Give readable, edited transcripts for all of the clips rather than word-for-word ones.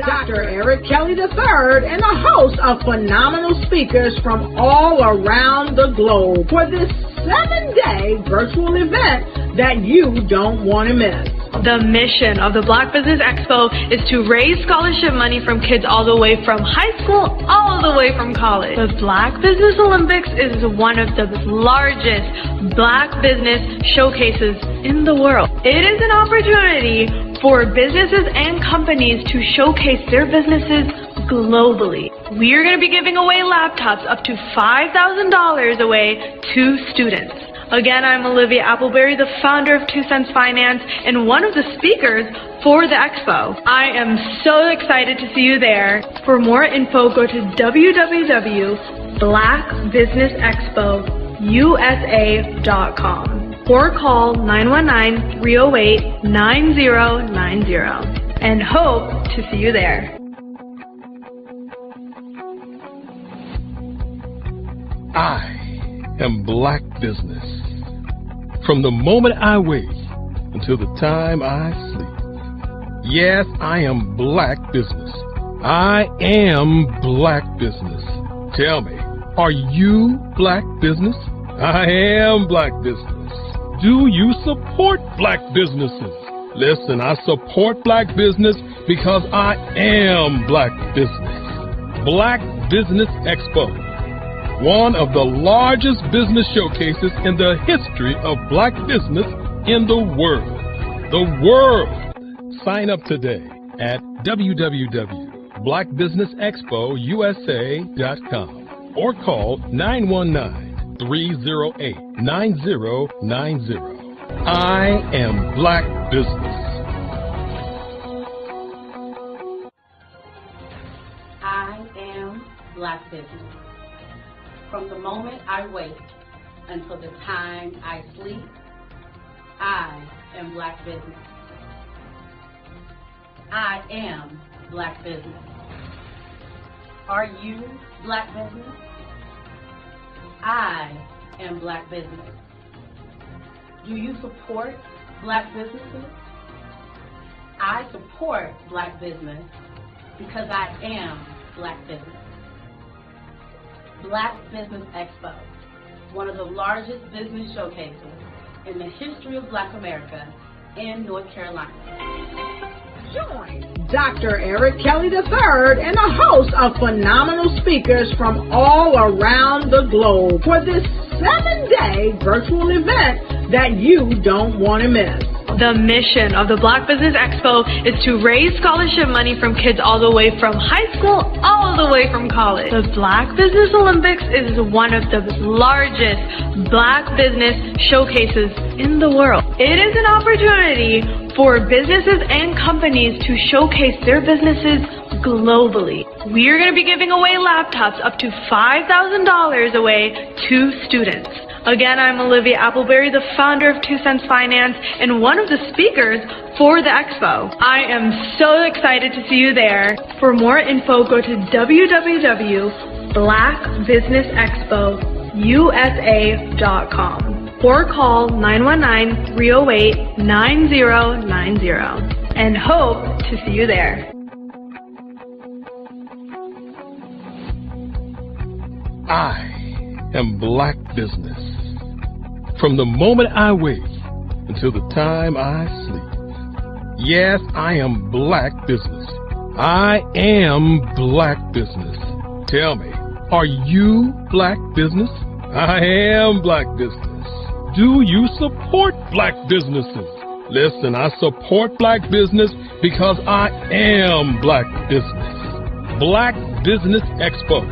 Dr. Eric Kelly III and a host of phenomenal speakers from all around the globe for this 7-day virtual event that you don't want to miss. The mission of the Black Business Expo is to raise scholarship money from kids all the way from high school all the way from college. The Black Business Olympics is one of the largest Black business showcases in the world. It is an opportunity for businesses and companies to showcase their businesses globally. We are going to be giving away laptops up to $5,000 away to students. Again, I'm Olivia Appleberry, the founder of 2 Cents Finance and one of the speakers for the expo. I am so excited to see you there. For more info, go to www.blackbusinessexpousa.com or call 919-308-9090 and hope to see you there. I am Black Business. From the moment I wake until the time I sleep. Yes, I am Black Business. I am Black Business. Tell me, are you Black Business? I am Black Business. Do you support Black businesses? Listen, I support Black business because I am Black Business. Black Business Expo, one of the largest business showcases in the history of Black business in the world. The world! Sign up today at www.blackbusinessexpousa.com or call 919-308-9090. I am Black Business. I am Black Business. From the moment I wake until the time I sleep, I am Black Business. I am Black Business. Are you Black Business? I am Black Business. Do you support Black businesses? I support Black business because I am Black Business. Black Business Expo, one of the largest business showcases in the history of Black America in North Carolina. Join Dr. Eric Kelly III and a host of phenomenal speakers from all around the globe for this 7-day virtual event that you don't want to miss. The mission of the Black Business Expo is to raise scholarship money from kids all the way from high school all the way from college. The Black Business Olympics is one of the largest Black business showcases in the world. It is an opportunity for businesses and companies to showcase their businesses globally. We are going to be giving away laptops up to $5,000 away to students. Again, I'm Olivia Appleberry, the founder of 2 Cents Finance and one of the speakers for the expo. I am so excited to see you there. For more info, go to www.blackbusinessexpousa.com or call 919-308-9090 and hope to see you there. I am Black Business. From the moment I wake until the time I sleep. Yes, I am Black Business. I am Black Business. Tell me, are you Black Business? I am Black Business. Do you support Black businesses? Listen, I support Black business because I am Black Business. Black Business Expo,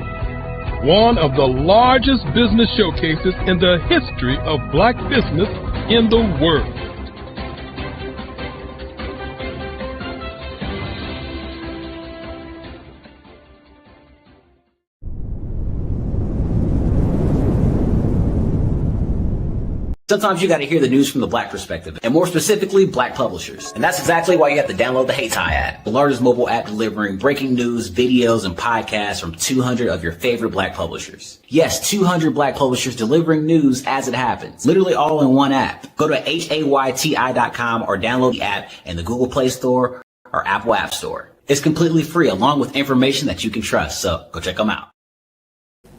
one of the largest business showcases in the history of Black business in the world. Sometimes you got to hear the news from the Black perspective, and more specifically, Black publishers. And that's exactly why you have to download the HeyTie app, the largest mobile app delivering breaking news, videos, and podcasts from 200 of your favorite Black publishers. Yes, 200 Black publishers delivering news as it happens, literally all in one app. Go to HAYTI.com or download the app in the Google Play Store or Apple App Store. It's completely free along with information that you can trust, so go check them out.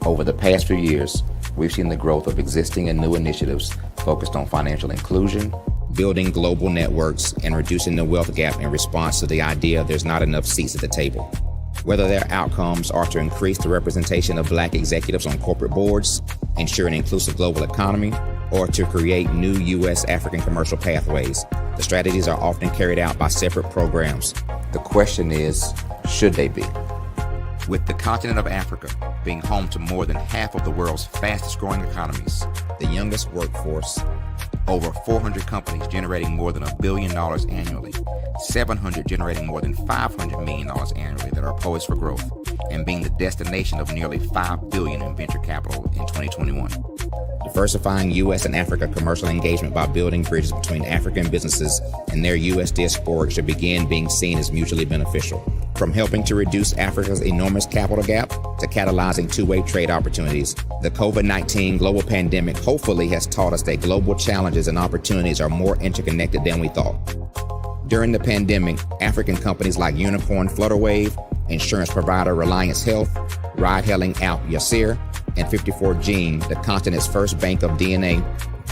Over the past few years, we've seen the growth of existing and new initiatives focused on financial inclusion, building global networks, and reducing the wealth gap in response to the idea there's not enough seats at the table. Whether their outcomes are to increase the representation of Black executives on corporate boards, ensure an inclusive global economy, or to create new U.S. African commercial pathways, the strategies are often carried out by separate programs. The question is, should they be? With the continent of Africa being home to more than half of the world's fastest growing economies, the youngest workforce, over 400 companies generating more than $1 billion annually, 700 generating more than $500 million annually that are poised for growth, and being the destination of nearly $5 billion in venture capital in 2021. Diversifying U.S. and Africa commercial engagement by building bridges between African businesses and their U.S. diaspora should begin being seen as mutually beneficial. From helping to reduce Africa's enormous capital gap to catalyzing two-way trade opportunities, the COVID-19 global pandemic hopefully has taught us that global challenges and opportunities are more interconnected than we thought. During the pandemic, African companies like Unicorn Flutterwave, insurance provider Reliance Health, ride-hailing app Yasir, and 54Gene, the continent's first bank of DNA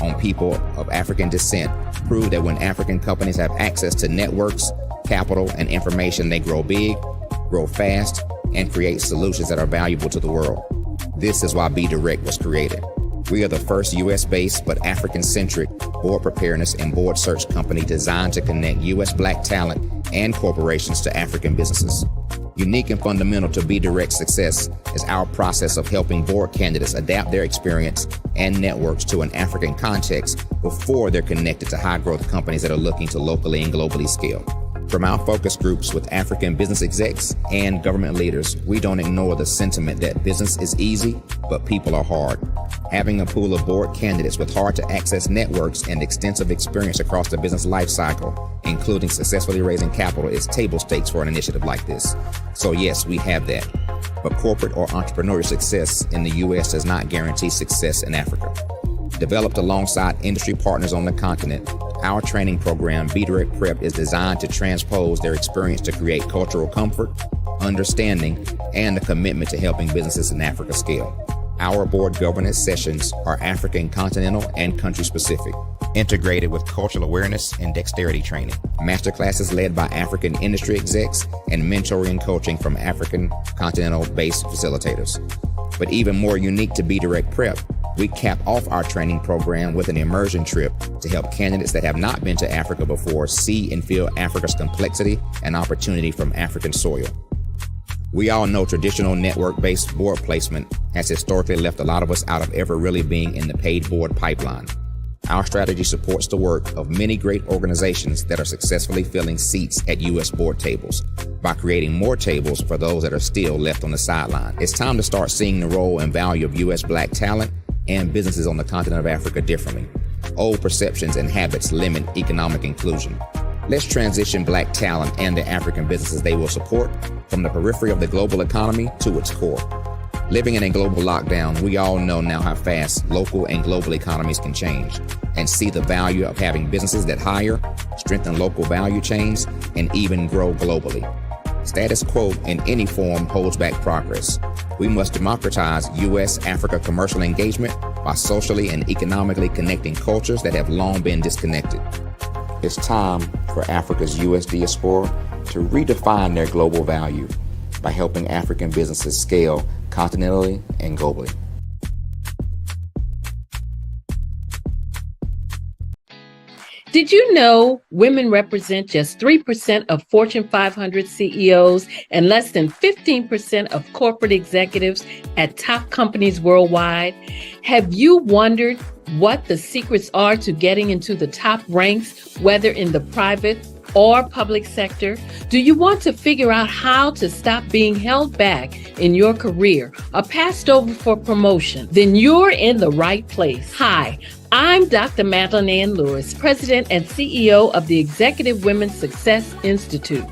on people of African descent, proved that when African companies have access to networks, capital, and information, they grow big, grow fast, and create solutions that are valuable to the world. This is why Be Direct was created. We are the first U.S.-based but African-centric board preparedness and board search company designed to connect U.S. Black talent and corporations to African businesses. Unique and fundamental to Be Direct's success is our process of helping board candidates adapt their experience and networks to an African context before they're connected to high-growth companies that are looking to locally and globally scale. From our focus groups with African business execs and government leaders, we don't ignore the sentiment that business is easy, but people are hard. Having a pool of board candidates with hard-to-access networks and extensive experience across the business life cycle, including successfully raising capital, is table stakes for an initiative like this. So yes, we have that. But corporate or entrepreneurial success in the U.S. does not guarantee success in Africa. Developed alongside industry partners on the continent, our training program, Be Direct Prep, is designed to transpose their experience to create cultural comfort, understanding, and a commitment to helping businesses in Africa scale. Our board governance sessions are African continental and country specific, integrated with cultural awareness and dexterity training, masterclasses led by African industry execs, and mentoring and coaching from African continental-based facilitators. But even more unique to Be Direct Prep, we cap off our training program with an immersion trip to help candidates that have not been to Africa before see and feel Africa's complexity and opportunity from African soil. We all know traditional network-based board placement has historically left a lot of us out of ever really being in the paid board pipeline. Our strategy supports the work of many great organizations that are successfully filling seats at U.S. board tables by creating more tables for those that are still left on the sideline. It's time to start seeing the role and value of U.S. Black talent and businesses on the continent of Africa differently. Old perceptions and habits limit economic inclusion. Let's transition Black talent and the African businesses they will support from the periphery of the global economy to its core. Living in a global lockdown, we all know now how fast local and global economies can change, and see the value of having businesses that hire, strengthen local value chains, and even grow globally. Status quo in any form holds back progress. We must democratize U.S.-Africa commercial engagement by socially and economically connecting cultures that have long been disconnected. It's time for Africa's U.S. diaspora to redefine their global value by helping African businesses scale continentally and globally. Did you know women represent just 3% of Fortune 500 CEOs and less than 15% of corporate executives at top companies worldwide? Have you wondered what the secrets are to getting into the top ranks, whether in the private or public sector? Do you want to figure out how to stop being held back in your career or passed over for promotion? Then you're in the right place. Hi, I'm Dr. Madeline Ann Lewis, President and CEO of the Executive Women's Success Institute.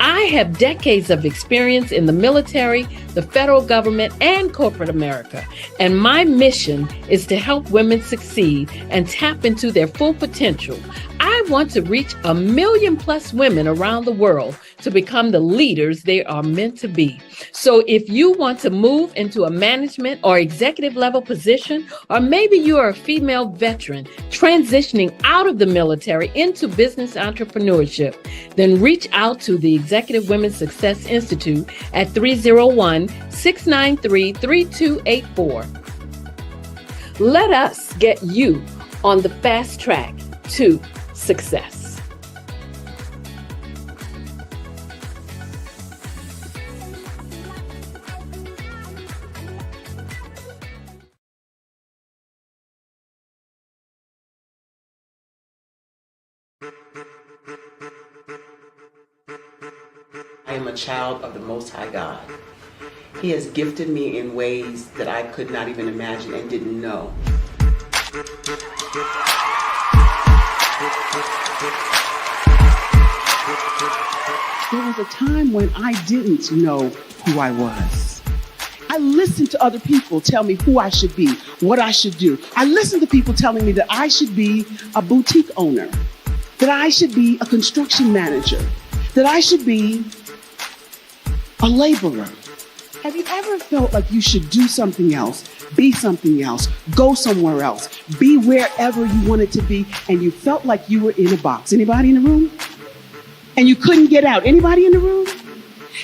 I have decades of experience in the military, the federal government, and corporate America, and my mission is to help women succeed and tap into their full potential. I want to reach 1 million plus women around the world to become the leaders they are meant to be. So if you want to move into a management or executive level position, or maybe you are a female veteran transitioning out of the military into business entrepreneurship, then reach out to the Executive Women's Success Institute at 301-693-3284. Let us get you on the fast track to success. I am a child of the Most High God. He has gifted me in ways that I could not even imagine and didn't know. There was a time when I didn't know who I was. I listened to other people tell me who I should be, what I should do. I listened to people telling me that I should be a boutique owner, that I should be a construction manager, that I should be a laborer. Have you ever felt like you should do something else, be something else, go somewhere else, be wherever you wanted to be, and you felt like you were in a box? Anybody in the room? And you couldn't get out. Anybody in the room?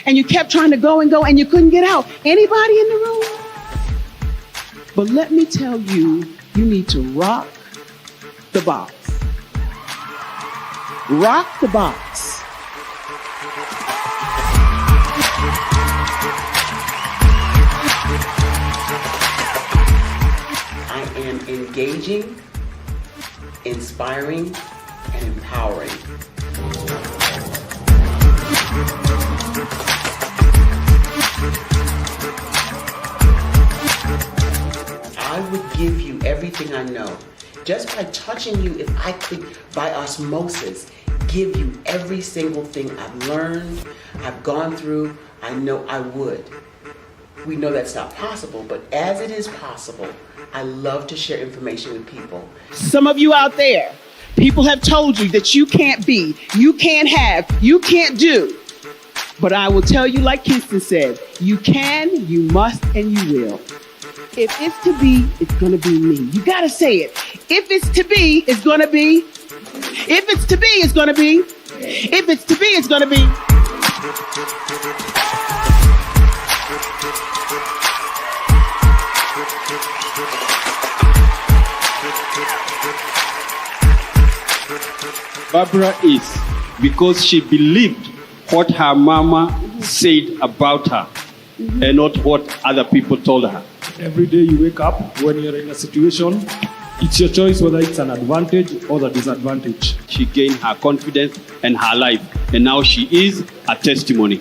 And you kept trying to go and go and you couldn't get out. Anybody in the room? But let me tell you, you need to rock the box. Rock the box. I am engaging, inspiring, and empowering. I would give you everything I know. Just by touching you, if I could, by osmosis, give you every single thing I've learned, I've gone through, I know I would. We know that's not possible, but as it is possible, I love to share information with people. Some of you out there, people have told you that you can't be, you can't have, you can't do. But I will tell you, like Kinston said, you can, you must, and you will. If it's to be, it's going to be me. You got to say it. If it's to be, it's going to be. If it's to be, it's going to be. If it's to be, it's going to be. Barbara is because she believed what her mama said about her and not what other people told her. Every day you wake up, when you're in a situation, it's your choice whether it's an advantage or the disadvantage. She gained her confidence and her life, and now she is a testimony.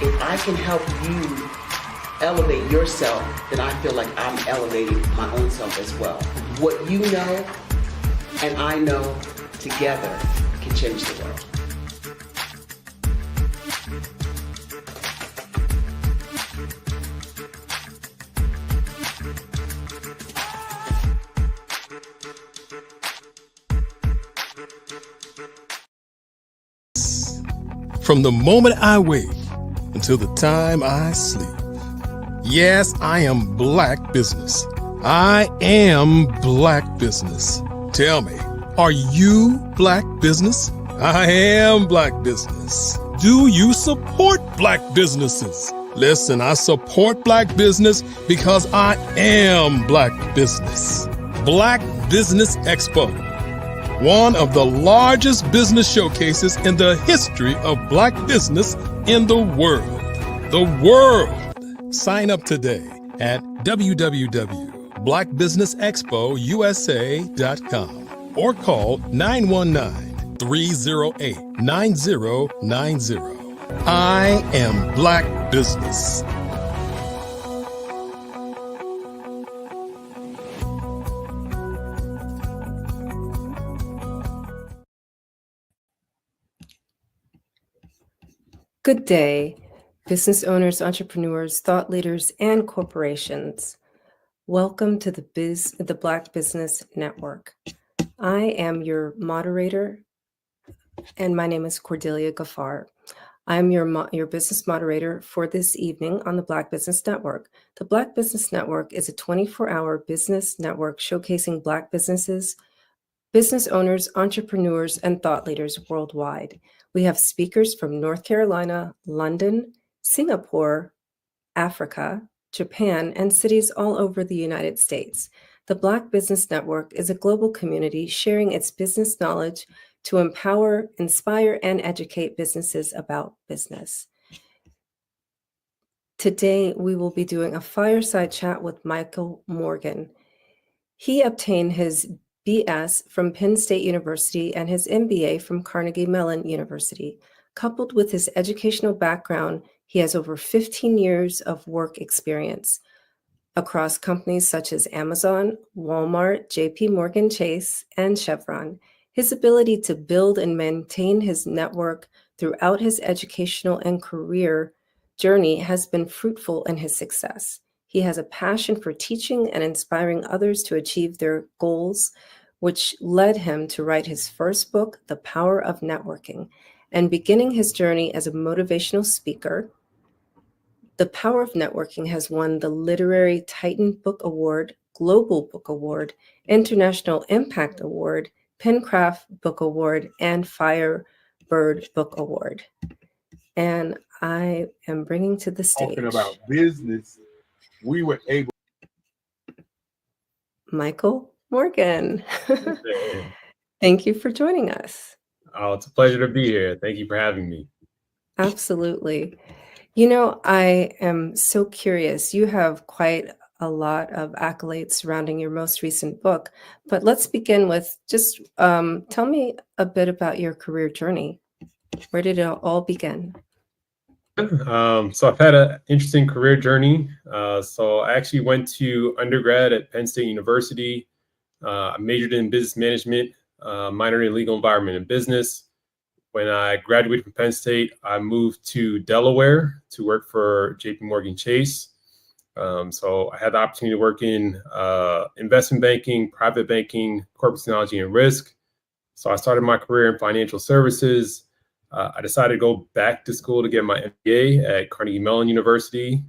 If I can help you elevate yourself, then I feel like I'm elevating my own self as well. What you know and I know together can change the world. From the moment I wake until the time I sleep. Yes, I am Black Business. I am Black Business. Tell me, are you Black Business? I am Black Business. Do you support Black businesses? Listen, I support Black business because I am Black Business. Black Business Expo, one of the largest business showcases in the history of Black business in the world. The world! Sign up today at www.blackbusinessexpousa.com or call 919-308-9090. I am Black Business. Good day, business owners, entrepreneurs, thought leaders, and corporations. Welcome to the Black Business Network. I am your moderator, and my name is Cordelia Gaffar. I'm your business moderator for this evening on the Black Business Network. The Black Business Network is a 24-hour business network showcasing Black businesses, business owners, entrepreneurs, and thought leaders worldwide. We have speakers from North Carolina, London, Singapore, Africa, Japan, and cities all over the United States. The Black Business Network is a global community sharing its business knowledge to empower, inspire, and educate businesses about business. Today, we will be doing a fireside chat with Michael Morgan. He obtained his BS from Penn State University and his MBA from Carnegie Mellon University. Coupled with his educational background, he has over 15 years of work experience across companies such as Amazon, Walmart, JP Morgan Chase, and Chevron. His ability to build and maintain his network throughout his educational and career journey has been fruitful in his success. He has a passion for teaching and inspiring others to achieve their goals, which led him to write his first book, The Power of Networking, and beginning his journey as a motivational speaker. The Power of Networking has won the Literary Titan Book Award, Global Book Award, International Impact Award, Pencraft Book Award, and Firebird Book Award. And I am bringing to the stage. Talking about business, we were able. Michael Morgan. Thank you for joining us. Oh, it's a pleasure to be here. Thank you for having me. Absolutely. You know, I am so curious. You have quite a lot of accolades surrounding your most recent book, but let's begin with just tell me a bit about your career journey. Where did it all begin? So I've had an interesting career journey. So I actually went to undergrad at Penn State University. I majored in business management, minored in legal environment and business. When I graduated from Penn State, I moved to Delaware to work for JP Morgan Chase. So I had the opportunity to work in investment banking, private banking, corporate technology, and risk. So I started my career in financial services. I decided to go back to school to get my MBA at Carnegie Mellon University.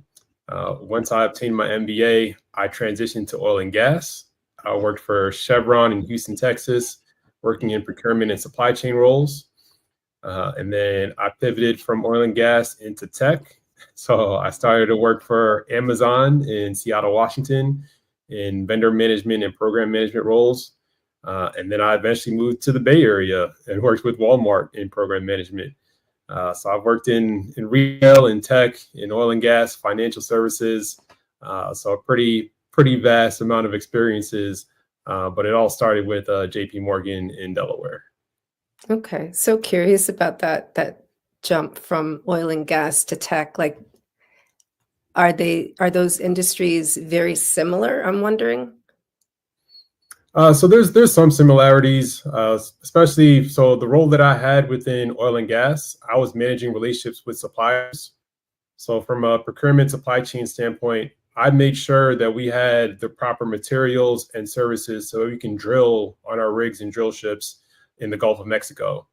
Once I obtained my MBA, I transitioned to oil and gas. I worked for Chevron in Houston, Texas, working in procurement and supply chain roles. And then I pivoted from oil and gas into tech. So I started to work for Amazon in Seattle, Washington, in vendor management and program management roles. And then I eventually moved to the Bay Area and worked with Walmart in program management. So I've worked in retail, in tech, in oil and gas, financial services. So a pretty vast amount of experiences. But it all started with JP Morgan in Delaware. Okay, so curious about that jump from oil and gas to tech. Like, are those industries very similar? I'm wondering. So there's some similarities, especially so the role that I had within oil and gas, I was managing relationships with suppliers. So from a procurement supply chain standpoint, I made sure that we had the proper materials and services so that we can drill on our rigs and drill ships in the Gulf of Mexico.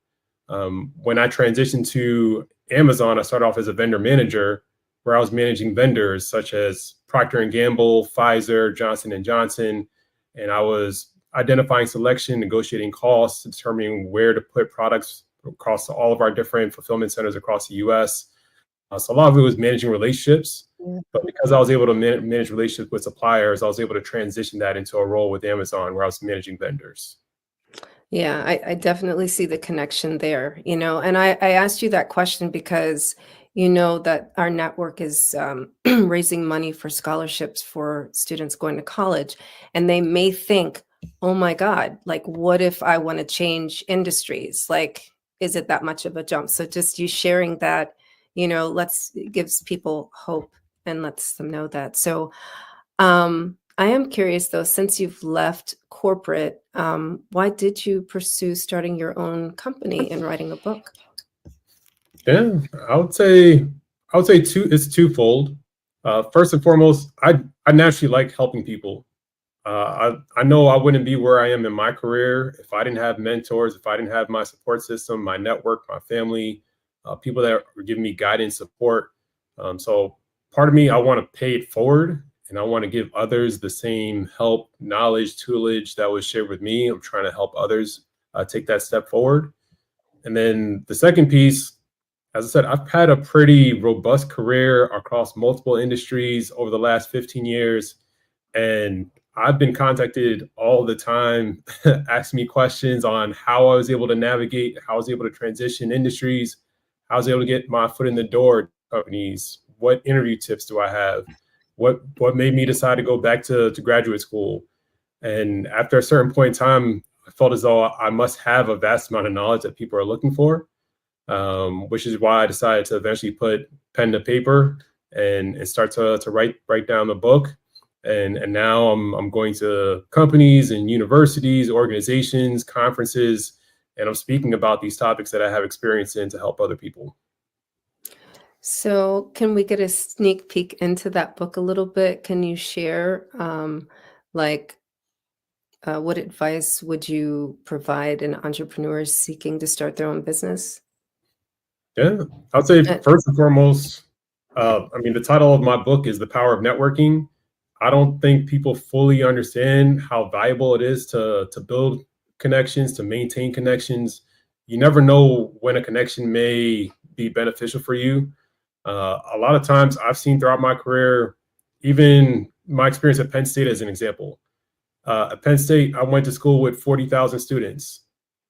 When I transitioned to Amazon, I started off as a vendor manager where I was managing vendors such as Procter & Gamble, Pfizer, Johnson & Johnson, and I was identifying selection, negotiating costs, determining where to put products across all of our different fulfillment centers across the US. So a lot of it was managing relationships, but because I was able to manage relationships with suppliers, I was able to transition that into a role with Amazon where I was managing vendors. Yeah, I definitely see the connection there, you know, and I asked you that question because you know that our network is raising money for scholarships for students going to college, and they may think, oh my God, like, what if I want to change industries? Like, is it that much of a jump? So just you sharing that, you know, gives people hope and lets them know that. So I am curious though, since you've left corporate, why did you pursue starting your own company and writing a book? Yeah, I would say it's twofold. First and foremost, I I naturally like helping people. I know I wouldn't be where I am in my career if I didn't have mentors, if I didn't have my support system, my network, my family, people that were giving me guidance, support. So part of me, I want to pay it forward, and I want to give others the same help, knowledge, toolage that was shared with me. I'm trying to help others take that step forward. And then the second piece, as I said, I've had a pretty robust career across multiple industries over the last 15 years. And I've been contacted all the time, asking me questions on how I was able to navigate, how I was able to transition industries, how I was able to get my foot in the door to companies, what interview tips do I have, what made me decide to go back to graduate school. And after a certain point in time, I felt as though I must have a vast amount of knowledge that people are looking for, which is why I decided to eventually put pen to paper and start to write down the book. And now I'm going to companies and universities, organizations, conferences, and I'm speaking about these topics that I have experience in to help other people. So can we get a sneak peek into that book a little bit? Can you share, what advice would you provide an entrepreneur seeking to start their own business? Yeah, I'd say first and foremost, the title of my book is The Power of Networking. I don't think people fully understand how valuable it is to build connections, to maintain connections. You never know when a connection may be beneficial for you. A lot of times I've seen throughout my career, even my experience at Penn State as an example. At Penn State, I went to school with 40,000 students.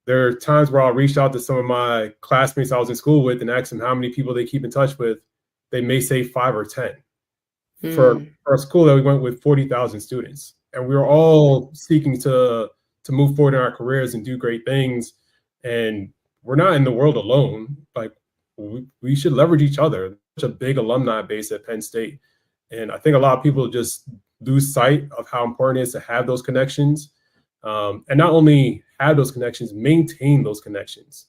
There are times where I'll reach out to some of my classmates I was in school with and ask them how many people they keep in touch with. They may say 5 or 10. For a school that we went with 40,000 students, and we were all seeking to move forward in our careers and do great things. And we're not in the world alone. Like we should leverage each other. Such a big alumni base at Penn State. And I think a lot of people just lose sight of how important it is to have those connections. And not only have those connections, maintain those connections.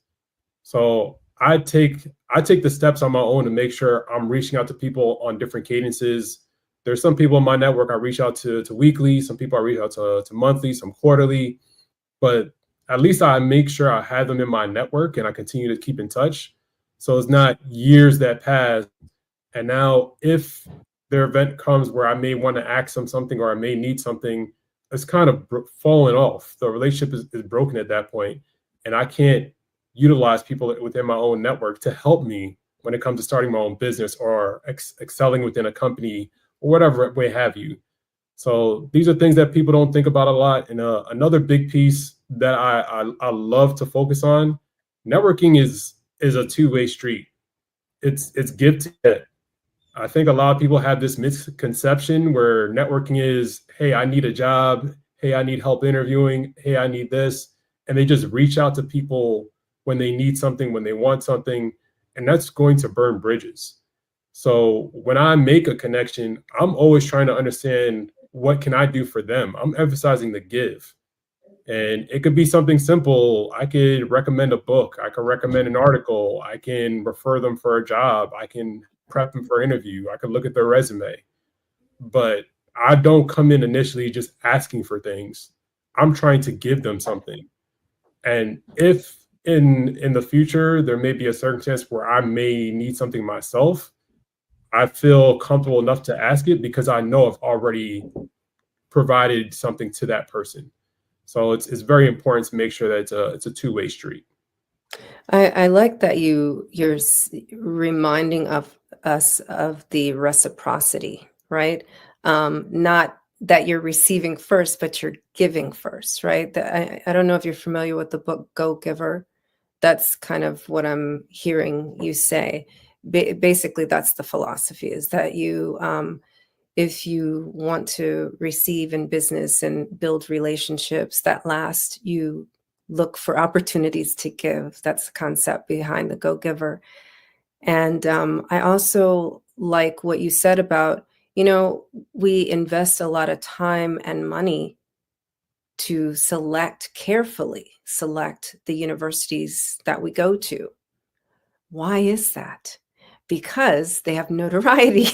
So I take the steps on my own to make sure I'm reaching out to people on different cadences. There's some people in my network I reach out to weekly, some people I reach out to monthly, some quarterly, but at least I make sure I have them in my network and I continue to keep in touch. So it's not years that pass. And now if their event comes where I may want to ask them something or I may need something, it's kind of fallen off. The relationship is broken at that point, and I can't utilize people within my own network to help me when it comes to starting my own business or excelling within a company or whatever may have you. So these are things that people don't think about a lot. And another big piece that I love to focus on, networking is a two-way street. It's give to get. I think a lot of people have this misconception where networking is, hey, I need a job. Hey, I need help interviewing. Hey, I need this. And they just reach out to people when they need something, when they want something, and that's going to burn bridges. So when I make a connection, I'm always trying to understand what can I do for them. I'm emphasizing the give. And it could be something simple. I could recommend a book. I could recommend an article. I can refer them for a job. I can prep them for an interview. I could look at their resume. But I don't come in initially just asking for things. I'm trying to give them something. And if in the future there may be a circumstance where I may need something myself, I feel comfortable enough to ask it because I know I've already provided something to that person. So it's very important to make sure that it's a two-way street. I like that you're reminding of us of the reciprocity, right? Not that you're receiving first, but you're giving first, right? I don't know if you're familiar with the book Go Giver. That's kind of what I'm hearing you say. Basically, that's the philosophy, is that you, if you want to receive in business and build relationships that last, you look for opportunities to give. That's the concept behind the Go Giver. And I also like what you said about, we invest a lot of time and money to carefully select the universities that we go to. Why is that? Because they have notoriety.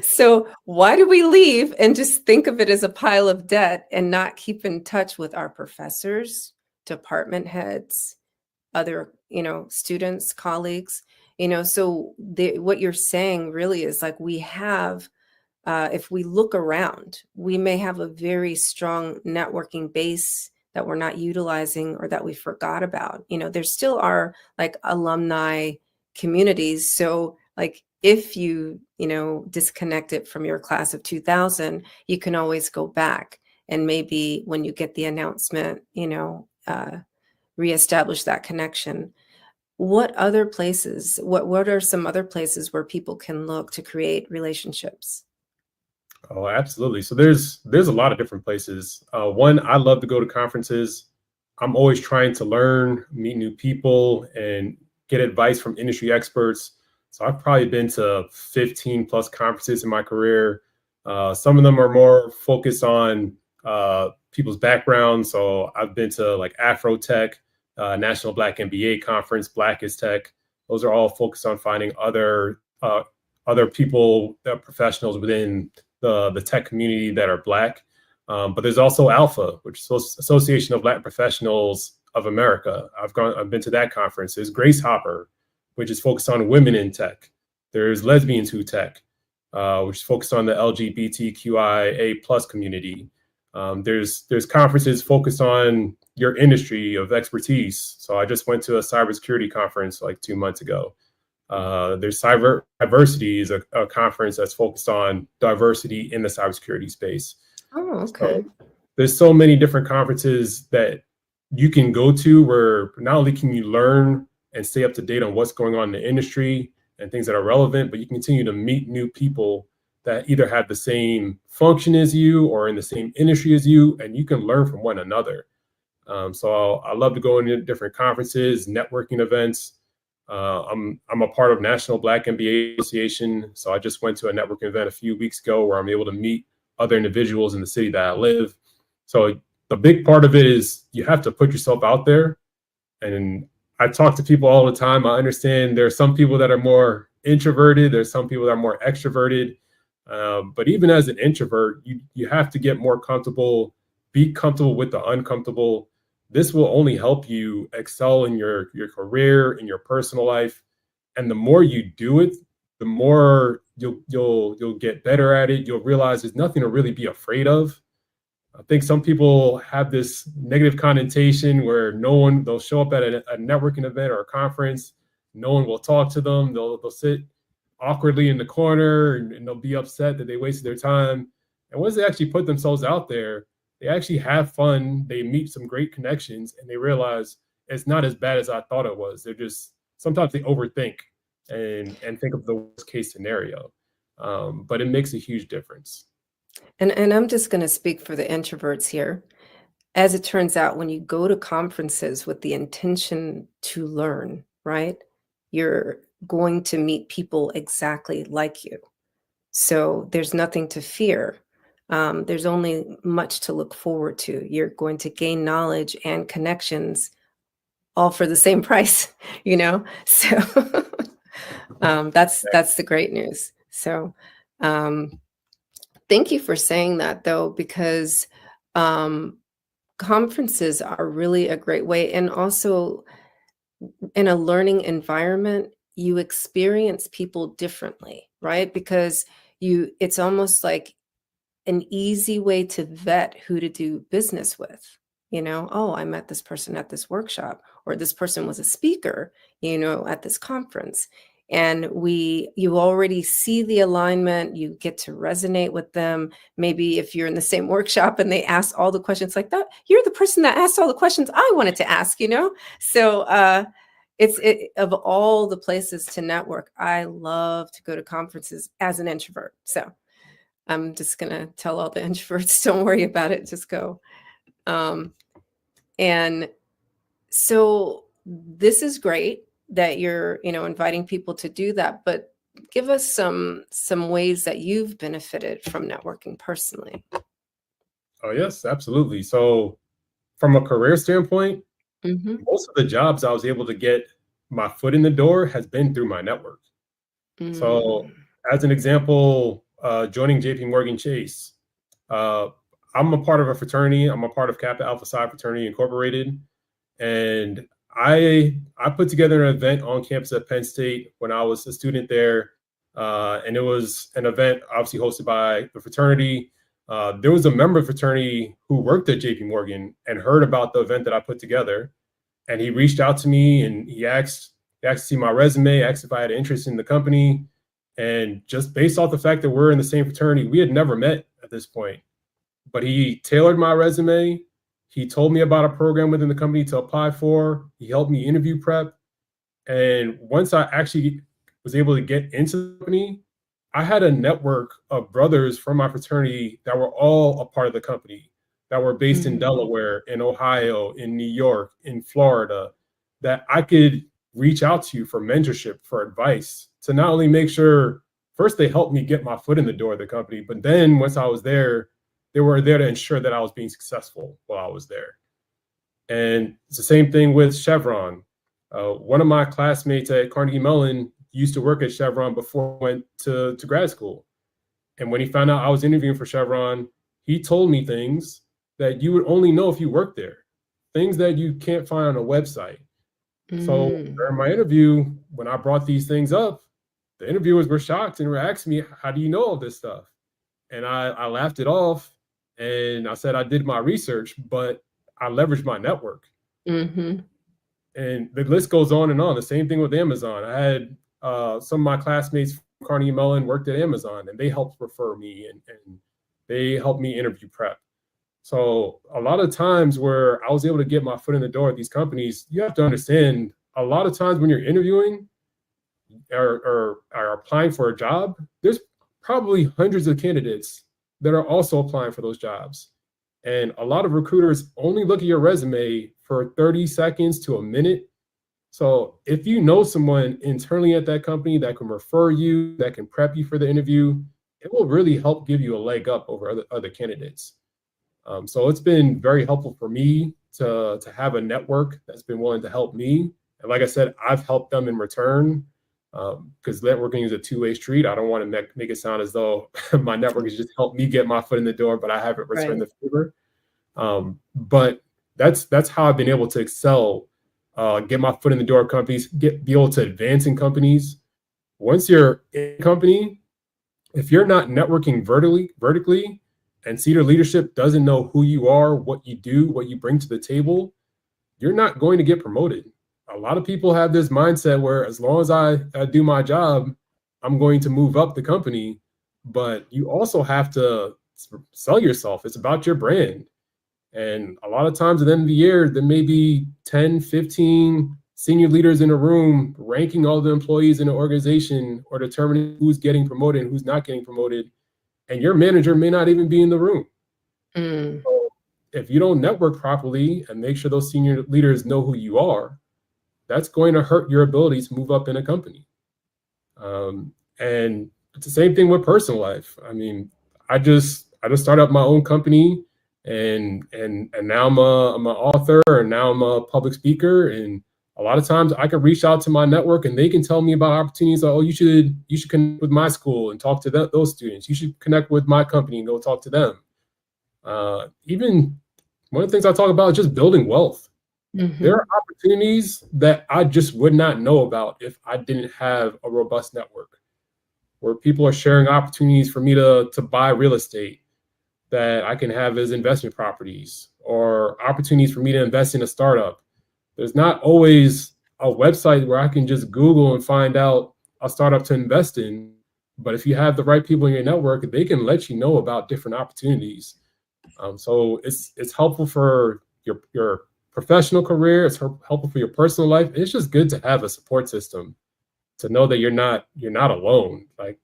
So why do we leave and just think of it as a pile of debt and not keep in touch with our professors, department heads, other, students, colleagues, so what you're saying really is like we have, if we look around, we may have a very strong networking base that we're not utilizing or that we forgot about. There still are like alumni communities. So like if you, disconnect it from your class of 2000, you can always go back and maybe when you get the announcement, reestablish that connection. What other places, what are some other places where people can look to create relationships? Oh, absolutely. So there's a lot of different places. One, I love to go to conferences. I'm always trying to learn, meet new people, and get advice from industry experts. So I've probably been to 15 plus conferences in my career. Some of them are more focused on people's backgrounds. So I've been to like Afrotech, National Black MBA Conference, Black is Tech. Those are all focused on finding other people, professionals within the tech community that are Black. But there's also Alpha, which is Association of Black Professionals of America. I've been to that conference. There's Grace Hopper, which is focused on women in tech. There's Lesbians Who Tech, which is focused on the LGBTQIA plus community. There's conferences focused on your industry of expertise. So I just went to a cybersecurity conference like 2 months ago. There's Cyber Diversity is a conference that's focused on diversity in the cybersecurity space. Oh, okay. So there's so many different conferences that you can go to where not only can you learn and stay up to date on what's going on in the industry and things that are relevant, but you continue to meet new people that either have the same function as you or in the same industry as you, and you can learn from one another. So I love to go into different conferences, networking events. I'm a part of National Black MBA Association. So I just went to a networking event a few weeks ago where I'm able to meet other individuals in the city that I live. So the big part of it is you have to put yourself out there. And I talk to people all the time. I understand there are some people that are more introverted. There's some people that are more extroverted. But even as an introvert, you have to get more comfortable, be comfortable with the uncomfortable. This will only help you excel in your career, in your personal life. And the more you do it, the more you'll get better at it. You'll realize there's nothing to really be afraid of. I think some people have this negative connotation where they'll show up at a networking event or a conference. No one will talk to them. They'll sit awkwardly in the corner and they'll be upset that they wasted their time. And once they actually put themselves out there, they actually have fun. They meet some great connections and they realize it's not as bad as I thought it was. Sometimes they overthink and think of the worst case scenario. But it makes a huge difference. And I'm just going to speak for the introverts here. As it turns out, when you go to conferences with the intention to learn, right, you're going to meet people exactly like you. So there's nothing to fear. There's only much to look forward to. You're going to gain knowledge and connections all for the same price, So that's the great news. So thank you for saying that, though, because conferences are really a great way. And also in a learning environment, you experience people differently, right? Because it's almost like an easy way to vet who to do business with. Oh, I met this person at this workshop, or this person was a speaker, at this conference. And you already see the alignment, you get to resonate with them. Maybe if you're in the same workshop and they ask all the questions like that, you're the person that asked all the questions I wanted to ask, So of all the places to network, I love to go to conferences as an introvert. So I'm just going to tell all the introverts, don't worry about it, just go. And so this is great that you're, inviting people to do that, but give us some ways that you've benefited from networking personally. Oh, yes, absolutely. So from a career standpoint, most of the jobs I was able to get my foot in the door has been through my network. So as an example, joining JP Morgan Chase. I'm a part of a fraternity. I'm a part of Kappa Alpha Psi Fraternity Incorporated. And I put together an event on campus at Penn State when I was a student there. And it was an event obviously hosted by the fraternity. There was a member of the fraternity who worked at JP Morgan and heard about the event that I put together. And he reached out to me and he asked to see my resume, asked if I had interest in the company. And just based off the fact that we're in the same fraternity, we had never met at this point. But he tailored my resume. He told me about a program within the company to apply for. He helped me interview prep. And once I actually was able to get into the company, I had a network of brothers from my fraternity that were all a part of the company, that were based in Delaware, in Ohio, in New York, in Florida, that I could reach out to for mentorship, for advice, to not only make sure, first they helped me get my foot in the door of the company, but then once I was there, they were there to ensure that I was being successful while I was there. And it's the same thing with Chevron. One of my classmates at Carnegie Mellon used to work at Chevron before I went to grad school. And when he found out I was interviewing for Chevron, he told me things that you would only know if you worked there, things that you can't find on a website. So during my interview, when I brought these things up, the interviewers were shocked and were asking me, how do you know all this stuff? And I laughed it off and I said, I did my research, but I leveraged my network. And the list goes on and on. The same thing with Amazon. I had some of my classmates from Carnegie Mellon worked at Amazon and they helped refer me and they helped me interview prep. So a lot of times where I was able to get my foot in the door at these companies, you have to understand a lot of times when you're interviewing or are applying for a job, there's probably hundreds of candidates that are also applying for those jobs. And a lot of recruiters only look at your resume for 30 seconds to a minute. So if you know someone internally at that company that can refer you, that can prep you for the interview, it will really help give you a leg up over other candidates. So it's been very helpful for me to have a network that's been willing to help me. And like I said, I've helped them in return because networking is a two-way street. I don't want to make it sound as though my network has just helped me get my foot in the door, but I haven't returned the favor. But that's how I've been able to excel, get my foot in the door of companies, be able to advance in companies. Once you're in a company, if you're not networking vertically, and senior leadership doesn't know who you are, what you do, what you bring to the table, you're not going to get promoted. A lot of people have this mindset where as long as I do my job, I'm going to move up the company. But you also have to sell yourself. It's about your brand. And a lot of times at the end of the year, there may be 10, 15 senior leaders in a room ranking all the employees in an organization or determining who's getting promoted and who's not getting promoted. And your manager may not even be in the room. So if you don't network properly and make sure those senior leaders know who you are, that's going to hurt your ability to move up in a company. And it's the same thing with personal life. I mean, I just started up my own company, and now I'm an author, and now I'm a public speaker, and a lot of times I can reach out to my network and they can tell me about opportunities. Like, oh, you should connect with my school and talk to those students. You should connect with my company and go talk to them. Even one of the things I talk about is just building wealth. There are opportunities that I just would not know about if I didn't have a robust network, where people are sharing opportunities for me to buy real estate that I can have as investment properties, or opportunities for me to invest in a startup. There's not always a website where I can just Google and find out a startup to invest in. But if you have the right people in your network, they can let you know about different opportunities. So it's helpful for your professional career. It's helpful for your personal life. It's just good to have a support system to know that you're not alone. Like,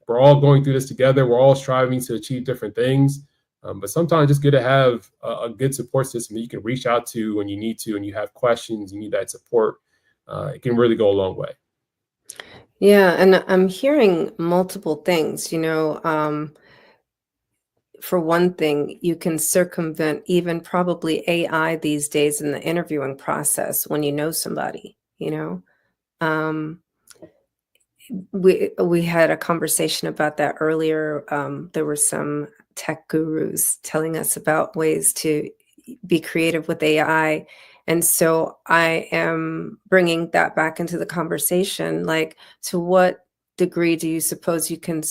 we're all going through this together. We're all striving to achieve different things. But sometimes it's good to have a good support system that you can reach out to when you need to, and you have questions, you need that support. It can really go a long way. Yeah, and I'm hearing multiple things. For one thing, you can circumvent even probably AI these days in the interviewing process when you know somebody, we had a conversation about that earlier. There were some tech gurus telling us about ways to be creative with AI. And so I am bringing that back into the conversation. Like, to what degree do you suppose you can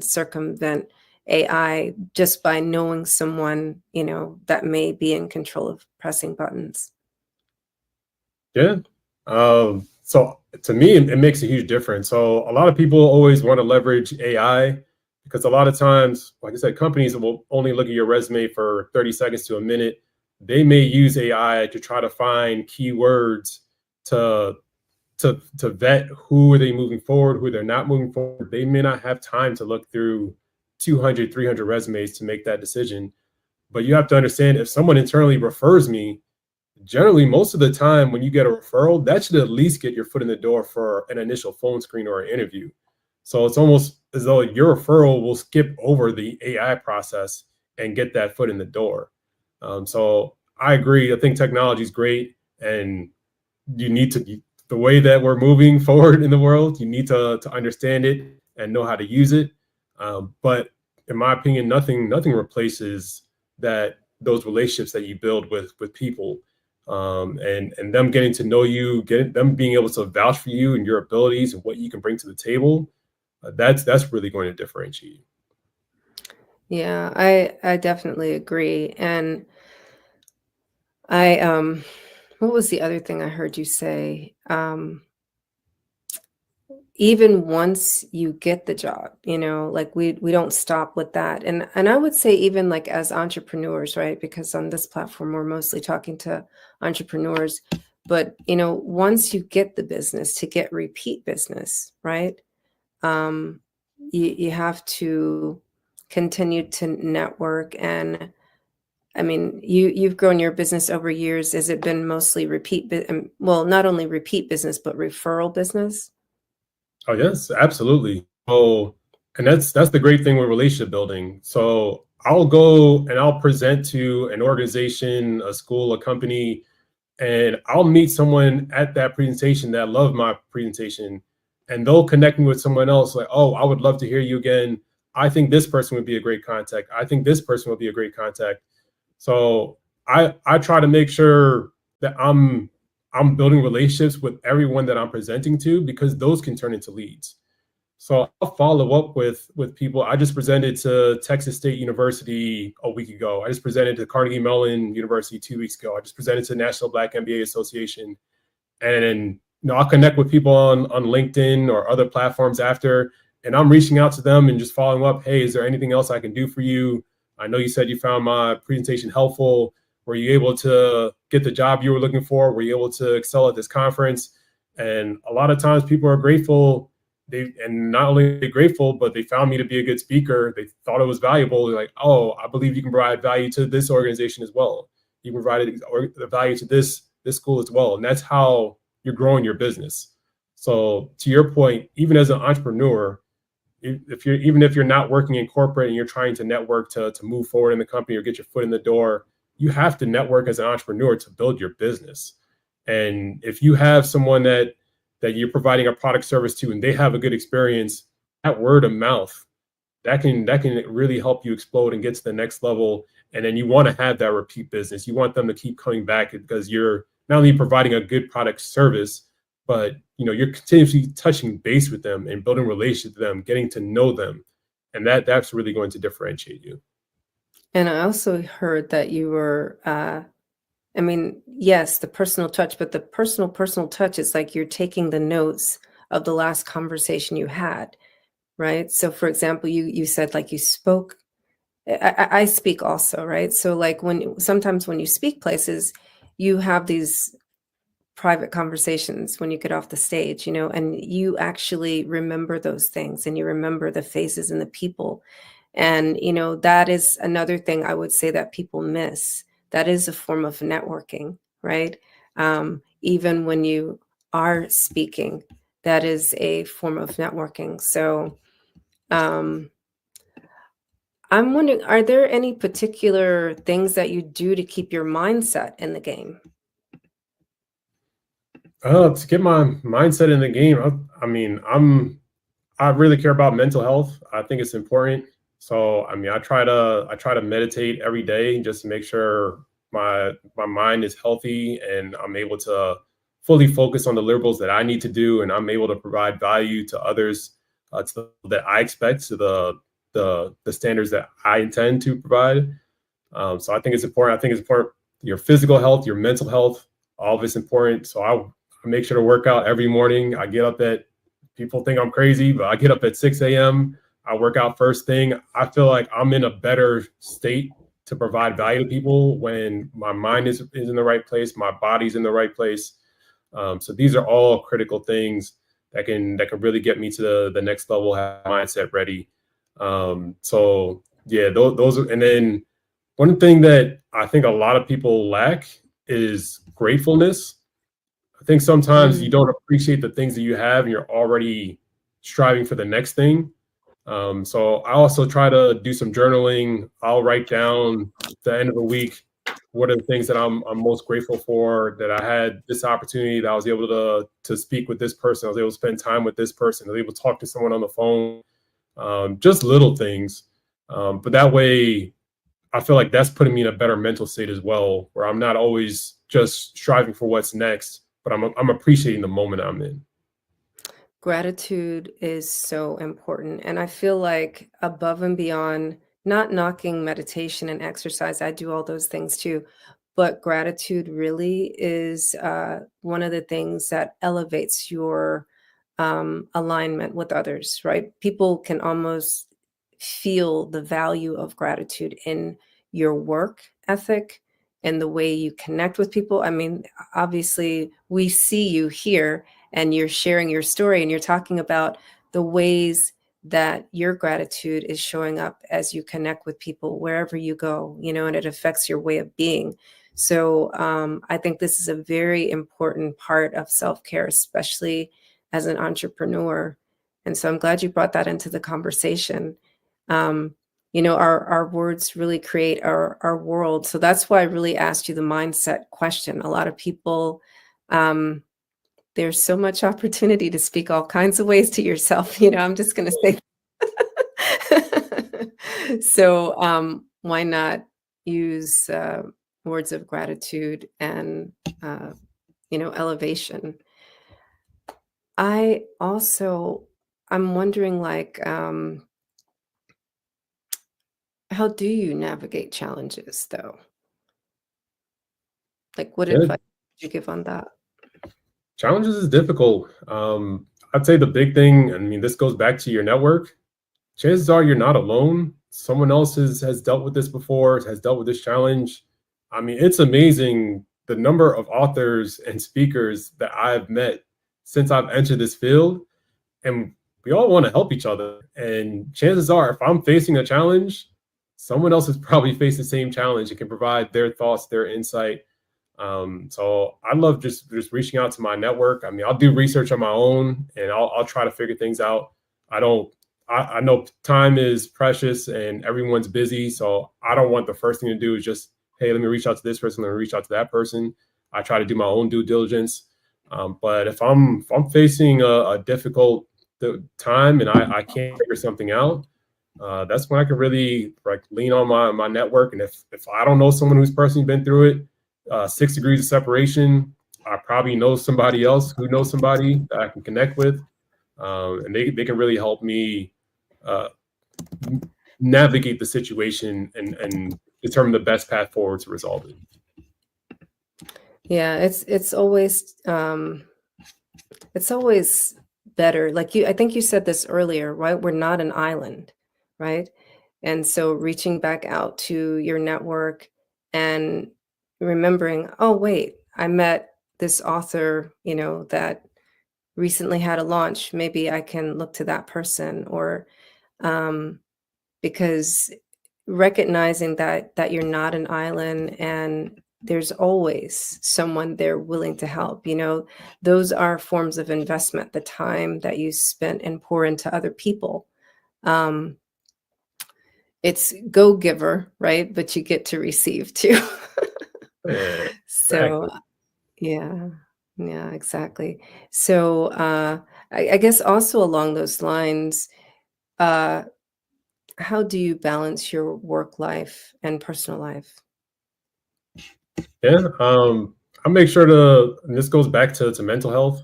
circumvent AI just by knowing someone, that may be in control of pressing buttons? Yeah. So to me, it makes a huge difference. So a lot of people always want to leverage AI because a lot of times, like I said, companies will only look at your resume for 30 seconds to a minute. They may use AI to try to find keywords to vet who are they moving forward, who they're not moving forward. They may not have time to look through 200, 300 resumes to make that decision. But you have to understand, if someone internally refers me, generally, most of the time when you get a referral, that should at least get your foot in the door for an initial phone screen or an interview. So it's almost as though your referral will skip over the AI process and get that foot in the door. So I agree. I think technology is great, and you need to, the way that we're moving forward in the world, you need to understand it and know how to use it. But in my opinion, nothing replaces those relationships that you build with people. And them getting to know you, them being able to vouch for you and your abilities and what you can bring to the table, that's really going to differentiate you. Yeah, I definitely agree. And what was the other thing I heard you say? Even once you get the job, like we don't stop with that. And I would say, even like as entrepreneurs, right? Because on this platform, we're mostly talking to entrepreneurs. But, once you get the business, to get repeat business, right? You have to continue to network. And I mean, you've grown your business over years. Has it been mostly well, not only repeat business, but referral business? Oh yes, absolutely. Oh, and that's the great thing with relationship building. So I'll go and I'll present to an organization, a school, a company, and I'll meet someone at that presentation that loved my presentation, and they'll connect me with someone else like, oh, I would love to hear you again. I think this person would be a great contact. I think this person would be a great contact. So I try to make sure that I'm building relationships with everyone that I'm presenting to, because those can turn into leads. So I'll follow up with people. I just presented to Texas State University a week ago. I just presented to Carnegie Mellon University 2 weeks ago. I just presented to National Black MBA Association. And I'll connect with people on LinkedIn or other platforms after, and I'm reaching out to them and just following up. Hey, is there anything else I can do for you? I know you said you found my presentation helpful. Were you able to get the job you were looking for? Were you able to excel at this conference? And a lot of times people are grateful. And not only are they grateful, but they found me to be a good speaker. They thought it was valuable. They're like, oh, I believe you can provide value to this organization as well. You provided the value to this school as well. And that's how you're growing your business. So to your point, even as an entrepreneur, if you're not working in corporate and you're trying to network to move forward in the company or get your foot in the door, you have to network as an entrepreneur to build your business. And if you have someone that you're providing a product service to and they have a good experience, that word of mouth, that can really help you explode and get to the next level. And then you want to have that repeat business. You want them to keep coming back, because you're not only providing a good product service, but you're continuously touching base with them and building relationships with them, getting to know them. And that's really going to differentiate you. And I also heard that you were, yes, the personal touch, but the personal touch is like you're taking the notes of the last conversation you had, right? So for example, you said like you spoke, I speak also, right? So like sometimes when you speak places, you have these private conversations when you get off the stage, and you actually remember those things, and you remember the faces and the people. And, that is another thing I would say that people miss. That is a form of networking, right? Even when you are speaking, that is a form of networking. So I'm wondering, are there any particular things that you do to keep your mindset in the game? To get my mindset in the game, I really care about mental health. I think it's important. So, I try to meditate every day just to make sure my mind is healthy and I'm able to fully focus on the deliverables that I need to do, and I'm able to provide value to others, that I expect, to the standards that I intend to provide. So I think it's important. I think it's important. Your physical health, your mental health, all of it's important. So I make sure to work out every morning. I get up at, people think I'm crazy, but I get up at 6 a.m. I work out first thing. I feel like I'm in a better state to provide value to people when my mind is in the right place, my body's in the right place. So these are all critical things that can really get me to the next level, have mindset ready. So yeah, those are, and then one thing that I think a lot of people lack is gratefulness. I think sometimes you don't appreciate the things that you have and you're already striving for the next thing. So I also try to do some journaling. I'll write down at the end of the week, what are the things that I'm most grateful for, that I had this opportunity, that I was able to speak with this person, I was able to spend time with this person, I was able to talk to someone on the phone, just little things. But that way, I feel like that's putting me in a better mental state as well, where I'm not always just striving for what's next, but I'm appreciating the moment I'm in. Gratitude is so important. And I feel like above and beyond, not knocking meditation and exercise, I do all those things too. But gratitude really is one of the things that elevates your alignment with others, right? People can almost feel the value of gratitude in your work ethic and the way you connect with people. I mean, obviously, we see you here and you're sharing your story and you're talking about the ways that your gratitude is showing up as you connect with people wherever you go, and it affects your way of being. So I think this is a very important part of self-care, especially as an entrepreneur. And so I'm glad you brought that into the conversation. Our words really create our world. So that's why I really asked you the mindset question. A lot of people, there's so much opportunity to speak all kinds of ways to yourself. I'm just going to say. So why not use words of gratitude and, elevation? I'm wondering, like, how do you navigate challenges, though? Like, what advice would you give on that? Challenges is difficult. I'd say the big thing, this goes back to your network. Chances are you're not alone. Someone else has dealt with this before, has dealt with this challenge. It's amazing the number of authors and speakers that I've met since I've entered this field. And we all want to help each other. And chances are, if I'm facing a challenge, someone else has probably faced the same challenge and can provide their thoughts, their insight. So I love just reaching out to my network. I'll do research on my own and I'll try to figure things out. I know time is precious and everyone's busy. So I don't want the first thing to do is just, hey, let me reach out to this person, let me reach out to that person. I try to do my own due diligence. But if I'm facing a difficult time and I can't figure something out, that's when I can really lean on my network. And if I don't know someone who's personally been through it, 6 degrees of separation, I probably know somebody else who knows somebody that I can connect with, and they can really help me navigate the situation and determine the best path forward to resolve it. Yeah, it's always better. I think you said this earlier, right? We're not an island, right? And so reaching back out to your network and remembering, oh, wait, I met this author, that recently had a launch. Maybe I can look to that person, or because recognizing that you're not an island and there's always someone there willing to help. Those are forms of investment, the time that you spent and pour into other people. It's go giver, right? But you get to receive too. So, yeah. Yeah, exactly. So I guess also along those lines, uh, how do you balance your work life and personal life? Yeah, I make sure to, and this goes back to mental health.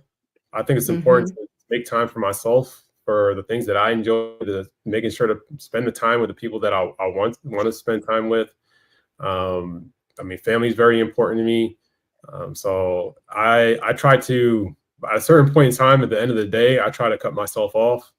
I think it's important Mm-hmm. to make time for myself, for the things that I enjoy, to making sure to spend the time with the people that I want to spend time with. I mean, family is very important to me. So I try to, at a certain point in time at the end of the day, I try to cut myself off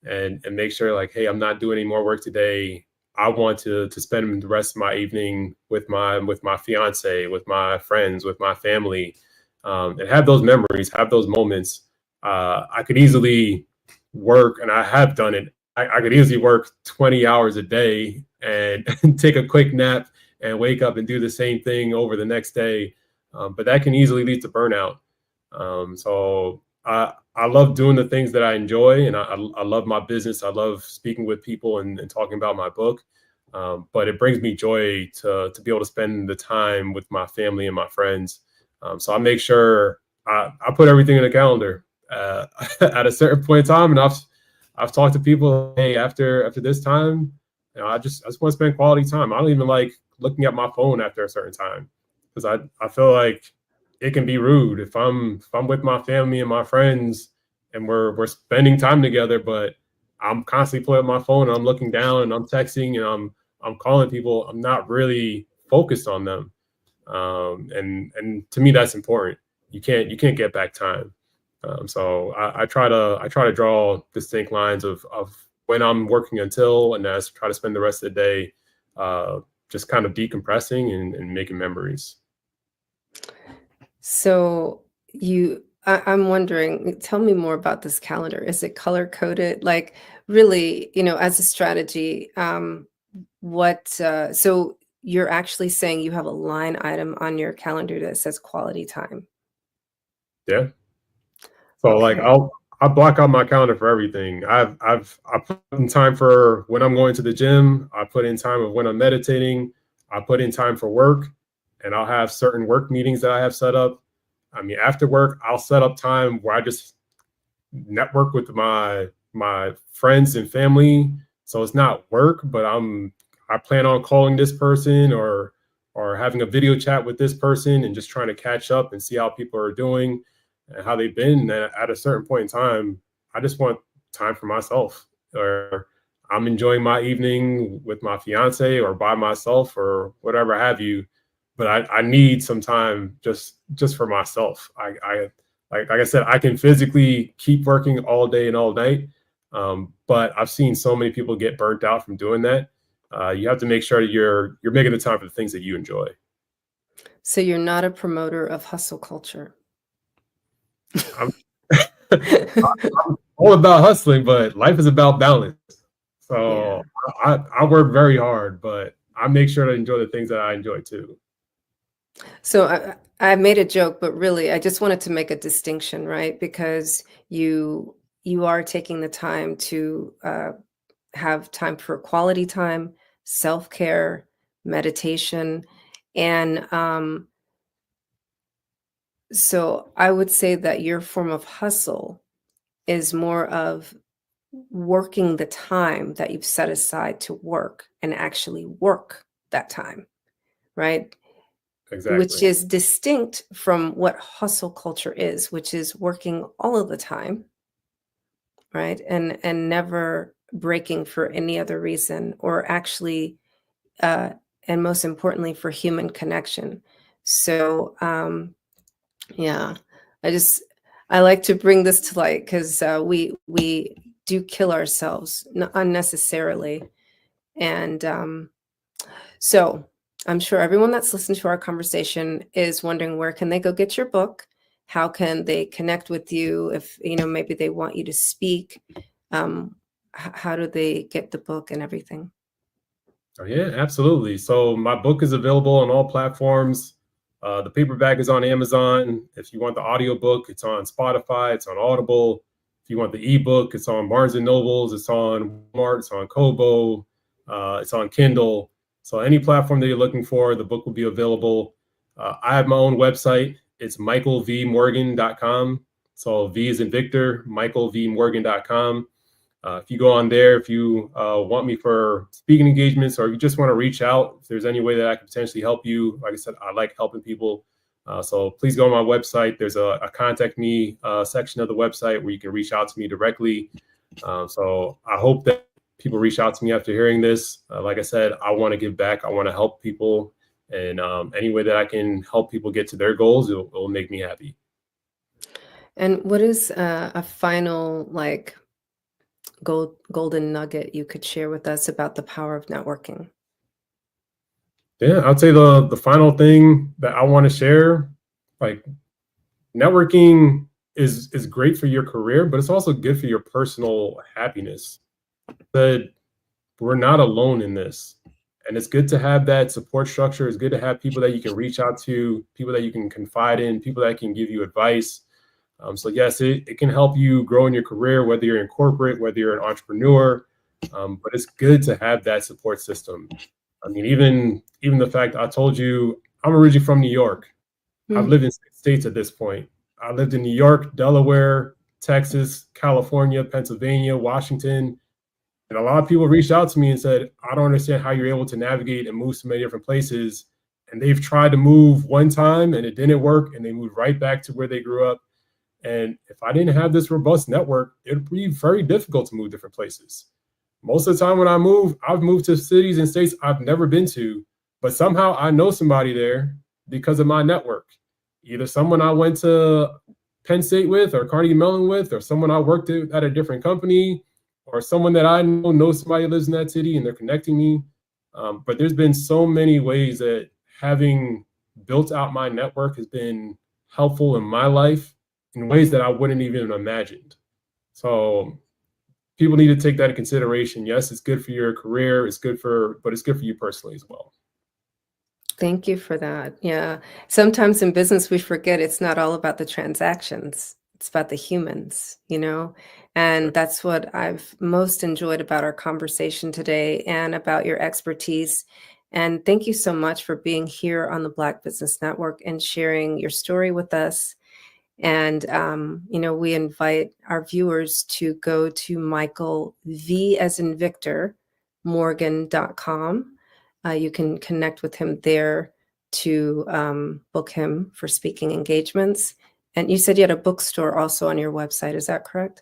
and make sure, like, hey, I'm not doing any more work today. I want to spend the rest of my evening with my fiance, with my friends, with my family, and have those memories, have those moments. I could easily work, and I have done it. I could easily work 20 hours a day and take a quick nap and wake up and do the same thing over the next day. But that can easily lead to burnout. So I love doing the things that I enjoy, and I love my business. I love speaking with people and talking about my book. But it brings me joy to be able to spend the time with my family and my friends. So I make sure I put everything in a calendar at a certain point in time, and I've talked to people. Hey, after this time, I just want to spend quality time. I don't even like looking at my phone after a certain time because I feel like it can be rude if I'm with my family and my friends and we're spending time together, but I'm constantly pulling up my phone and I'm looking down and I'm texting and I'm calling people. I'm not really focused on them. And to me that's important. You can't get back time. So I try to draw distinct lines of when I'm working until, and then I try to spend the rest of the day just kind of decompressing and making memories. So I'm wondering, tell me more about this calendar. Is it color coded? Like, really, as a strategy, so you're actually saying you have a line item on your calendar that says quality time. Yeah. So like Okay. I block out my calendar for everything. I put in time for when I'm going to the gym. I put in time of when I'm meditating. I put in time for work, and I'll have certain work meetings that I have set up. I mean, after work, I'll set up time where I just network with my friends and family. So it's not work, but I plan on calling this person or having a video chat with this person and just trying to catch up and see how people are doing and how they've been. And at a certain point in time, I just want time for myself, or I'm enjoying my evening with my fiance or by myself or whatever have you. But I need some time just for myself. Like I said, I can physically keep working all day and all night, but I've seen so many people get burnt out from doing that. You have to make sure you're making the time for the things that you enjoy. So you're not a promoter of hustle culture. I'm, I'm all about hustling, but life is about balance. So Yeah. I work very hard, but I make sure to enjoy the things that I enjoy too. So I made a joke, but really, I just wanted to make a distinction, right? Because you are taking the time to have time for quality time, self-care, meditation, and so I would say that your form of hustle is more of working the time that you've set aside to work and actually work that time, right? Which Exactly. is distinct from what hustle culture is, which is working all of the time, right? And never breaking for any other reason, or actually, uh, and most importantly, for human connection. So, yeah, I just I like to bring this to light because we do kill ourselves unnecessarily, and so I'm sure everyone that's listened to our conversation is wondering, where can they go get your book? How can they connect with you if maybe they want you to speak? How do they get the book and everything? Oh, yeah, absolutely. So my book is available on all platforms. The paperback is on Amazon. If you want the audiobook, it's on Spotify, it's on Audible. If you want the ebook, it's on Barnes and Nobles, it's on Walmart, it's on Kobo, it's on Kindle. So any platform that you're looking for, the book will be available. I have my own website. it's michaelvmorgan.com. So V is in Victor, michaelvmorgan.com. If you go on there, if you want me for speaking engagements, or if you just want to reach out, if there's any way that I can potentially help you, like I said, I like helping people. So please go on my website. There's a contact me section of the website where you can reach out to me directly. So I hope that people reach out to me after hearing this. Like I said, I want to give back. I want to help people. And any way that I can help people get to their goals, it'll make me happy. And what is a final golden nugget you could share with us about the power of networking? Yeah, I'd say the final thing that I want to share, like, networking is great for your career, but it's also good for your personal happiness. But we're not alone in this. And it's good to have that support structure. It's good to have people that you can reach out to, people that you can confide in, people that can give you advice. So yes, it can help you grow in your career, whether you're in corporate, whether you're an entrepreneur, but it's good to have that support system. I mean, even the fact I told you, I'm originally from New York. I've lived in 6 states at this point. I lived in New York, Delaware, Texas, California, Pennsylvania, Washington. And a lot of people reached out to me and said, I don't understand how you're able to navigate and move so many different places. And they've tried to move one time and it didn't work, and they moved right back to where they grew up. And if I didn't have this robust network, it would be very difficult to move different places. Most of the time when I move, I've moved to cities and states I've never been to, but somehow I know somebody there because of my network. Either someone I went to Penn State with or Carnegie Mellon with, or someone I worked at a different company, or someone that I know somebody lives in that city and they're connecting me. But there's been so many ways that having built out my network has been helpful in my life in ways that I wouldn't even have imagined. So people need to take that into consideration. Yes, it's good for your career. But it's good for you personally as well. Thank you for that. Yeah. Sometimes in business, we forget it's not all about the transactions. It's about the humans, and that's what I've most enjoyed about our conversation today and about your expertise. And thank you so much for being here on the Black Business Network and sharing your story with us. And, we invite our viewers to go to Michael V as in Victor, Morgan.com. You can connect with him there to book him for speaking engagements. And you said you had a bookstore also on your website. Is that correct?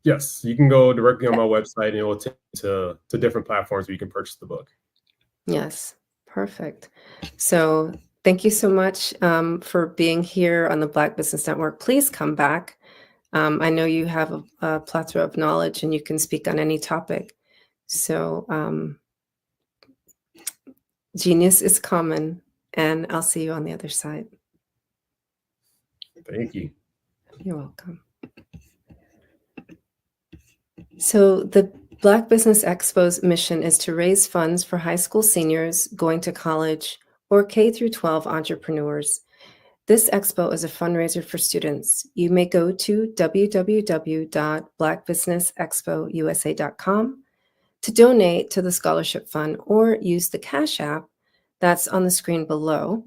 Yes, you can go directly on my website and it will take you to different platforms where you can purchase the book. Yes, perfect. So thank you so much for being here on the Black Business Network. Please come back. I know you have a plethora of knowledge and you can speak on any topic. So genius is common, and I'll see you on the other side. Thank you. You're welcome. So the Black Business Expo's mission is to raise funds for high school seniors going to college or K through 12 entrepreneurs. This expo is a fundraiser for students. You may go to www.blackbusinessexpousa.com to donate to the scholarship fund, or use the Cash App that's on the screen below.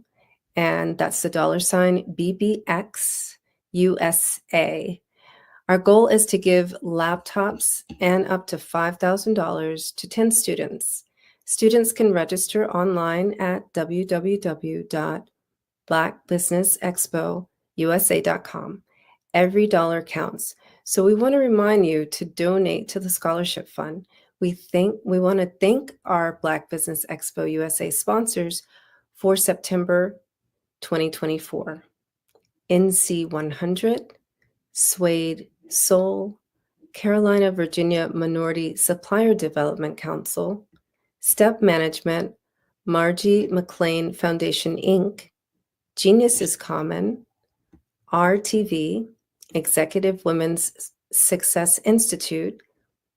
And that's the $BBX USA. Our goal is to give laptops and up to $5,000 to 10 students. Students can register online at www.blackbusinessexpousa.com. Every dollar counts. So we want to remind you to donate to the scholarship fund. We want to thank our Black Business Expo USA sponsors for September 2024. NC 100, Suede Soul, Carolina, Virginia Minority Supplier Development Council, Step Management, Margie McLean Foundation, Inc., Genius is Common, RTV, Executive Women's Success Institute,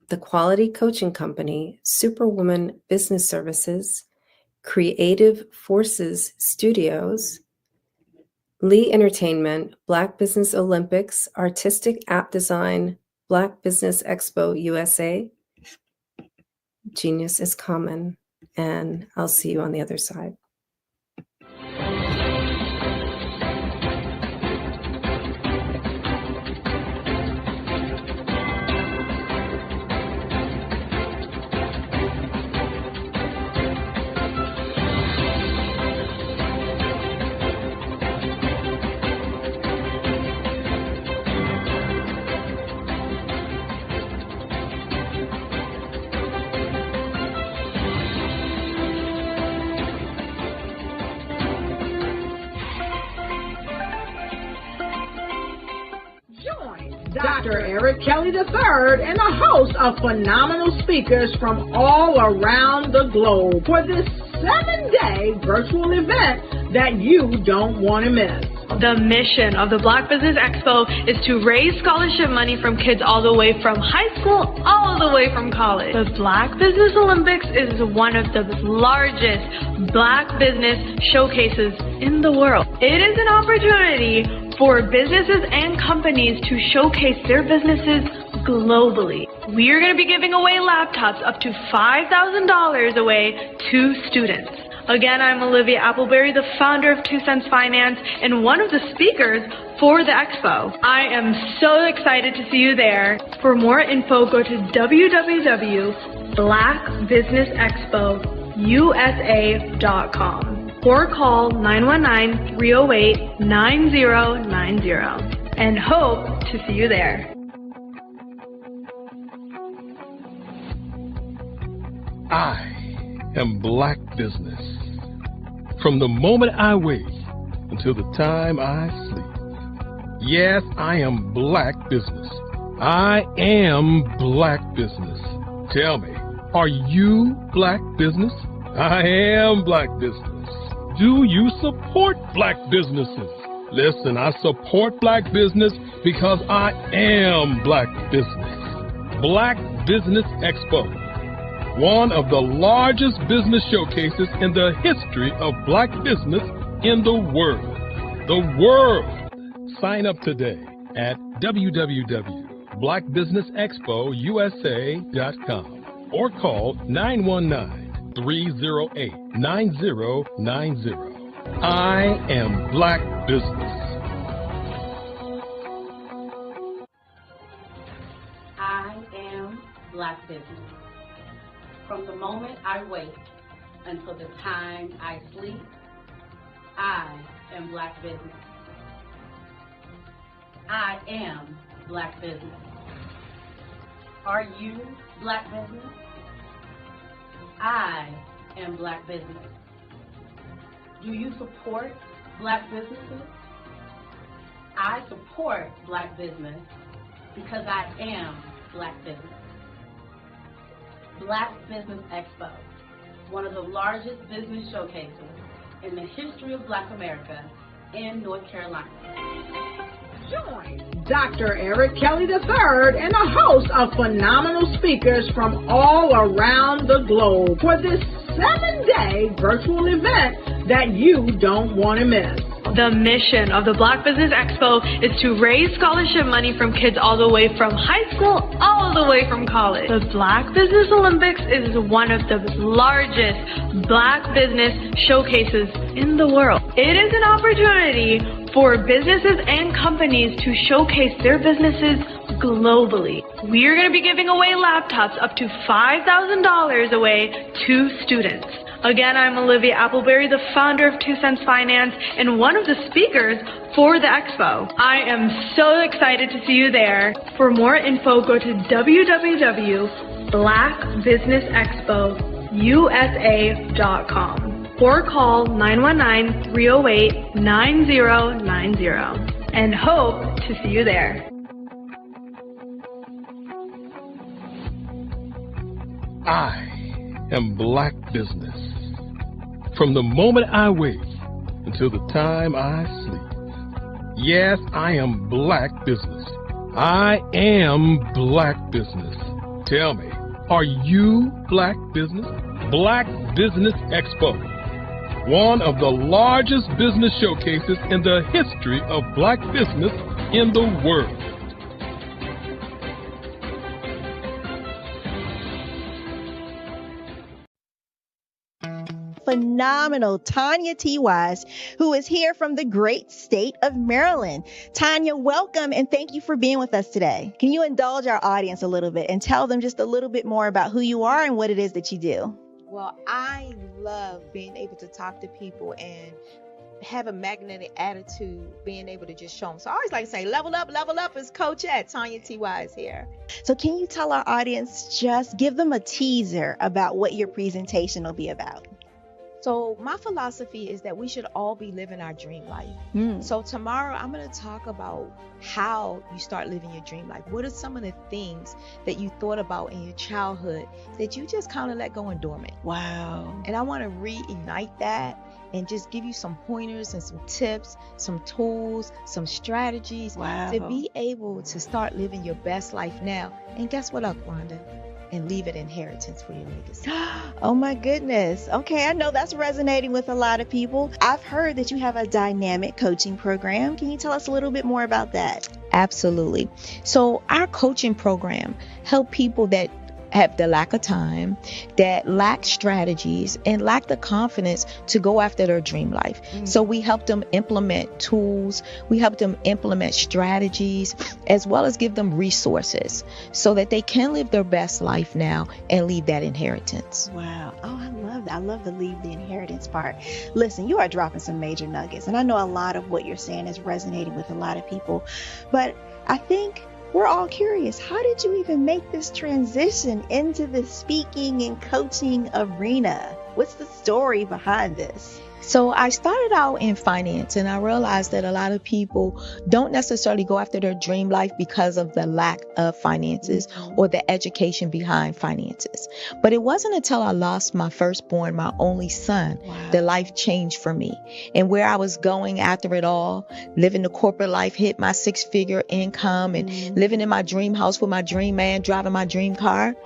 The Quality Coaching Company, Superwoman Business Services, Creative Forces Studios, Lee Entertainment, Black Business Olympics, Artistic App Design, Black Business Expo USA. Genius is common, and I'll see you on the other side. Dr. Eric Kelly III and a host of phenomenal speakers from all around the globe for this 7-day virtual event that you don't want to miss. The mission of the Black Business Expo is to raise scholarship money from kids all the way from high school, all the way from college. The Black Business Olympics is one of the largest Black business showcases in the world. It is an opportunity for businesses and companies to showcase their businesses globally. We are going to be giving away laptops up to $5,000 away to students. Again, I'm Olivia Appleberry, the founder of 2 Cents Finance and one of the speakers for the expo. I am so excited to see you there. For more info, go to www.blackbusinessexpousa.com or call 919-308-9090 and hope to see you there. I am Black Business. From the moment I wake until the time I sleep. Yes, I am Black Business. I am Black Business. Tell me, are you Black Business? I am Black Business. Do you support Black businesses? Listen, I support Black business because I am Black Business. Black Business Expo, one of the largest business showcases in the history of Black business in the world. The world! Sign up today at www.blackbusinessexpousa.com or call 919-308-9090. I am Black Business. I am Black Business. From the moment I wake until the time I sleep, I am Black Business. I am Black Business. Are you Black Business? I am Black Business. Do you support Black businesses? I support Black business because I am Black business. Black Business Expo, one of the largest business showcases in the history of Black America in North Carolina. Join Dr. Eric Kelly III and a host of phenomenal speakers from all around the globe for this 7-day virtual event that you don't want to miss. The mission of the Black Business Expo is to raise scholarship money from kids all the way from high school, all the way from college. The Black Business Olympics is one of the largest Black business showcases in the world. It is an opportunity for businesses and companies to showcase their businesses globally. We are going to be giving away laptops up to $5,000 away to students. Again, I'm Olivia Appleberry, the founder of 2 Cents Finance and one of the speakers for the expo. I am so excited to see you there. For more info, go to www.blackbusinessexpousa.com or call 919-308-9090 and hope to see you there. I am Black Business. From the moment I wake until the time I sleep. Yes, I am Black Business. I am Black Business. Tell me, are you Black Business? Black Business Expo, one of the largest business showcases in the history of Black business in the world. Phenomenal Tanya T. Wise, who is here from the great state of Maryland. Tanya, welcome and thank you for being with us today. Can you indulge our audience a little bit and tell them just a little bit more about who you are and what it is that you do? Well, I love being able to talk to people and have a magnetic attitude, being able to just show them. So I always like to say, level up is Coach at Tanya T. Wise here. So can you tell our audience, just give them a teaser about what your presentation will be about? So my philosophy is that we should all be living our dream life. So tomorrow I'm going to talk about how you start living your dream life. What are some of the things that you thought about in your childhood that you just kind of let go and dormant? Wow. And I want to reignite that and just give you some pointers and some tips, some tools, some strategies to be able to start living your best life now. And guess what, Wanda? And leave an inheritance for your legacy. Oh my goodness. Okay, I know that's resonating with a lot of people. I've heard that you have a dynamic coaching program. Can you tell us a little bit more about that? Absolutely. So our coaching program help people that have the lack of time, that lack strategies, and lack the confidence to go after their dream life. So we help them implement tools, we help them implement strategies, as well as give them resources so that they can live their best life now and leave that inheritance. Wow. Oh, I love that. I love the leave the inheritance part. Listen, you are dropping some major nuggets, and I know a lot of what you're saying is resonating with a lot of people, but I think we're all curious. How did you even make this transition into the speaking and coaching arena? What's the story behind this? So I started out in finance, and I realized that a lot of people don't necessarily go after their dream life because of the lack of finances or the education behind finances. But it wasn't until I lost my firstborn, my only son, that life changed for me. And where I was going after it all, living the corporate life, hit my 6-figure income and living in my dream house with my dream man, driving my dream car.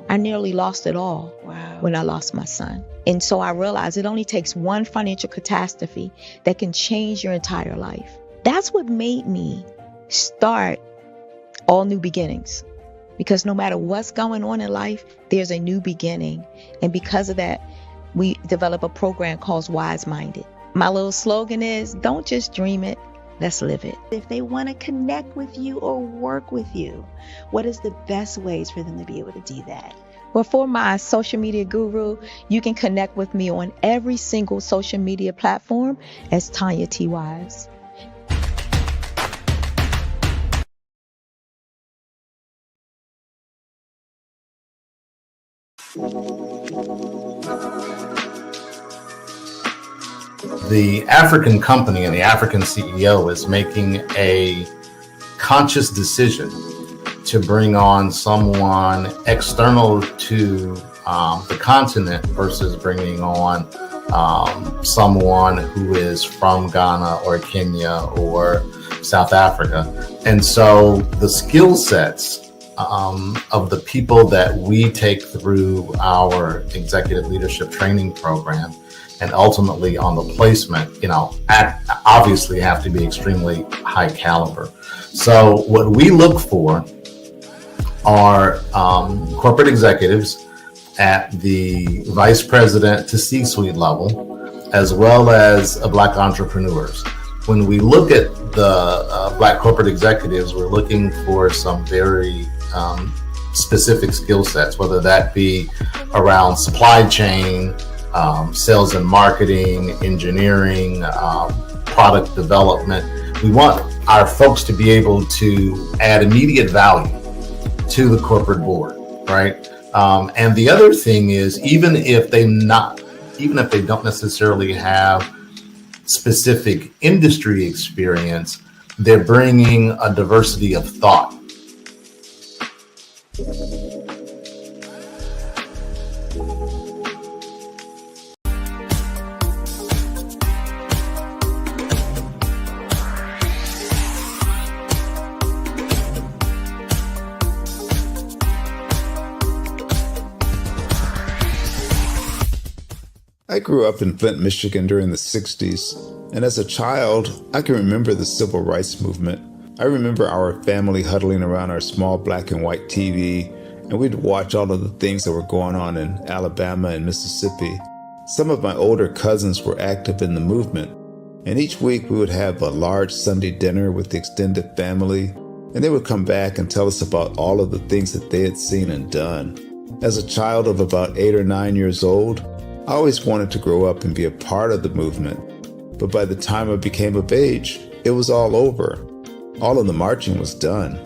I nearly lost it all when I lost my son. And so I realized it only takes one financial catastrophe that can change your entire life. That's what made me start All New Beginnings. Because no matter what's going on in life, there's a new beginning. And because of that, we developed a program called Wise Minded. My little slogan is, don't just dream it, let's live it. If they want to connect with you or work with you, what is the best ways for them to be able to do that? Well, for my social media guru, you can connect with me on every single social media platform as Tanya T. Wise. The African company and the African CEO is making a conscious decision to bring on someone external to the continent versus bringing on someone who is from Ghana or Kenya or South Africa. And so the skill sets of the people that we take through our executive leadership training program and ultimately on the placement, obviously have to be extremely high caliber. So what we look for are corporate executives at the vice president to C-suite level, as well as Black entrepreneurs. When we look at the Black corporate executives, we're looking for some very specific skill sets, whether that be around supply chain, sales and marketing, engineering, product development. We want our folks to be able to add immediate value to the corporate board, right? And the other thing is, even if they don't necessarily have specific industry experience, they're bringing a diversity of thought. I grew up in Flint, Michigan during the 60s, and as a child, I can remember the civil rights movement. I remember our family huddling around our small black and white TV, and we'd watch all of the things that were going on in Alabama and Mississippi. Some of my older cousins were active in the movement, and each week we would have a large Sunday dinner with the extended family, and they would come back and tell us about all of the things that they had seen and done. As a child of about 8 or 9 years old, I always wanted to grow up and be a part of the movement, but by the time I became of age, it was all over. All of the marching was done.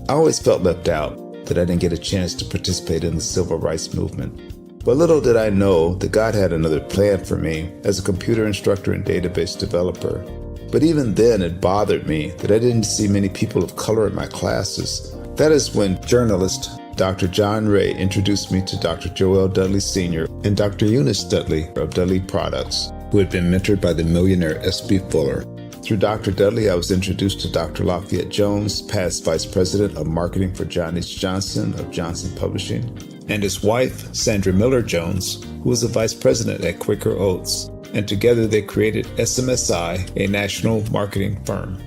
I always felt left out, that I didn't get a chance to participate in the civil rights movement. But little did I know that God had another plan for me as a computer instructor and database developer. But even then, it bothered me that I didn't see many people of color in my classes. That is when journalist Dr. John Ray introduced me to Dr. Joel Dudley Sr. and Dr. Eunice Dudley of Dudley Products, who had been mentored by the millionaire S.B. Fuller. Through Dr. Dudley, I was introduced to Dr. Lafayette Jones, past Vice President of Marketing for John H. Johnson of Johnson Publishing, and his wife, Sandra Miller Jones, who was a Vice President at Quaker Oats, and together they created SMSI, a national marketing firm.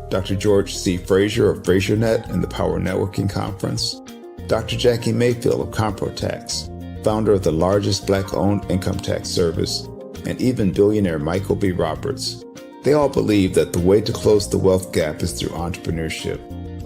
Dr. George C. Frazier of FrazierNet and the Power Networking Conference, Dr. Jackie Mayfield of ComproTax, founder of the largest Black-owned income tax service, and even billionaire Michael B. Roberts. They all believe that the way to close the wealth gap is through entrepreneurship,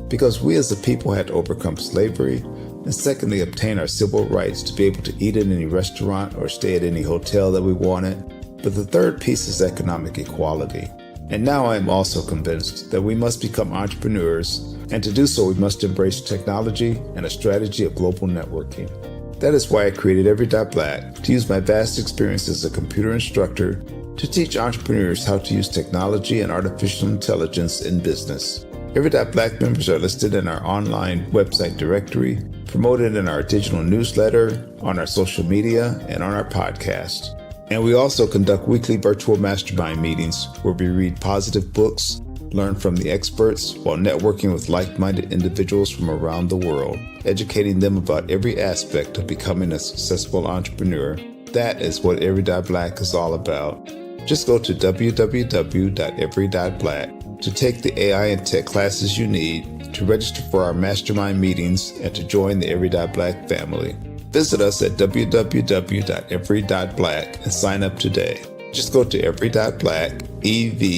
because we as a people had to overcome slavery, and secondly, obtain our civil rights to be able to eat in any restaurant or stay at any hotel that we wanted. But the third piece is economic equality. And now I am also convinced that we must become entrepreneurs, and to do so we must embrace technology and a strategy of global networking. That is why I created Every.Black, to use my vast experience as a computer instructor to teach entrepreneurs how to use technology and artificial intelligence in business. Every.Black members are listed in our online website directory, promoted in our digital newsletter, on our social media, and on our podcast. And we also conduct weekly virtual mastermind meetings where we read positive books, learn from the experts, while networking with like-minded individuals from around the world, educating them about every aspect of becoming a successful entrepreneur. That is what Every.Black is all about. Just go to www.every.black to take the AI and tech classes you need, to register for our mastermind meetings, and to join the Every.Black family. Visit us at www.every.black and sign up today. Just go to every.black, every.black.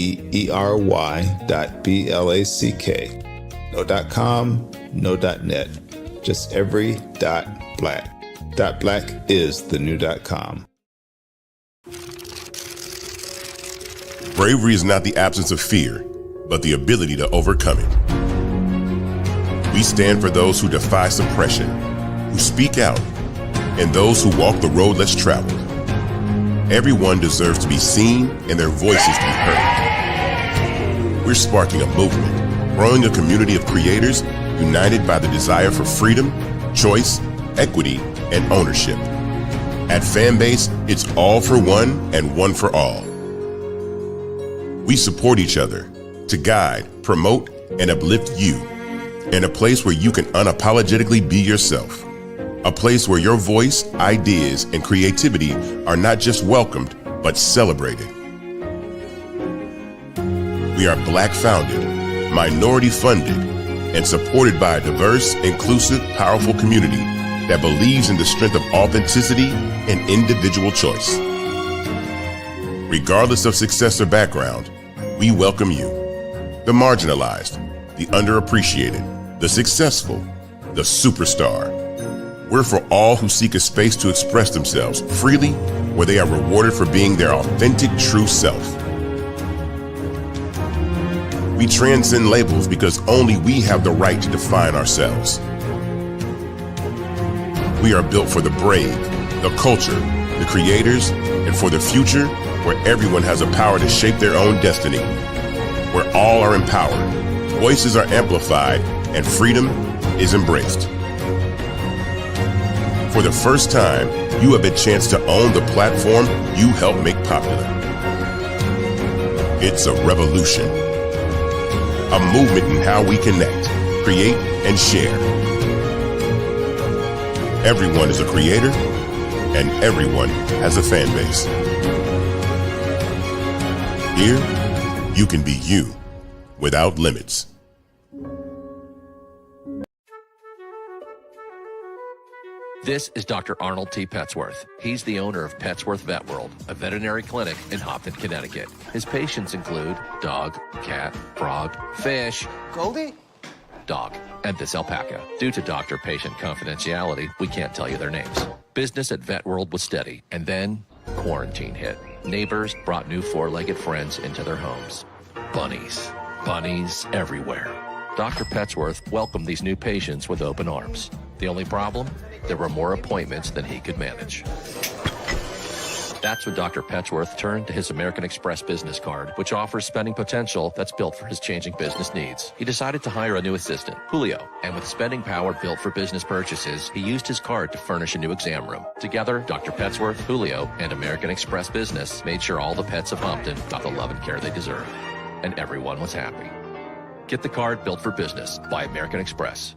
No .com, no .net, just every.black. .black is the new .com. Bravery is not the absence of fear, but the ability to overcome it. We stand for those who defy suppression, who speak out, and those who walk the road less traveled. Everyone deserves to be seen and their voices to be heard. We're sparking a movement, growing a community of creators united by the desire for freedom, choice, equity, and ownership. At Fanbase, it's all for one and one for all. We support each other to guide, promote, and uplift you in a place where you can unapologetically be yourself. A place where your voice, ideas, and creativity are not just welcomed, but celebrated. We are Black founded, minority funded, and supported by a diverse, inclusive, powerful community that believes in the strength of authenticity and individual choice. Regardless of success or background, we welcome you. The marginalized, the underappreciated, the successful, the superstar. We're for all who seek a space to express themselves freely, where they are rewarded for being their authentic, true self. We transcend labels because only we have the right to define ourselves. We are built for the brave, the culture, the creators, and for the future where everyone has the power to shape their own destiny, where all are empowered, voices are amplified, and freedom is embraced. For the first time, you have a chance to own the platform you helped make popular. It's a revolution, a movement in how we connect, create, and share. Everyone is a creator, and everyone has a fan base. Here, you can be you without limits. This is Dr. Arnold T. Petsworth. He's the owner of Petsworth Vet World, a veterinary clinic in Hopton, Connecticut. His patients include dog, cat, frog, fish, Goldie, dog, and this alpaca. Due to doctor-patient confidentiality, we can't tell you their names. Business at Vet World was steady, and then quarantine hit. Neighbors brought new four-legged friends into their homes. Bunnies. Bunnies everywhere. Dr. Petsworth welcomed these new patients with open arms. The only problem? There were more appointments than he could manage. That's when Dr. Petsworth turned to his American Express business card, which offers spending potential that's built for his changing business needs. He decided to hire a new assistant, Julio, and with spending power built for business purchases, he used his card to furnish a new exam room. Together, Dr. Petsworth, Julio, and American Express Business made sure all the pets of Humpton got the love and care they deserve. And everyone was happy. Get the card built for business by American Express.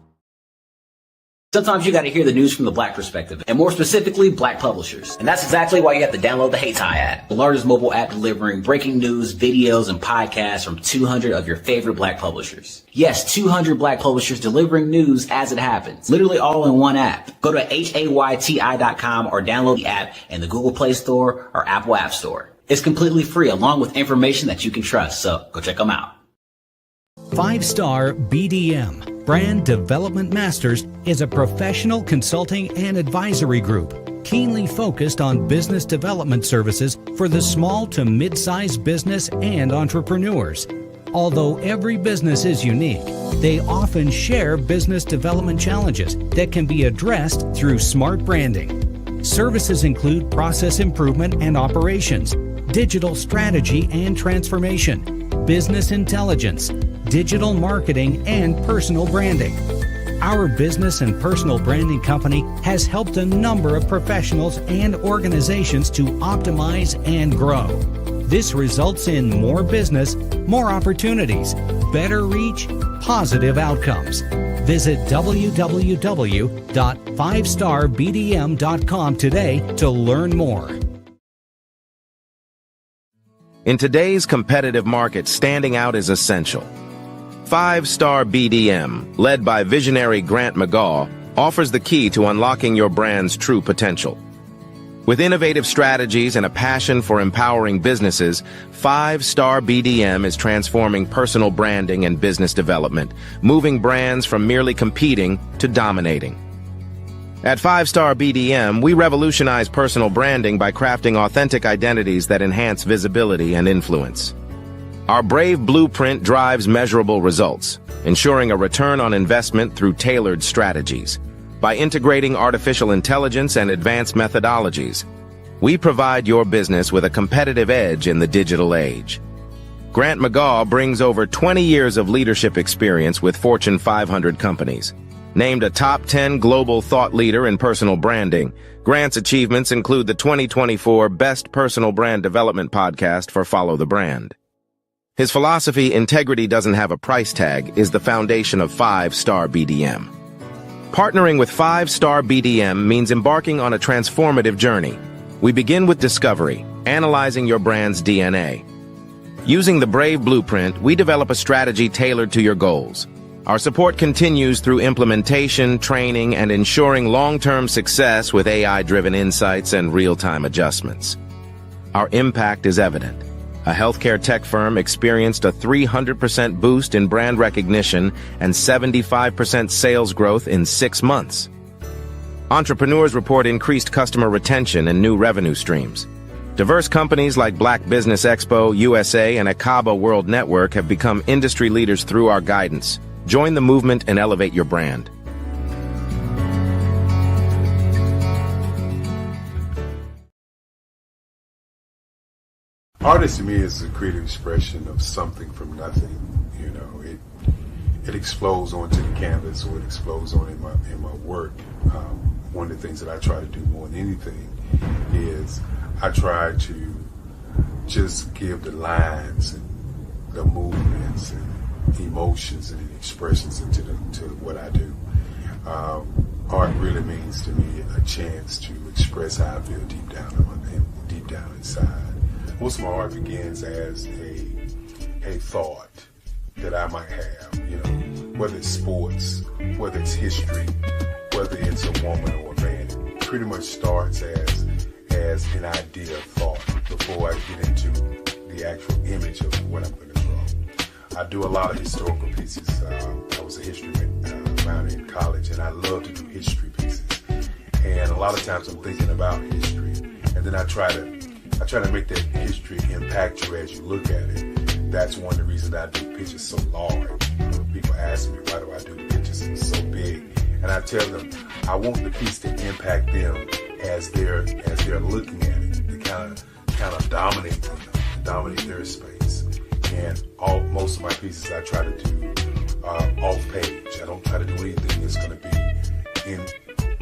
Sometimes you got to hear the news from the Black perspective, and more specifically, Black publishers. And that's exactly why you have to download the Hey Tie app, the largest mobile app delivering breaking news, videos, and podcasts from 200 of your favorite Black publishers. Yes, 200 Black publishers delivering news as it happens, literally all in one app. Go to haytI.com or download the app in the Google Play Store or Apple App Store. It's completely free, along with information that you can trust, so go check them out. 5-Star BDM, Brand Development Masters, is a professional consulting and advisory group keenly focused on business development services for the small to mid-sized business and entrepreneurs. Although every business is unique, they often share business development challenges that can be addressed through smart branding. Services include process improvement and operations, digital strategy and transformation, business intelligence, digital marketing, and personal branding. Our business and personal branding company has helped a number of professionals and organizations to optimize and grow. This results in more business, more opportunities, better reach, positive outcomes. Visit www.5starbdm.com today to learn more. In today's competitive market, standing out is essential. 5-Star BDM, led by visionary Grant McGaw, offers the key to unlocking your brand's true potential. With innovative strategies and a passion for empowering businesses, 5-Star BDM is transforming personal branding and business development, moving brands from merely competing to dominating. At 5-Star BDM, we revolutionize personal branding by crafting authentic identities that enhance visibility and influence. Our brave blueprint drives measurable results, ensuring a return on investment through tailored strategies. By integrating artificial intelligence and advanced methodologies, we provide your business with a competitive edge in the digital age. Grant McGaw brings over 20 years of leadership experience with Fortune 500 companies. Named a top 10 global thought leader in personal branding, Grant's achievements include the 2024 Best Personal Brand Development Podcast for Follow the Brand. His philosophy, integrity doesn't have a price tag, is the foundation of 5-Star BDM. Partnering with 5-Star BDM means embarking on a transformative journey. We begin with discovery, analyzing your brand's DNA. Using the Brave Blueprint, we develop a strategy tailored to your goals. Our support continues through implementation, training, and ensuring long-term success with AI-driven insights and real-time adjustments. Our impact is evident. A healthcare tech firm experienced a 300% boost in brand recognition and 75% sales growth in 6 months. Entrepreneurs report increased customer retention and new revenue streams. Diverse companies like Black Business Expo USA and Akaba World Network have become industry leaders through our guidance. Join the movement and elevate your brand. Artist to me is a creative expression of something from nothing. You know, it explodes onto the canvas, or it explodes on in my work. One of the things that I try to do more than anything is I try to just give the lines and the movements and emotions and expressions into to what I do. Art really means to me a chance to express how I feel deep down inside. Most of my art begins as a thought that I might have, you know, whether it's sports, whether it's history, whether it's a woman or a man. It pretty much starts as an idea of thought before I get into the actual image of what I'm going to draw. I do a lot of historical pieces. I was a history minor in college, and I love to do history pieces. And a lot of times I'm thinking about history, and then I try to make that history impact you as you look at it. That's one of the reasons I do pictures so large. People ask me, why do I do the pictures so big? And I tell them, I want the piece to impact them as they're looking at it, to kind of dominate them, dominate their space. And most of my pieces I try to do off page. I don't try to do anything that's going to be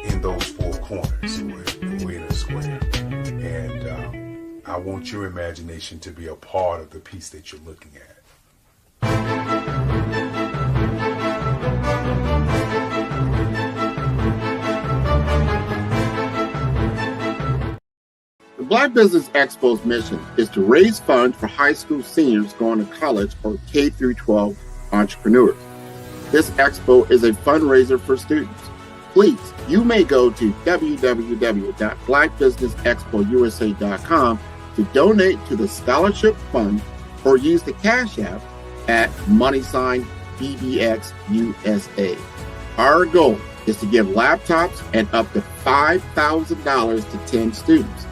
in those four corners. We're in a square, and I want your imagination to be a part of the piece that you're looking at. The Black Business Expo's mission is to raise funds for high school seniors going to college or K through 12 entrepreneurs. This expo is a fundraiser for students. Please, you may go to www.blackbusinessexpousa.com to donate to the scholarship fund or use the Cash App at $BBXUSA. Our goal is to give laptops and up to $5,000 to 10 students.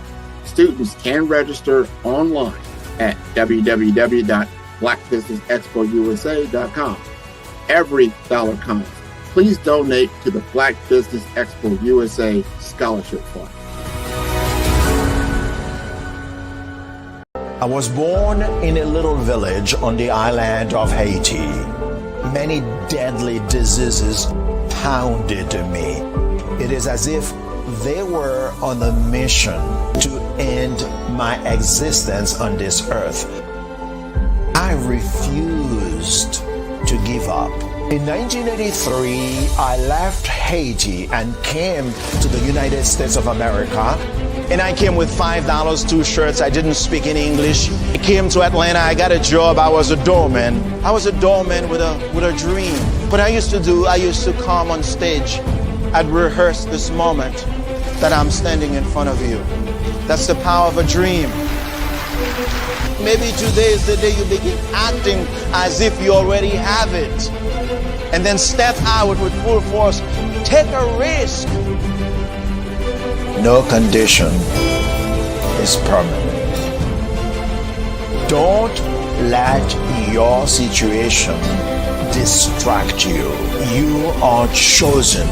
Students can register online at www.blackbusinessexpousa.com. Every dollar counts. Please donate to the Black Business Expo USA Scholarship Fund. I was born in a little village on the island of Haiti. Many deadly diseases pounded me. It is as if they were on a mission to end my existence on this earth. I refused to give up. In 1983, I left Haiti and came to the United States of America. And I came with $5, 2 shirts. I didn't speak in English. I came to Atlanta. I got a job. I was a doorman. I was a doorman with a dream. What I used to come on stage. I'd rehearse this moment that I'm standing in front of you. That's the power of a dream. Maybe today is the day you begin acting as if you already have it. And then step out with full force. Take a risk. No condition is permanent. Don't let your situation distract you. You are chosen.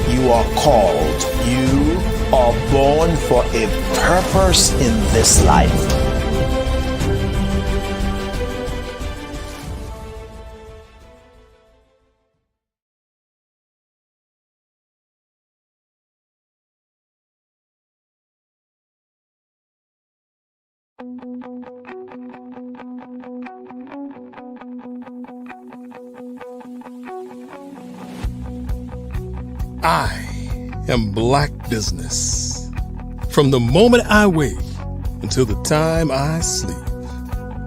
You are called. You are born for a purpose in this life. I am Black Business. From the moment I wake until the time I sleep.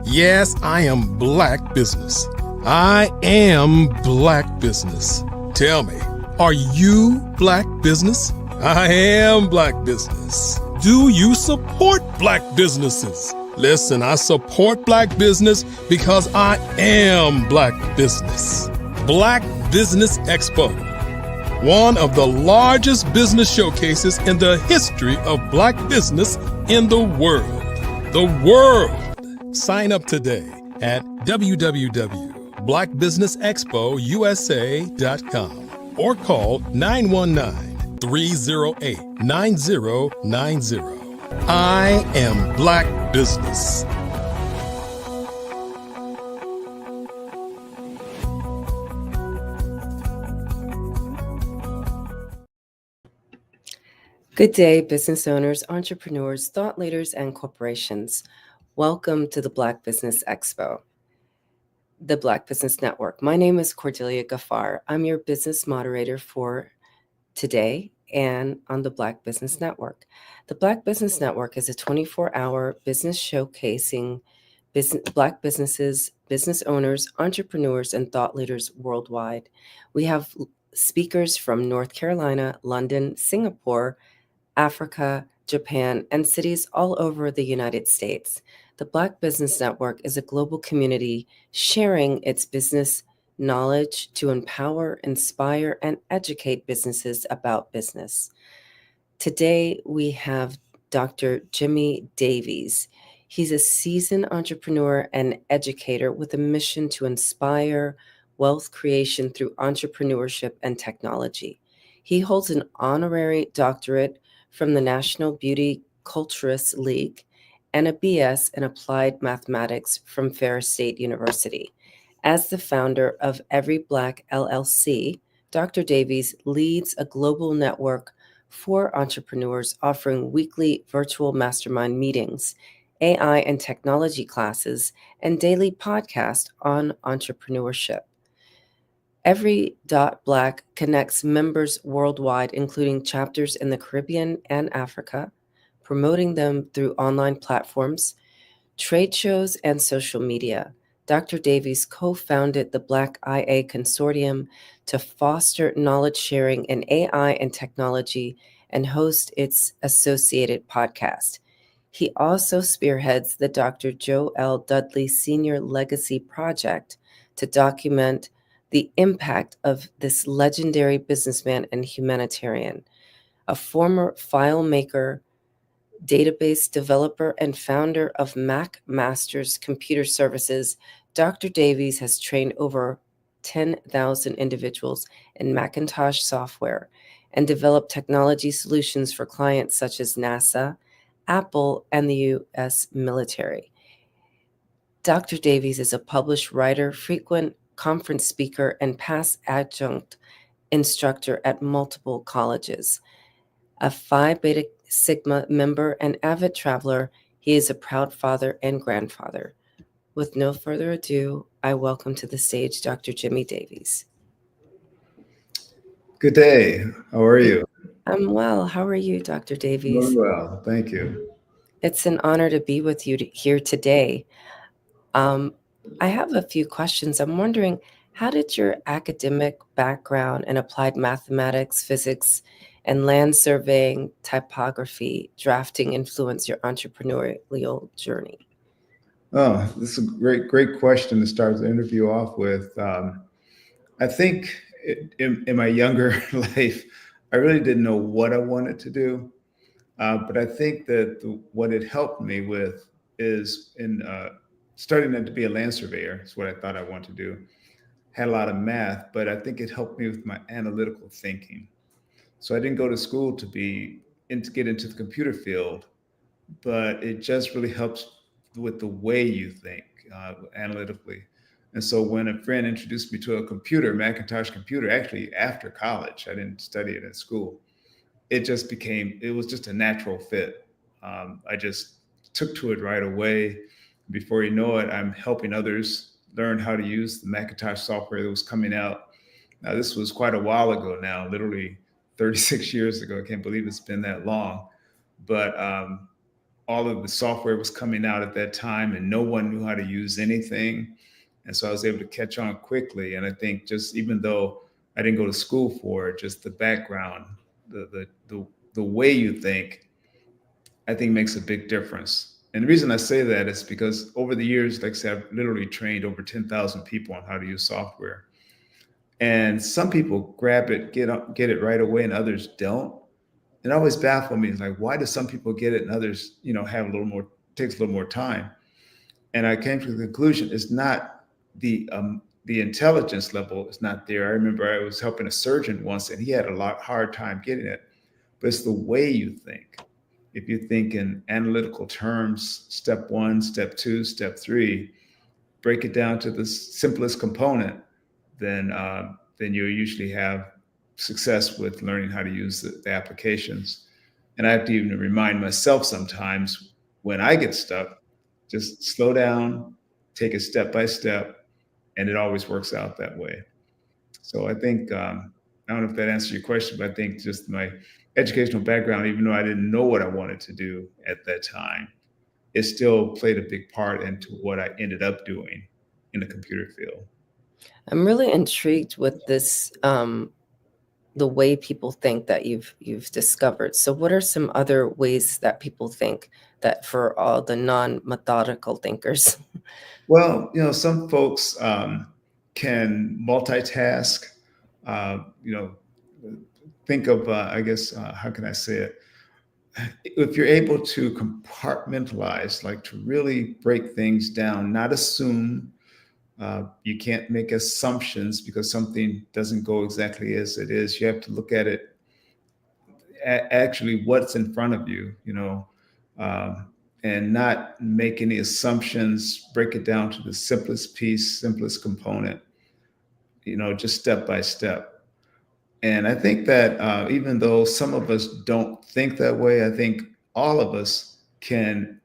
Yes, I am Black Business. I am Black Business. Tell me, are you Black Business? I am Black Business. Do you support Black businesses? Listen, I support Black business because I am Black Business. Black Business Expo, one of the largest business showcases in the history of Black business in the world. The world! Sign up today at www.blackbusinessexpousa.com or call 919-308-9090. I am Black Business. Good day, business owners, entrepreneurs, thought leaders, and corporations. Welcome to the Black Business Expo, the Black Business Network. My name is Cordelia Gaffar. I'm your business moderator for today and on the Black Business Network. The Black Business Network is a 24-hour business showcasing Black businesses, business owners, entrepreneurs, and thought leaders worldwide. We have speakers from North Carolina, London, Singapore, Africa, Japan, and cities all over the United States. The Black Business Network is a global community sharing its business knowledge to empower, inspire, and educate businesses about business. Today, we have Dr. Jimmy Davies. He's a seasoned entrepreneur and educator with a mission to inspire wealth creation through entrepreneurship and technology. He holds an honorary doctorate from the National Beauty Culturists League and a BS in Applied Mathematics from Ferris State University. As the founder of Every Black LLC, Dr. Davies leads a global network for entrepreneurs offering weekly virtual mastermind meetings, AI and technology classes, and daily podcast on entrepreneurship. Every Black connects members worldwide, including chapters in the Caribbean and Africa, promoting them through online platforms, trade shows, and social media. Dr. Davies co-founded the Black IA Consortium to foster knowledge sharing in AI and technology and host its associated podcast. He also spearheads the Dr. Joe L. Dudley Senior Legacy Project to document the impact of this legendary businessman and humanitarian. A former FileMaker database developer and founder of Mac Masters Computer Services, Dr. Davies has trained over 10,000 individuals in Macintosh software and developed technology solutions for clients such as NASA, Apple, and the U.S. military. Dr. Davies is a published writer, frequent conference speaker, and past adjunct instructor at multiple colleges. A Phi Beta Sigma member and avid traveler, he is a proud father and grandfather. With no further ado, I welcome to the stage Dr. Jimmy Davies. Good day. How are you? I'm well. How are you, Dr. Davies? Very well. Thank you. It's an honor to be with you here today. I have a few questions. I'm wondering, how did your academic background in applied mathematics, physics, and land surveying, typography, drafting influence your entrepreneurial journey? Oh, this is a great question to start the interview off with. I think in my younger life, I really didn't know what I wanted to do. But I think that what it helped me with is in starting to be a land surveyor is what I thought I wanted to do. Had a lot of math, but I think it helped me with my analytical thinking. So I didn't go to school to get into the computer field, but it just really helps with the way you think analytically. And so when a friend introduced me to a computer, Macintosh computer, actually after college, I didn't study it at school. It was just a natural fit. I just took to it right away. Before you know it, I'm helping others learn how to use the Macintosh software that was coming out. Now, this was quite a while ago now, literally 36 years ago. I can't believe it's been that long. But all of the software was coming out at that time and no one knew how to use anything. And so I was able to catch on quickly. And I think just even though I didn't go to school for it, just the background, the way you think, I think makes a big difference. And the reason I say that is because over the years, like I said, I've literally trained over 10,000 people on how to use software. And some people grab it, get it right away, and others don't. It always baffled me. It's like, why do some people get it and others, takes a little more time? And I came to the conclusion it's not the intelligence level is not there. I remember I was helping a surgeon once, and he had a hard time getting it. But it's the way you think. If you think in analytical terms, step 1, step 2, step 3, break it down to the simplest component, then you usually have success with learning how to use the applications. And I have to even remind myself sometimes when I get stuck, just slow down, take it step by step, and it always works out that way. So I think, I don't know if that answers your question, but I think just my educational background, even though I didn't know what I wanted to do at that time, it still played a big part into what I ended up doing in the computer field. I'm really intrigued with this, the way people think that you've discovered. So what are some other ways that people think that for all the non-methodical thinkers? Well, some folks can multitask, think of, how can I say it? If you're able to compartmentalize, like to really break things down, not assume, you can't make assumptions because something doesn't go exactly as it is. You have to look at it actually what's in front of you, and not make any assumptions, break it down to the simplest piece, simplest component, just step by step. And I think that even though some of us don't think that way, I think all of us can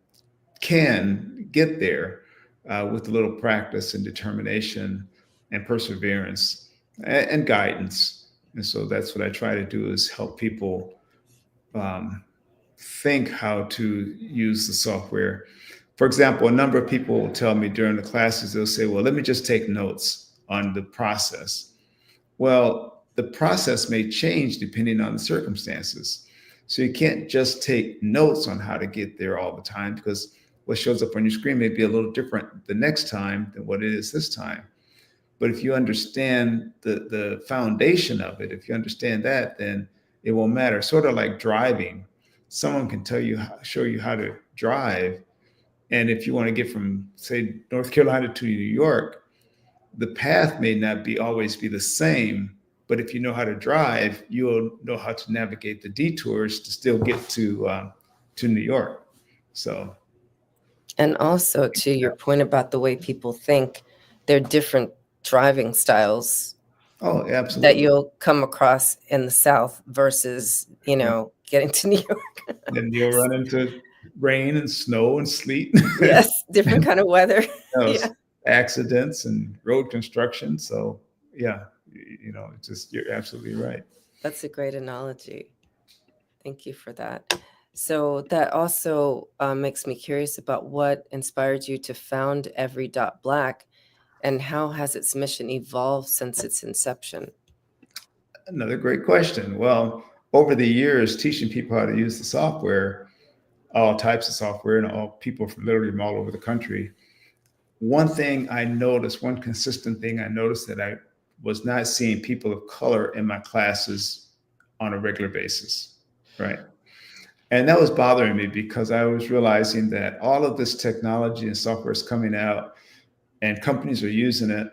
get there with a little practice and determination and perseverance and guidance. And so that's what I try to do, is help people think how to use the software. For example, a number of people will tell me during the classes, they'll say, well, let me just take notes on the process. Well, the process may change depending on the circumstances. So you can't just take notes on how to get there all the time, because what shows up on your screen may be a little different the next time than what it is this time. But if you understand the foundation of it, if you understand that, then it won't matter. Sort of like driving. Someone can show you how to drive. And if you want to get from, say, North Carolina to New York, the path may not always be the same. But if you know how to drive, you'll know how to navigate the detours to still get to New York. So. And also, to your point about the way people think, they're different driving styles. Oh, absolutely. That you'll come across in the South versus, getting to New York. Then you'll run into rain and snow and sleet. Yes, different kind of weather. Yeah. Accidents and road construction. So, yeah, you're absolutely right. That's a great analogy. Thank you for that. So that also makes me curious about what inspired you to found Every.Black, and how has its mission evolved since its inception? Another great question. Well, over the years, teaching people how to use the software, all types of software, and all people from all over the country, one consistent thing I noticed, that I was not seeing people of color in my classes on a regular basis, right? And that was bothering me, because I was realizing that all of this technology and software is coming out and companies are using it.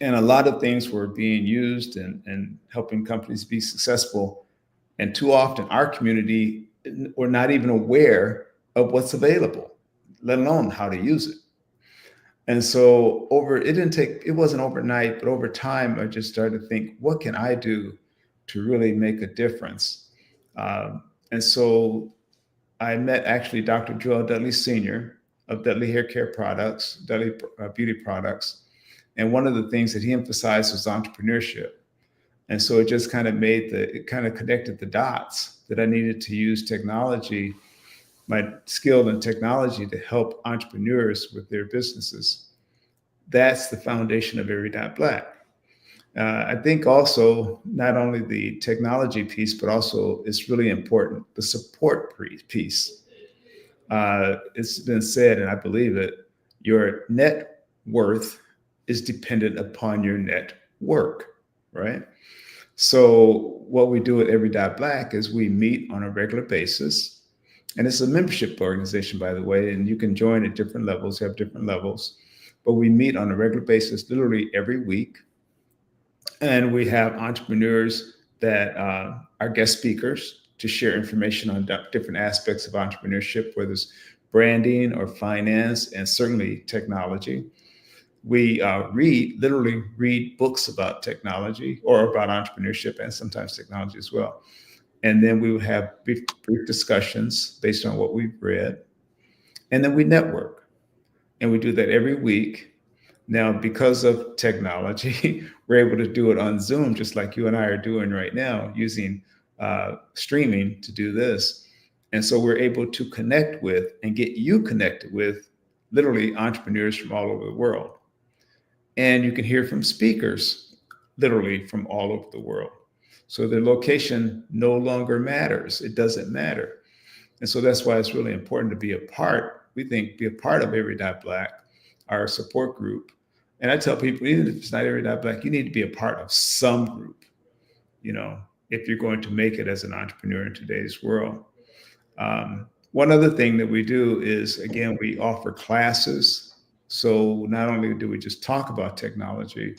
And a lot of things were being used and helping companies be successful. And too often our community, we're not even aware of what's available, let alone how to use it. And so it wasn't overnight, but over time, I just started to think, what can I do to really make a difference? And so I met actually Dr. Joel Dudley Sr. of Dudley Hair Care Products, Dudley Beauty Products. And one of the things that he emphasized was entrepreneurship. And so it just kind of connected the dots that I needed to use technology, my skill in technology, to help entrepreneurs with their businesses. That's the foundation of Every.Black. I think also not only the technology piece, but also it's really important, the support piece. It's been said, and I believe it, your net worth is dependent upon your net work, right? So what we do at Every.Black is we meet on a regular basis, and it's a membership organization, by the way, and you can join at different levels, you have different levels, but we meet on a regular basis, literally every week. And we have entrepreneurs that are guest speakers to share information on different aspects of entrepreneurship, whether it's branding or finance, and certainly technology. We literally read books about technology or about entrepreneurship, and sometimes technology as well. And then we would have brief discussions based on what we've read. And then we network. And we do that every week. Now, because of technology, we're able to do it on Zoom, just like you and I are doing right now, using streaming to do this. And so we're able to connect with and get you connected with literally entrepreneurs from all over the world. And you can hear from speakers literally from all over the world. So the location no longer matters. It doesn't matter. And so that's why it's really important to be a part of Every.Black, our support group. And I tell people, even if it's not Every.Black, you need to be a part of some group, if you're going to make it as an entrepreneur in today's world. One other thing that we do is, again, we offer classes. So not only do we just talk about technology,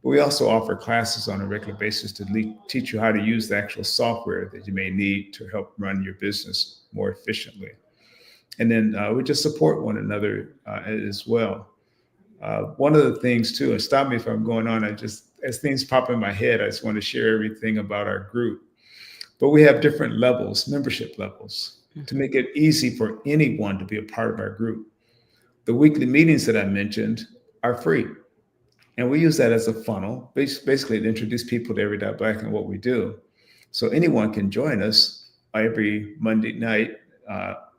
But we also offer classes on a regular basis to teach you how to use the actual software that you may need to help run your business more efficiently. And then we just support one another as well. One of the things too, and stop me if I'm going on, as things pop in my head, I just want to share everything about our group. But we have different levels, membership levels, to make it easy for anyone to be a part of our group. The weekly meetings that I mentioned are free. And we use that as a funnel, basically to introduce people to Every.Black and what we do. So anyone can join us every Monday night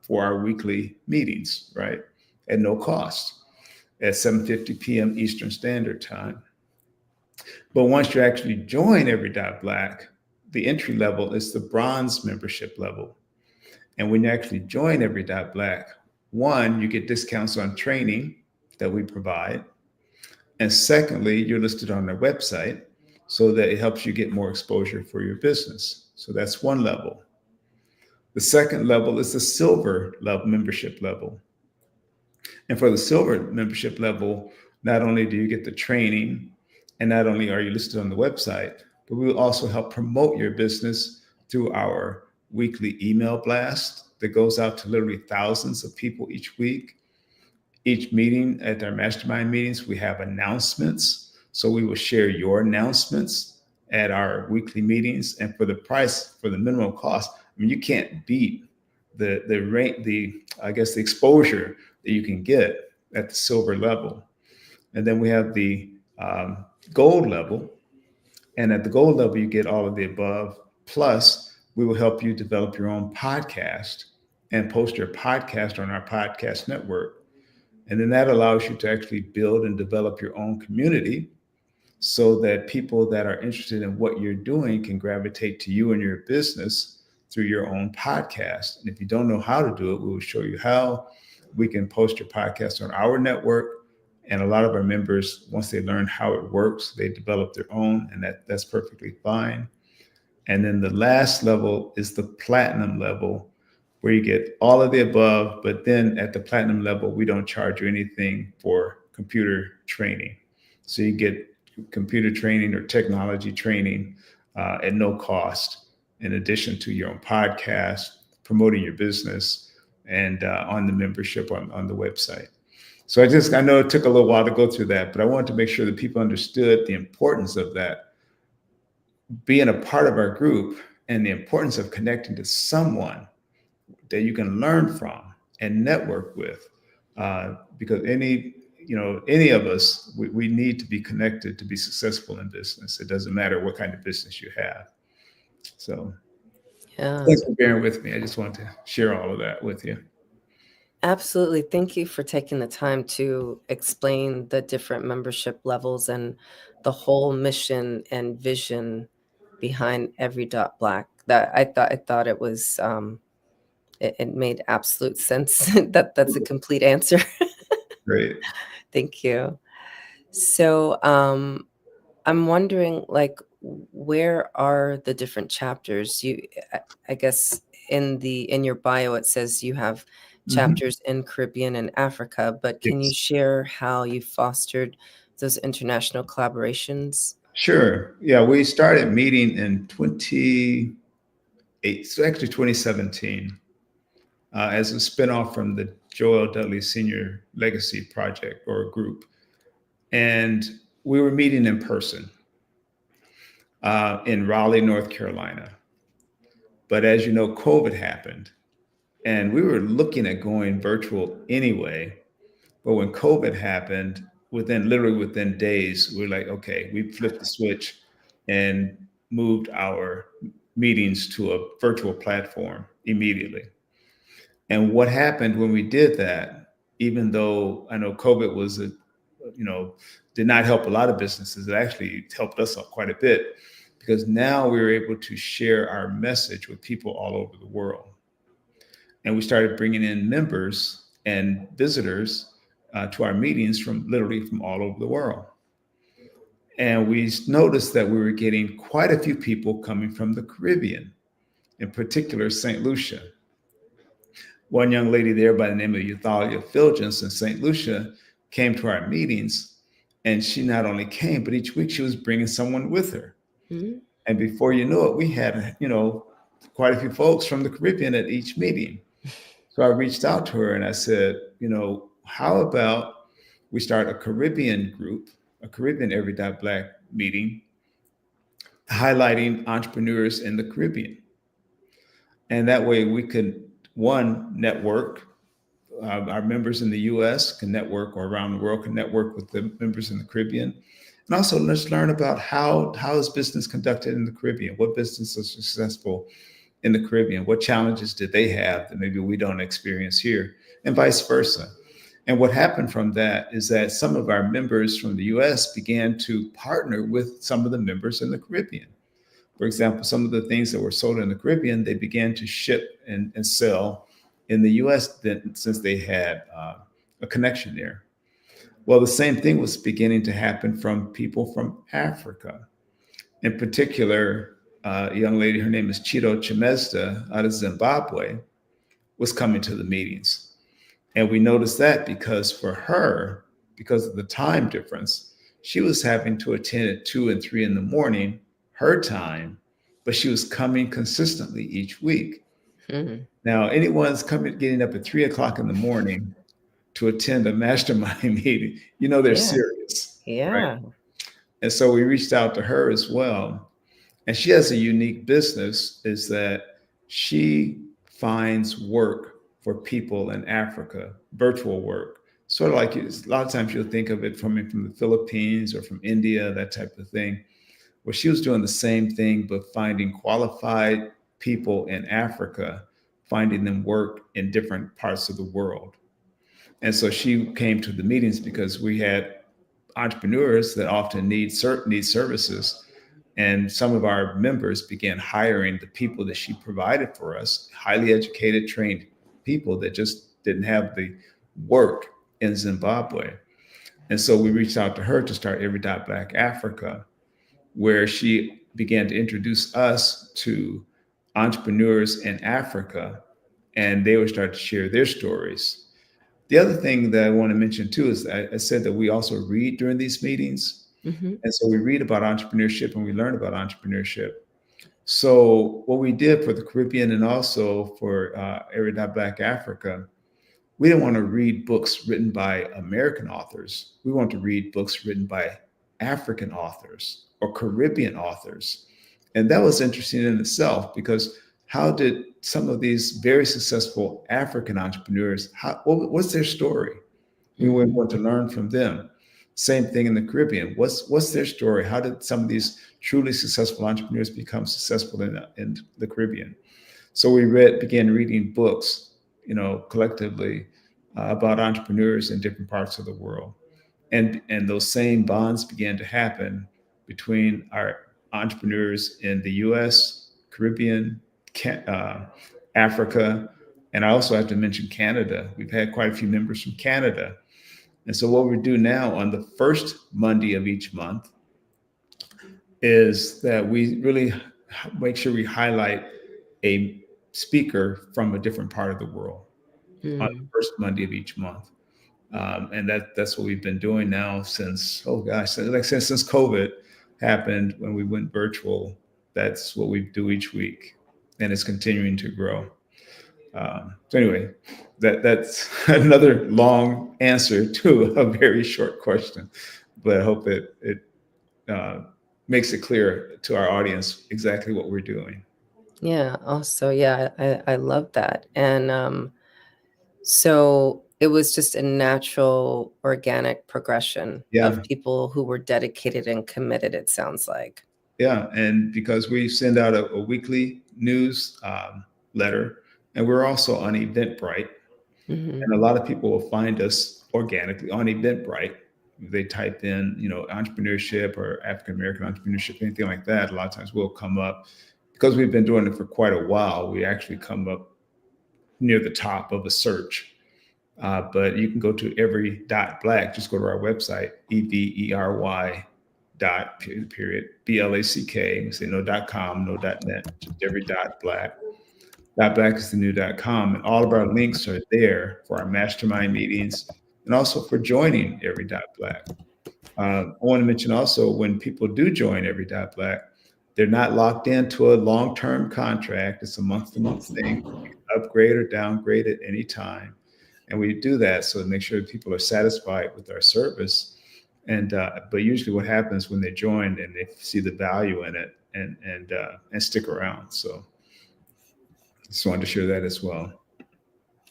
for our weekly meetings, right? At no cost, at 7:50 p.m. Eastern Standard Time. But once you actually join Every.Black, the entry level is the bronze membership level. And when you actually join Every.Black, one, you get discounts on training that we provide. And secondly, you're listed on their website so that it helps you get more exposure for your business. So that's one level. The second level is the silver level membership level. And for the silver membership level, not only do you get the training and not only are you listed on the website, but we will also help promote your business through our weekly email blast that goes out to literally thousands of people each week. Each meeting at our mastermind meetings, we have announcements. So we will share your announcements at our weekly meetings. And for the price, for the minimum cost, I mean, you can't beat the rate, I guess the exposure that you can get at the silver level. And then we have the gold level. And at the gold level, you get all of the above. Plus, we will help you develop your own podcast and post your podcast on our podcast network. And then that allows you to actually build and develop your own community so that people that are interested in what you're doing can gravitate to you and your business through your own podcast. And if you don't know how to do it, we will show you how. We can post your podcast on our network. And a lot of our members, once they learn how it works, they develop their own, and that's perfectly fine. And then the last level is the platinum level, where you get all of the above, but then at the platinum level, we don't charge you anything for computer training. So you get computer training or technology training at no cost, in addition to your own podcast, promoting your business, and on the membership on the website. So I know it took a little while to go through that, but I wanted to make sure that people understood the importance of that, being a part of our group, and the importance of connecting to someone that you can learn from and network with, because any of us, we need to be connected to be successful in business. It doesn't matter what kind of business you have. So thanks for bearing with me. I just wanted to share all of that with you. Absolutely. Thank you for taking the time to explain the different membership levels and the whole mission and vision behind Every.Black. That I thought it was it made absolute sense. That's a complete answer. Great. Thank you. So I'm wondering, like, where are the different chapters? I guess in your bio it says you have chapters in Caribbean and Africa, but can you share how you fostered those international collaborations? Sure. Yeah, we started meeting in 2017 as a spinoff from the Joel Dudley Senior Legacy Project or group. And we were meeting in person in Raleigh, North Carolina. But as you know, COVID happened. And we were looking at going virtual anyway. But when COVID happened, literally within days, we were like, okay, we flipped the switch and moved our meetings to a virtual platform immediately. And what happened when we did that, even though I know COVID was, did not help a lot of businesses, it actually helped us out quite a bit, because now we were able to share our message with people all over the world. And we started bringing in members and visitors to our meetings from all over the world. And we noticed that we were getting quite a few people coming from the Caribbean, in particular, St. Lucia. One young lady there by the name of Euthalia Filgens in St. Lucia came to our meetings, And she not only came, but each week she was bringing someone with her. And before you know it, we had, quite a few folks from the Caribbean at each meeting. So I reached out to her and I said, how about we start a Caribbean group, a Caribbean Every Black meeting, highlighting entrepreneurs in the Caribbean. And that way we could, one, network. Our members in the US can network, or around the world can network with the members in the Caribbean. And also let's learn about how is business conducted in the Caribbean? What businesses are successful in the Caribbean? What challenges did they have that maybe we don't experience here? And vice versa. And what happened from that is that some of our members from the US began to partner with some of the members in the Caribbean. For example, some of the things that were sold in the Caribbean, they began to ship and sell in the US since they had a connection there. Well, the same thing was beginning to happen from people from Africa. In particular, a young lady, her name is Chito Chimezda out of Zimbabwe, was coming to the meetings. And we noticed that because for her, because of the time difference, she was having to attend at 2 and 3 in the morning, her time, but she was coming consistently each week. Now, anyone's getting up at 3 o'clock in the morning to attend a mastermind meeting, they're serious. Yeah. Right? And so we reached out to her as well. And she has a unique business, is that she finds work for people in Africa, virtual work. Sort of like, a lot of times you'll think of it from the Philippines or from India, that type of thing. Well, she was doing the same thing, but finding qualified people in Africa, finding them work in different parts of the world. And so she came to the meetings because we had entrepreneurs that often need services. And some of our members began hiring the people that she provided for us, highly educated, trained people that just didn't have the work in Zimbabwe. And so we reached out to her to start Every Black Africa, where she began to introduce us to entrepreneurs in Africa, and they would start to share their stories. The other thing that I want to mention too is I said that we also read during these meetings. And so we read about entrepreneurship and we learn about entrepreneurship. So what we did for the Caribbean and also for Every Black Africa, we didn't want to read books written by American authors. We want to read books written by African authors or Caribbean authors. And that was interesting in itself, because how did some of these very successful African entrepreneurs, what's their story? We would want to learn from them. Same thing in the Caribbean. What's their story? How did some of these truly successful entrepreneurs become successful in the Caribbean? So we began reading books, collectively about entrepreneurs in different parts of the world. And those same bonds began to happen between our entrepreneurs in the US, Caribbean, Africa, and I also have to mention Canada. We've had quite a few members from Canada. And so what we do now on the first Monday of each month is that we really make sure we highlight a speaker from a different part of the world on the first Monday of each month. And that's what we've been doing now since COVID happened, when we went virtual. That's what we do each week, and it's continuing to grow. So anyway, that's another long answer to a very short question, but I hope it makes it clear to our audience exactly what we're doing. Yeah. Also, I love that. And so it was just a natural, organic progression of people who were dedicated and committed, it sounds like. Yeah. And because we send out a weekly news letter, and we're also on Eventbrite. And a lot of people will find us organically on Eventbrite. They type in, entrepreneurship or African-American entrepreneurship, anything like that. A lot of times we'll come up, because we've been doing it for quite a while, we actually come up near the top of a search. But you can go to every.black, just go to our website, EVERY .BLACK, we say no .com, no .net, just every.black. .black is the new .com, and all of our links are there for our mastermind meetings and also for joining Every.Black. I want to mention also when people do join Every.Black, they're not locked into a long-term contract. It's a month-to-month thing. You can upgrade or downgrade at any time. And we do that so to make sure that people are satisfied with our service. And but usually what happens when they join and they see the value in it and stick around. So just wanted to share that as well.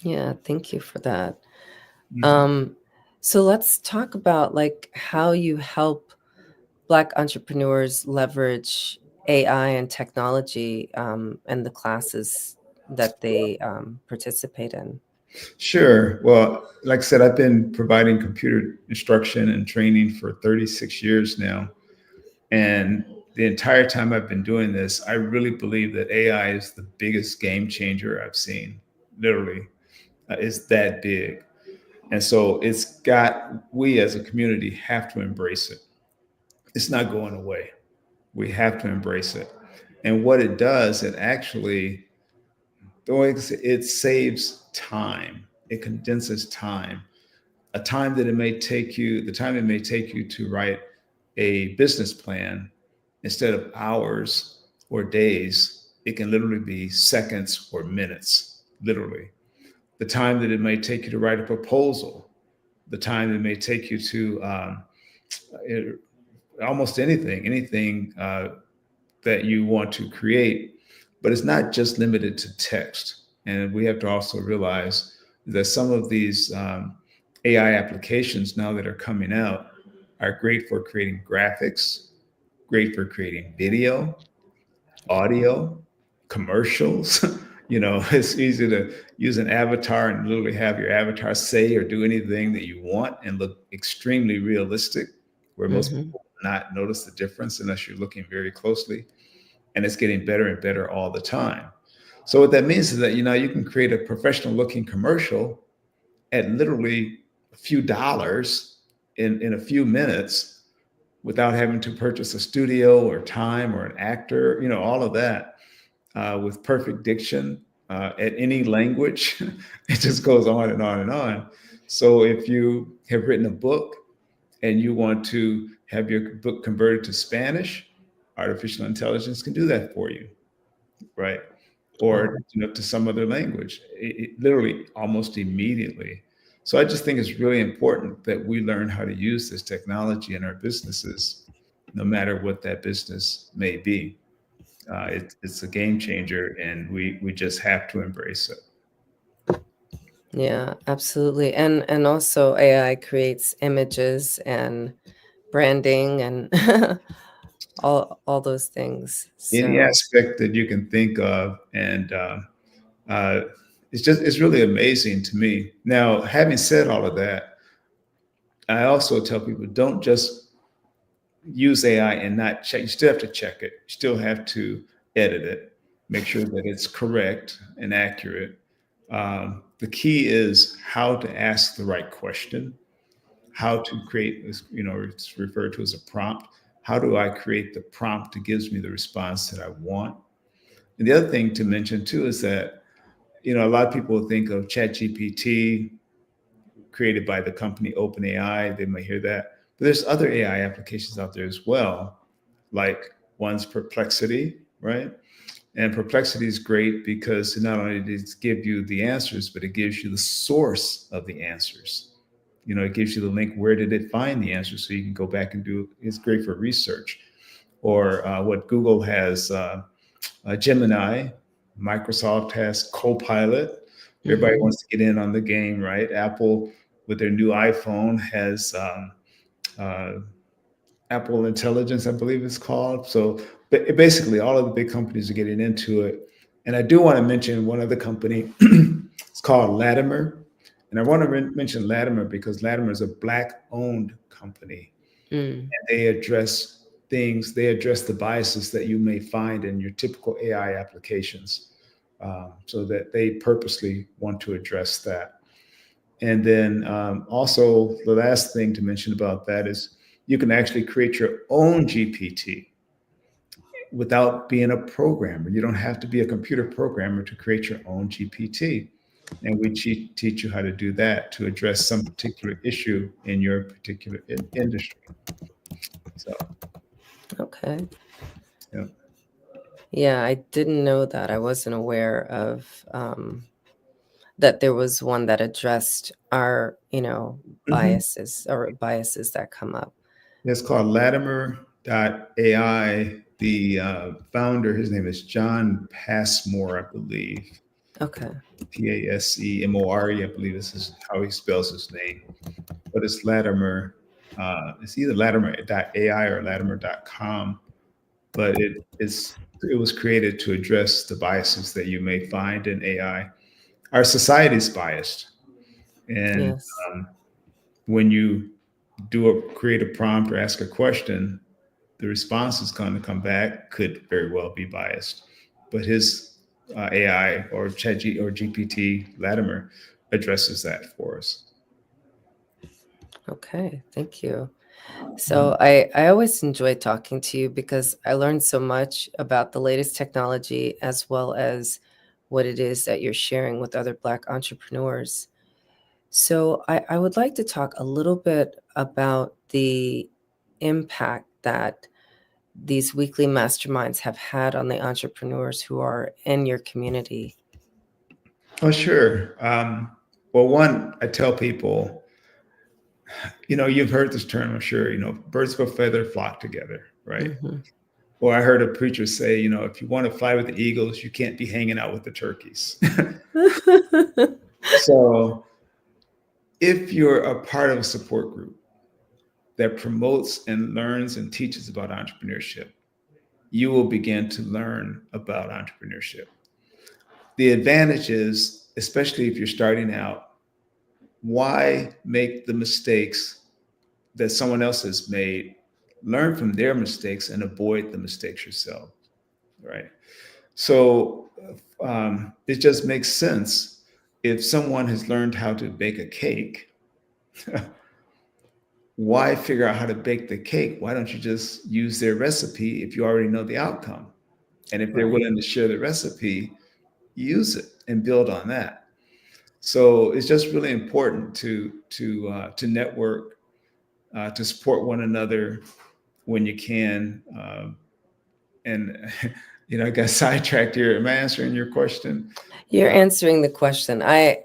Yeah, thank you for that. Mhm. So let's talk about like how you help Black entrepreneurs leverage AI and technology and the classes that they participate in. Sure. Well, like I said, I've been providing computer instruction and training for 36 years now. And the entire time I've been doing this, I really believe that AI is the biggest game changer I've seen. Literally, it's that big. And so we as a community have to embrace it. It's not going away. We have to embrace it. And what it does, it actually, it saves time. It condenses time. The time it may take you to write a business plan, instead of hours or days, it can literally be seconds or minutes, literally. The time that it may take you to write a proposal, the time it may take you to almost anything that you want to create. But it's not just limited to text. And we have to also realize that some of these AI applications now that are coming out are great for creating graphics, great for creating video, audio, commercials. It's easy to use an avatar and literally have your avatar say or do anything that you want and look extremely realistic, where most people will not notice the difference unless you're looking very closely. And it's getting better and better all the time. So what that means is that, you can create a professional looking commercial at literally a few dollars in a few minutes without having to purchase a studio or time or an actor, all of that with perfect diction at any language. It just goes on and on and on. So if you have written a book and you want to have your book converted to Spanish, artificial intelligence can do that for you, right? Or to some other language, it literally almost immediately. So I just think it's really important that we learn how to use this technology in our businesses, no matter what that business may be. It's a game changer, and we just have to embrace it. Yeah, absolutely. And also AI creates images and branding and all those things. Any So aspect that you can think of, and it's really amazing to me. Now, having said all of that, I also tell people, don't just use AI and not check. You still have to check it. You still have to edit it, make sure that it's correct and accurate. The key is how to ask the right question, how to create this, it's referred to as a prompt. How do I create the prompt that gives me the response that I want? And the other thing to mention too is that, a lot of people think of ChatGPT created by the company OpenAI. They may hear that, but there's other AI applications out there as well, like one's Perplexity, right? And Perplexity is great because it not only does it give you the answers, but it gives you the source of the answers. It gives you the link. Where did it find the answers? So you can go back and it's great for research. Or what Google has, Gemini, Microsoft has Copilot. Everybody wants to get in on the game, right? Apple, with their new iPhone, has Apple Intelligence, I believe it's called. So basically, all of the big companies are getting into it. And I do want to mention one other company. It's called Latimer. And I want to mention Latimer because Latimer is a Black-owned company. And they address the biases that you may find in your typical AI applications, so that they purposely want to address that. And then also the last thing to mention about that is you can actually create your own GPT without being a programmer. You don't have to be a computer programmer to create your own GPT. And we teach you how to do that to address some particular issue in your particular industry. So, Okay. yeah. Yeah, I didn't know that. I wasn't aware of that there was one that addressed our, biases that come up. It's called Latimer.ai. The founder, his name is John Passmore, I believe. Okay. Passemore, I believe this is how he spells his name. But it's Latimer. It's either Latimer.ai or Latimer.com. But it was created to address the biases that you may find in AI. Our society is biased. And Yes. when you create a prompt or ask a question, the response is going to come back could very well be biased. But his AI or GPT Latimer addresses that for us. Okay, thank you. So I always enjoy talking to you because I learned so much about the latest technology as well as what it is that you're sharing with other Black entrepreneurs. So I would like to talk a little bit about the impact that these weekly masterminds have had on the entrepreneurs who are in your community. Oh, sure. Well, one, I tell people, you've heard this term, I'm sure, birds of a feather flock together, right? Mm-hmm. Or I heard a preacher say, if you want to fly with the eagles, you can't be hanging out with the turkeys. So if you're a part of a support group that promotes and learns and teaches about entrepreneurship, you will begin to learn about entrepreneurship. The advantage is, especially if you're starting out, why make the mistakes that someone else has made? Learn from their mistakes and avoid the mistakes yourself, right? So it just makes sense. If someone has learned how to bake a cake, why figure out how to bake the cake? Why don't you just use their recipe if you already know the outcome? And if they're willing to share the recipe, use it and build on that. So it's just really important to network, to support one another when you can. And I got sidetracked here. Am I answering your question? You're answering the question. I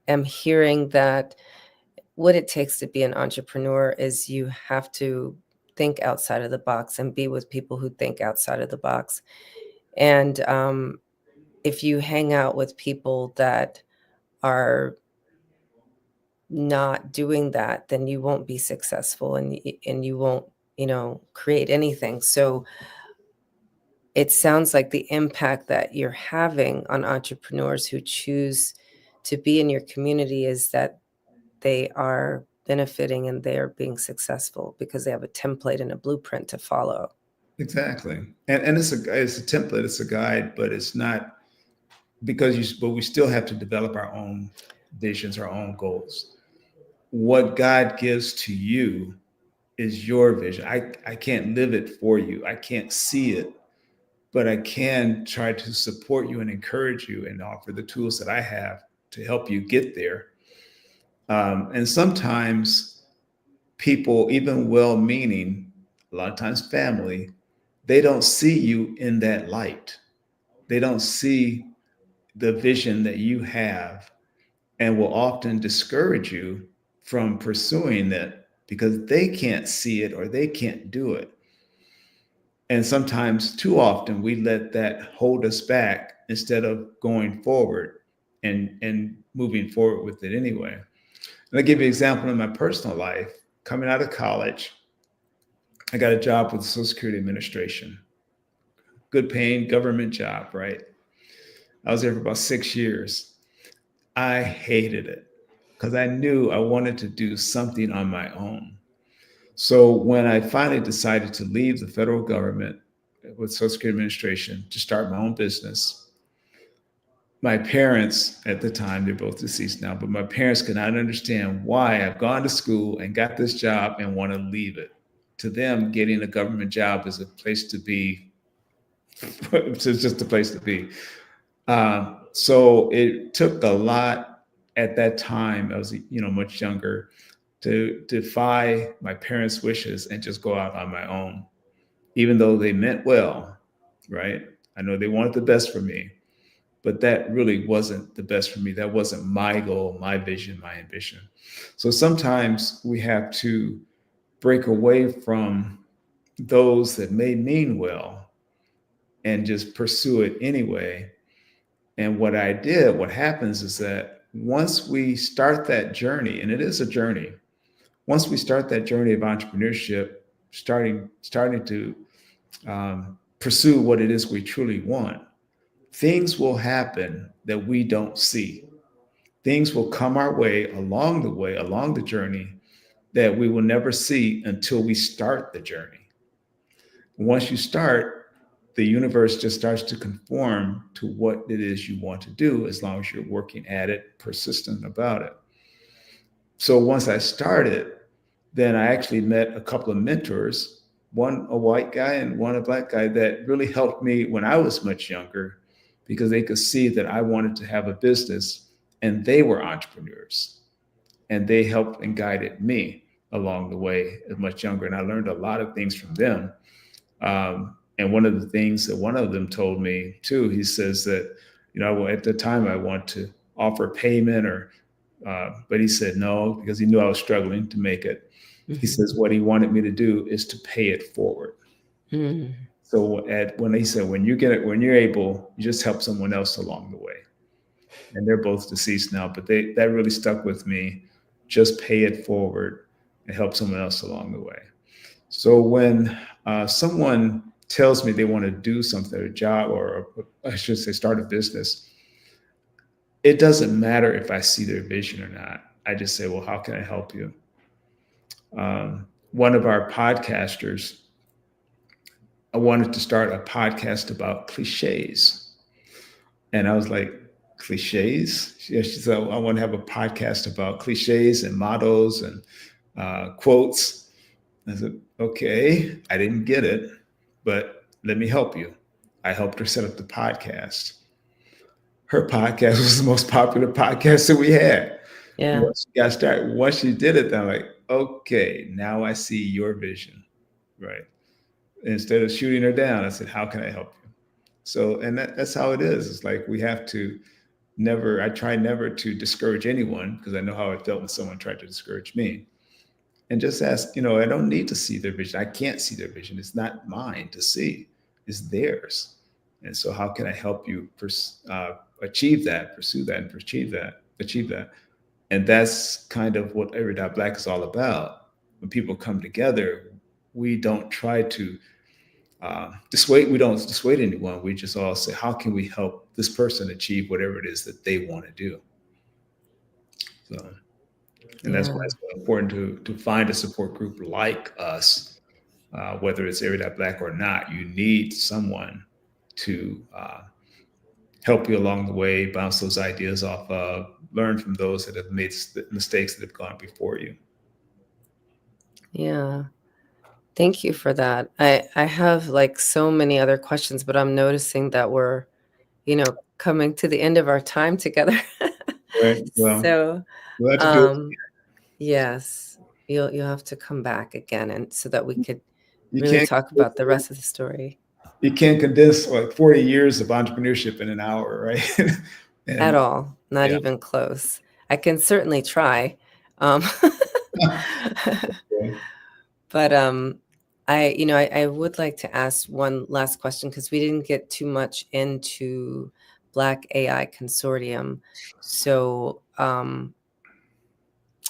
am hearing that what it takes to be an entrepreneur is you have to think outside of the box and be with people who think outside of the box. And if you hang out with people that are not doing that, then you won't be successful and you won't, create anything. So it sounds like the impact that you're having on entrepreneurs who choose to be in your community is that they are benefiting and they are being successful because they have a template and a blueprint to follow. Exactly. And it's a template, it's a guide, but it's not but we still have to develop our own visions, our own goals. What God gives to you is your vision. I can't live it for you. I can't see it, but I can try to support you and encourage you and offer the tools that I have to help you get there. And sometimes people, even well-meaning, a lot of times family, they don't see you in that light. They don't see the vision that you have and will often discourage you from pursuing that because they can't see it or they can't do it. And sometimes, too often, we let that hold us back instead of going forward and moving forward with it anyway. And I'll give you an example in my personal life. Coming out of college, I got a job with the Social Security Administration. Good paying government job, right? I was there for about 6 years. I hated it because I knew I wanted to do something on my own. So when I finally decided to leave the federal government with Social Security Administration to start my own business, my parents at the time, they're both deceased now, but my parents could not understand why I've gone to school and got this job and want to leave it. To them, getting a government job is a place to be. It's just a place to be. So it took a lot at that time. I was, much younger, to defy my parents' wishes and just go out on my own, even though they meant well, right? I know they wanted the best for me, but that really wasn't the best for me. That wasn't my goal, my vision, my ambition. So sometimes we have to break away from those that may mean well and just pursue it anyway. And what happens is that once we start that journey, and it is a journey, once we start that journey of entrepreneurship, starting to pursue what it is we truly want, things will happen that we don't see. Things will come our way, along the journey, that we will never see until we start the journey. Once you start, the universe just starts to conform to what it is you want to do, as long as you're working at it, persistent about it. So once I started, then I actually met a couple of mentors, one a white guy and one a black guy, that really helped me when I was much younger, because they could see that I wanted to have a business, and they were entrepreneurs, and they helped and guided me along the way as much younger. And I learned a lot of things from them. And one of the things that one of them told me too, he says that, at the time I want to offer payment but he said no, because he knew I was struggling to make it. He says what he wanted me to do is to pay it forward. Mm. So when he said, when you're able, you just help someone else along the way. And they're both deceased now, but that really stuck with me. Just pay it forward and help someone else along the way. So when someone tells me they want to do something, a job, or I should say start a business, it doesn't matter if I see their vision or not. I just say, well, how can I help you? One of our podcasters, I wanted to start a podcast about cliches. And I was like, cliches? She said, I want to have a podcast about cliches and mottos and quotes. I said, okay, I didn't get it, but let me help you. I helped her set up the podcast. Her podcast was the most popular podcast that we had. Yeah. Once she got started, once she did it, I'm like, okay, now I see your vision, right? Instead of shooting her down, I said, how can I help you? So, and that's how it is. It's like we have to I try never to discourage anyone, because I know how it felt when someone tried to discourage me. And just ask, I don't need to see their vision. I can't see their vision. It's not mine to see. It's theirs. And so how can I help you achieve that, pursue that, and achieve that? And that's kind of what Every Black is all about. When people come together, we don't try to dissuade anyone. We just all say, how can we help this person achieve whatever it is that they want to do? So, and that's why it's so important to find a support group like us, whether it's Every Black or not. You need someone to help you along the way, bounce those ideas off of, learn from those that have made mistakes that have gone before you. Yeah. Thank you for that. I have like so many other questions, but I'm noticing that we're, coming to the end of our time together. Right. Well, So, we'll have to do it. yes, you'll have to come back again, and so that we could You really can't- talk about the rest of the story. You can't condense like 40 years of entrepreneurship in an hour, right? And, At all, not yeah. even close. I can certainly try. But I would like to ask one last question, because we didn't get too much into Black AI Consortium. So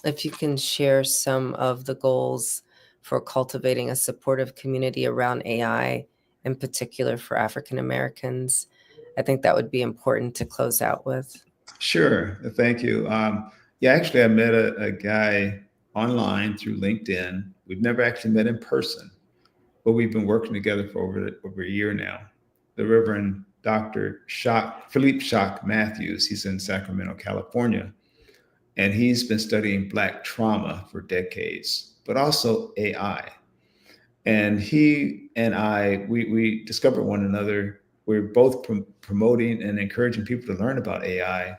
if you can share some of the goals for cultivating a supportive community around AI, in particular for African Americans, I think that would be important to close out with. Sure. Thank you. Actually, I met a guy online through LinkedIn. We've never actually met in person, but we've been working together for over a year now. The Reverend Dr. Philippe Shock Matthews, he's in Sacramento, California, and he's been studying Black trauma for decades, but also AI. And he and I, we discovered one another we're both promoting and encouraging people to learn about AI.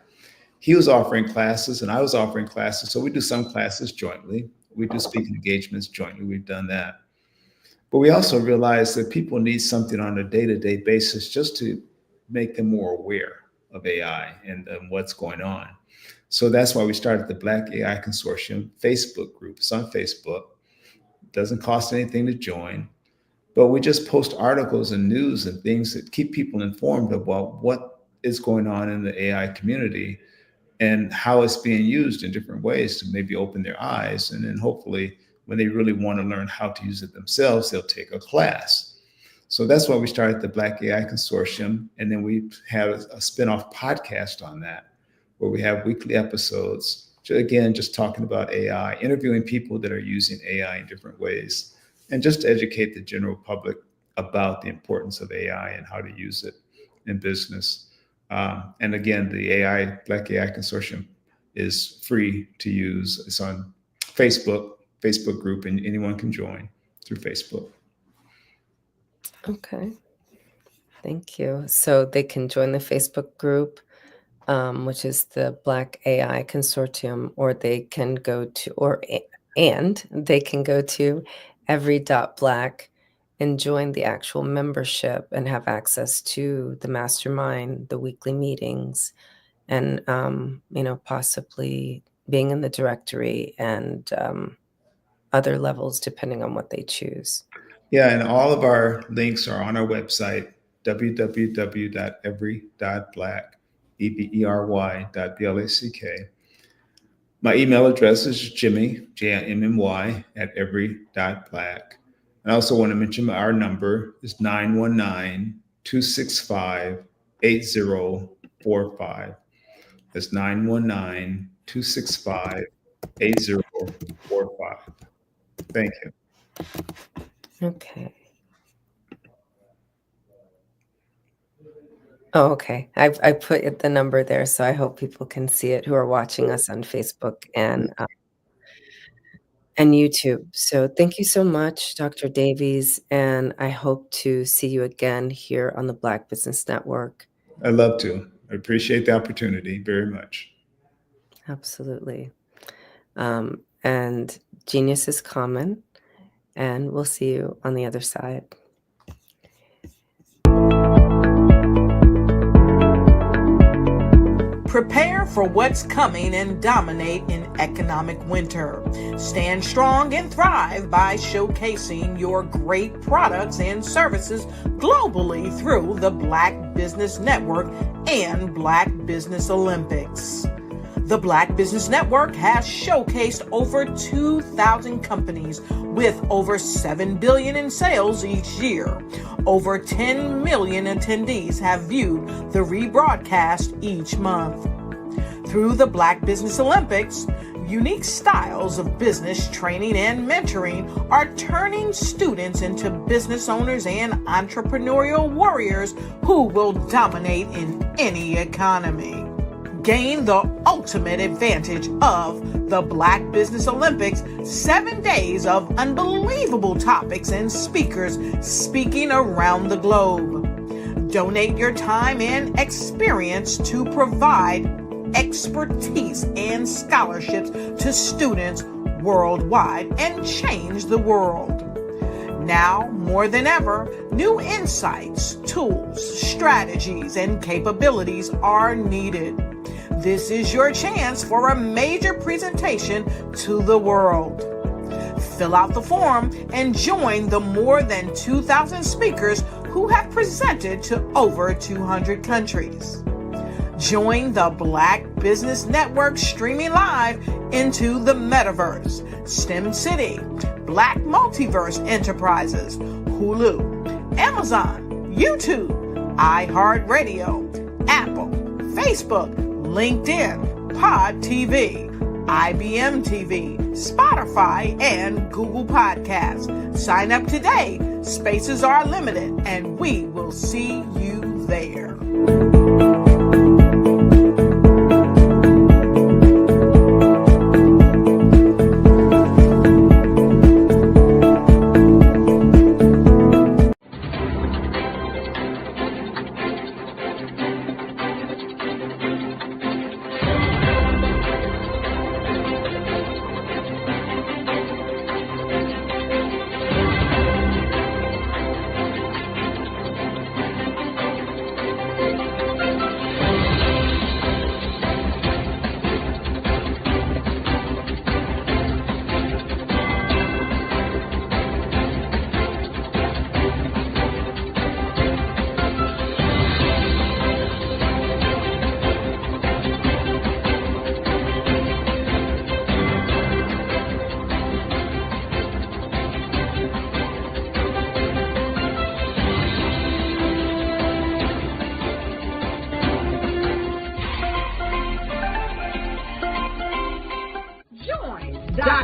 He was offering classes and I was offering classes. So we do some classes jointly. We do speaking engagements jointly. We've done that. But we also realized that people need something on a day-to-day basis just to make them more aware of AI and what's going on. So that's why we started the Black AI Consortium Facebook group. It's on Facebook. It doesn't cost anything to join, but we just post articles and news and things that keep people informed about what is going on in the AI community and how it's being used in different ways to maybe open their eyes. And then hopefully when they really want to learn how to use it themselves, they'll take a class. So that's why we started the Black AI Consortium. And then we have a spin-off podcast on that, where we have weekly episodes, again, just talking about AI, interviewing people that are using AI in different ways, and just to educate the general public about the importance of AI and how to use it in business. And again, the Black AI Consortium is free to use. It's on Facebook group, and anyone can join through Facebook. Okay. Thank you. So they can join the Facebook group, which is the Black AI Consortium, or they can go to, they can go to every.black and join the actual membership and have access to the mastermind, the weekly meetings, and, possibly being in the directory and other levels depending on what they choose. Yeah, and all of our links are on our website, www.every.black, EBERY.BLACK. My email address is Jimmy, JIMMY, @every.black. I also want to mention our number is 919-265-8045. That's 919-265-8045. Thank you. Okay. Oh, okay. I put the number there, so I hope people can see it who are watching us on Facebook and YouTube. So thank you so much, Dr. Davies, and I hope to see you again here on the Black Business Network. I'd love to. I appreciate the opportunity very much. Absolutely. And genius is common, and we'll see you on the other side. Prepare for what's coming and dominate in economic winter. Stand strong and thrive by showcasing your great products and services globally through the Black Business Network and Black Business Olympics. The Black Business Network has showcased over 2,000 companies with over $7 billion in sales each year. Over 10 million attendees have viewed the rebroadcast each month. Through the Black Business Olympics, unique styles of business training and mentoring are turning students into business owners and entrepreneurial warriors who will dominate in any economy. Gain the ultimate advantage of the Black Business Olympics, 7 days of unbelievable topics and speakers speaking around the globe. Donate your time and experience to provide expertise and scholarships to students worldwide and change the world. Now, more than ever, new insights, tools, strategies, and capabilities are needed. This is your chance for a major presentation to the world. Fill out the form and join the more than 2,000 speakers who have presented to over 200 countries. Join the Black Business Network streaming live into the Metaverse, STEM City, Black Multiverse Enterprises, Hulu, Amazon, YouTube, iHeartRadio, Apple, Facebook, LinkedIn, Pod TV, IBM TV, Spotify, and Google Podcasts. Sign up today. Spaces are limited, and we will see you there.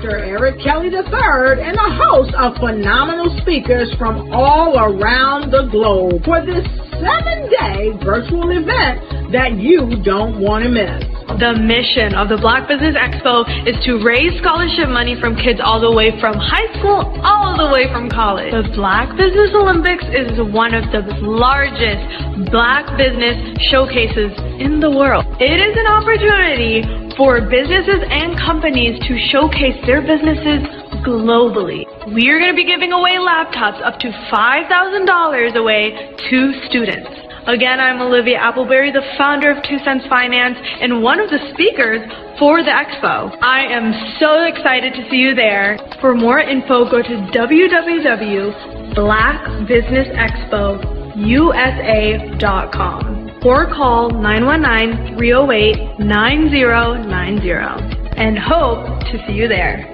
Dr. Eric Kelly III and a host of phenomenal speakers from all around the globe for this 7-day virtual event that you don't want to miss. The mission of the Black Business Expo is to raise scholarship money from kids all the way from high school all the way from college. The Black Business Olympics is one of the largest Black business showcases in the world. It is an opportunity for businesses and companies to showcase their businesses globally. We are going to be giving away laptops up to $5,000 away to students. Again, I'm Olivia Appleberry, the founder of 2 Cents Finance and one of the speakers for the expo. I am so excited to see you there. For more info, go to www.blackbusinessexpousa.com or call 919-308-9090 and hope to see you there.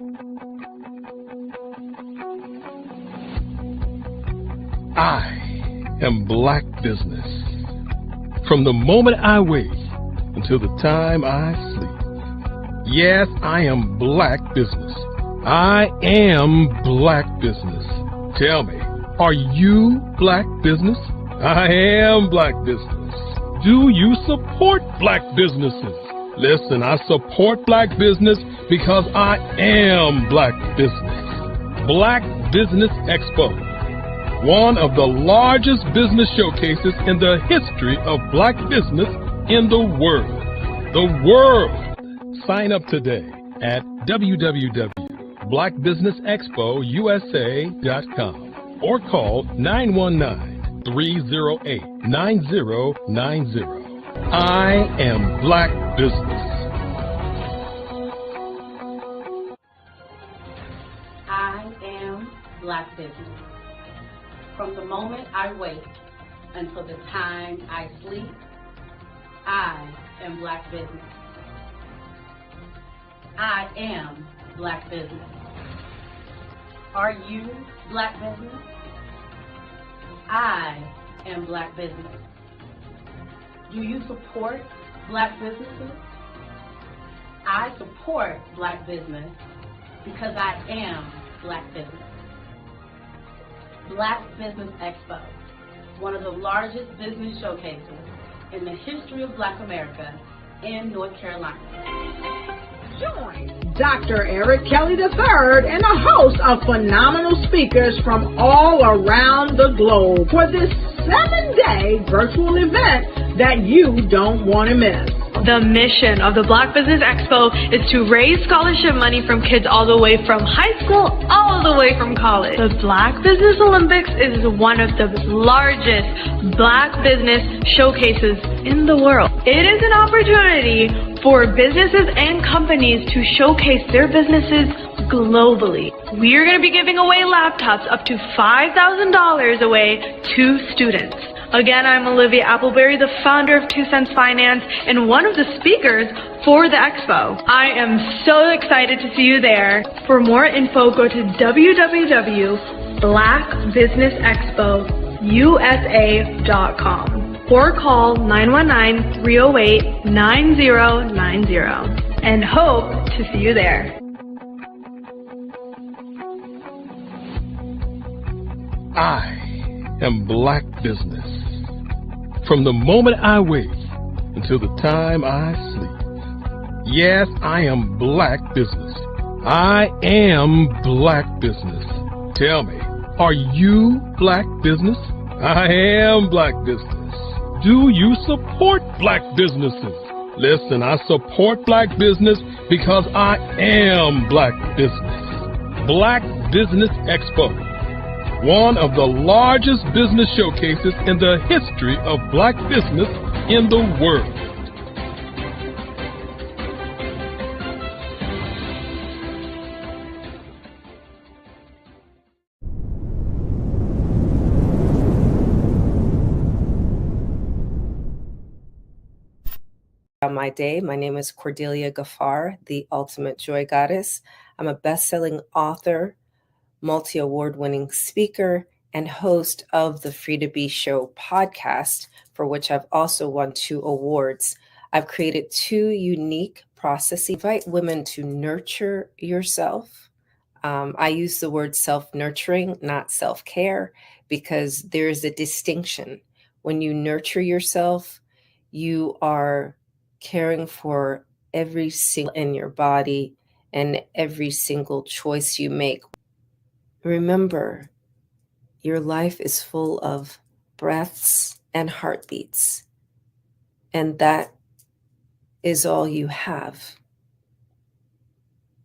I am Black Business. From the moment I wake until the time I sleep. Yes, I am Black Business. I am Black Business. Tell me, are you Black Business? I am Black Business. Do you support Black businesses? Listen, I support Black business because I am Black Business. Black Business Expo, one of the largest business showcases in the history of Black business in the world. The world! Sign up today at www.blackbusinessexpousa.com or call 919-308-9090. I am Black Business. I am Black Business. From the moment I wake until the time I sleep, I am Black Business. I am Black Business. Are you Black Business? I am Black Business. Do you support Black businesses? I support Black business because I am Black Business. Black Business Expo, one of the largest business showcases in the history of Black America in North Carolina. Join Dr. Eric Kelly III and a host of phenomenal speakers from all around the globe for this 7-day virtual event that you don't want to miss. The mission of the Black Business Expo is to raise scholarship money from kids all the way from high school all the way from college. The Black Business Olympics is one of the largest Black business showcases in the world. It is an opportunity for businesses and companies to showcase their businesses globally. We are going to be giving away laptops up to $5,000 away to students. Again, I'm Olivia Appleberry, the founder of 2 Cents Finance and one of the speakers for the expo. I am so excited to see you there. For more info, go to www.blackbusinessexpousa.com or call 919-308-9090 and hope to see you there. I am Black Business. From the moment I wake until the time I sleep. Yes, I am Black Business. I am Black Business. Tell me, are you Black Business? I am Black Business. Do you support Black businesses? Listen, I support Black business because I am Black Business. Black Business Expo, one of the largest business showcases in the history of Black business in the world. On my day, my name is Cordelia Gaffar, the Ultimate Joy Goddess. I'm a best-selling author, multi-award-winning speaker, and host of the Free to Be Show podcast, for which I've also won 2 awards. I've created 2 unique process. Invite women to nurture yourself. I use the word self-nurturing, not self-care, because there is a distinction. When you nurture yourself, you are caring for every single in your body and every single choice you make. Remember, your life is full of breaths and heartbeats, and that is all you have.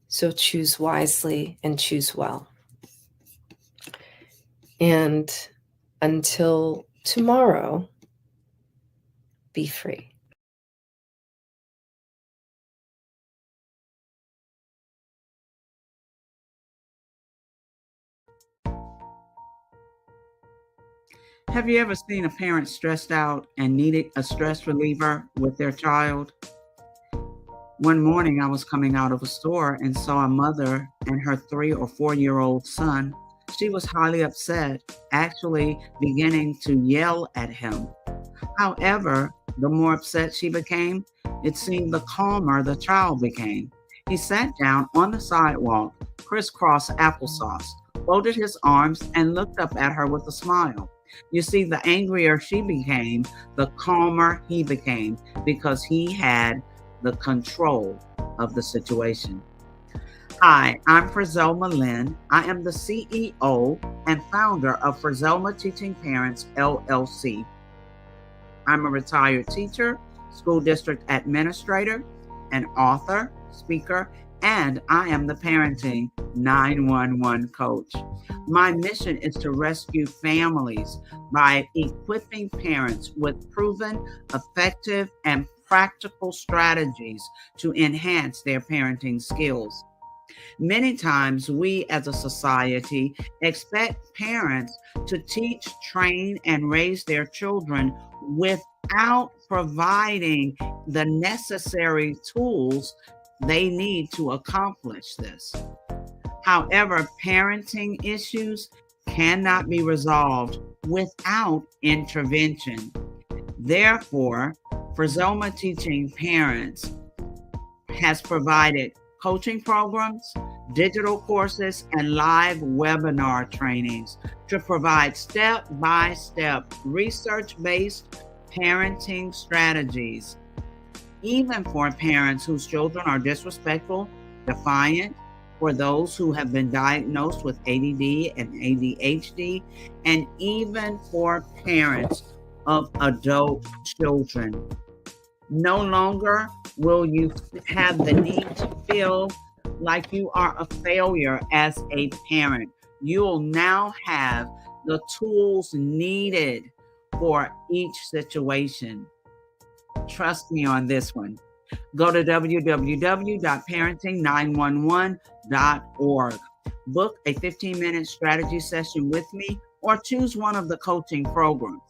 So choose wisely and choose well. And until tomorrow, be free. Have you ever seen a parent stressed out and needed a stress reliever with their child? One morning I was coming out of a store and saw a mother and her 3 or 4-year-old son. She was highly upset, actually beginning to yell at him. However, the more upset she became, it seemed the calmer the child became. He sat down on the sidewalk, crisscross applesauce, folded his arms, and looked up at her with a smile. You see, the angrier she became, the calmer he became, because he had the control of the situation. Hi, I'm Frizelma Lynn. I am the CEO and founder of Frizelma Teaching Parents, LLC. I'm a retired teacher, school district administrator, an author, speaker, and I am the Parenting 911 coach. My mission is to rescue families by equipping parents with proven, effective, and practical strategies to enhance their parenting skills. Many times we as a society expect parents to teach, train, and raise their children without providing the necessary tools they need to accomplish this. However, parenting issues cannot be resolved without intervention. Therefore, Frizelma Teaching Parents has provided coaching programs, digital courses, and live webinar trainings to provide step-by-step research-based parenting strategies, even for parents whose children are disrespectful, defiant, for those who have been diagnosed with ADD and ADHD, and even for parents of adult children. No longer will you have the need to feel like you are a failure as a parent. You'll now have the tools needed for each situation. Trust me on this one. Go to www.parenting911.org. Book a 15-minute strategy session with me or choose one of the coaching programs.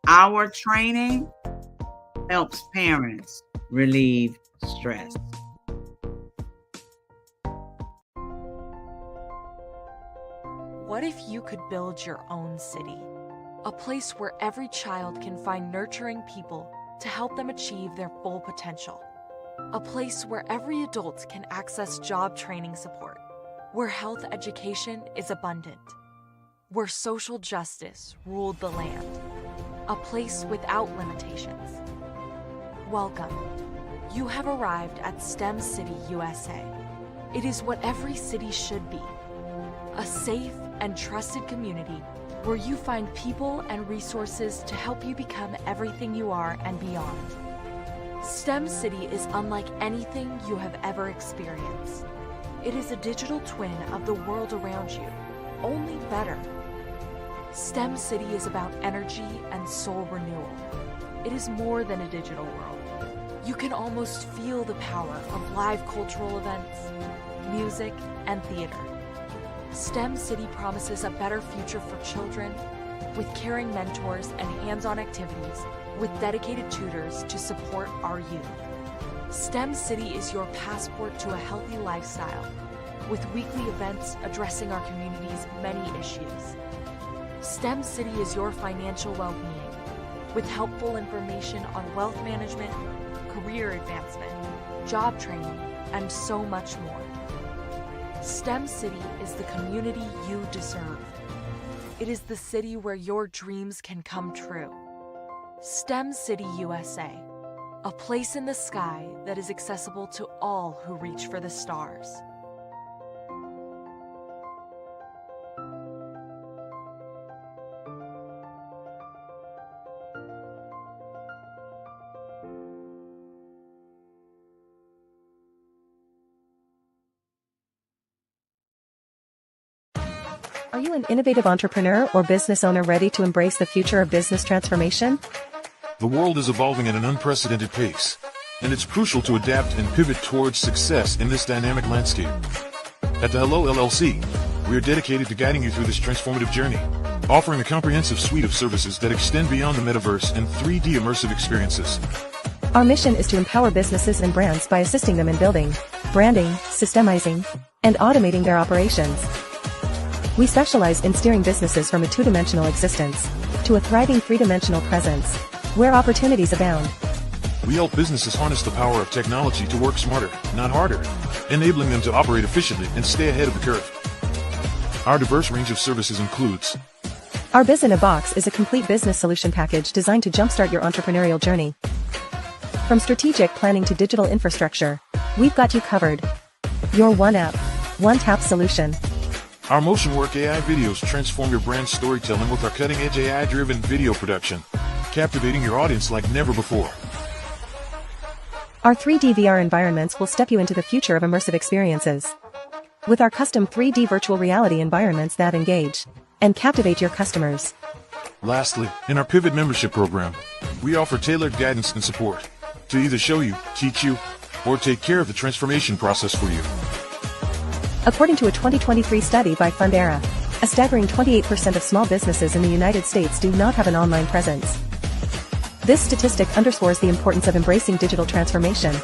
Our training helps parents relieve stress. What if you could build your own city? A place where every child can find nurturing people to help them achieve their full potential. A place where every adult can access job training support, where health education is abundant, where social justice ruled the land. A place without limitations. Welcome. You have arrived at STEM City USA. It is what every city should be. A safe and trusted community where you find people and resources to help you become everything you are and beyond. STEM City is unlike anything you have ever experienced. It is a digital twin of the world around you, only better. STEM City is about energy and soul renewal. It is more than a digital world. You can almost feel the power of live cultural events, music, and theater. STEM City promises a better future for children with caring mentors and hands-on activities with dedicated tutors to support our youth. STEM City is your passport to a healthy lifestyle with weekly events addressing our community's many issues. STEM City is your financial well-being with helpful information on wealth management, career advancement, job training, and so much more. STEM City is the community you deserve. It is the city where your dreams can come true. STEM City USA, a place in the sky that is accessible to all who reach for the stars. Are you an innovative entrepreneur or business owner ready to embrace the future of business transformation? The world is evolving at an unprecedented pace, and it's crucial to adapt and pivot towards success in this dynamic landscape. At the Hello LLC, we are dedicated to guiding you through this transformative journey, offering a comprehensive suite of services that extend beyond the metaverse and 3D immersive experiences. Our mission is to empower businesses and brands by assisting them in building, branding, systemizing, and automating their operations. We specialize in steering businesses from a two-dimensional existence to a thriving three-dimensional presence, where opportunities abound. We help businesses harness the power of technology to work smarter, not harder, enabling them to operate efficiently and stay ahead of the curve. Our diverse range of services includes Our Biz in a Box is a complete business solution package designed to jumpstart your entrepreneurial journey. From strategic planning to digital infrastructure, we've got you covered. Your one app, one tap solution. Our Motion Work AI videos transform your brand storytelling with our cutting-edge AI-driven video production, captivating your audience like never before. Our 3D VR environments will step you into the future of immersive experiences. With our custom 3D virtual reality environments that engage and captivate your customers. Lastly, in our Pivot membership program, we offer tailored guidance and support to either show you, teach you, or take care of the transformation process for you. According to a 2023 study by Fundera, a staggering 28% of small businesses in the United States do not have an online presence. This statistic underscores the importance of embracing digital transformation.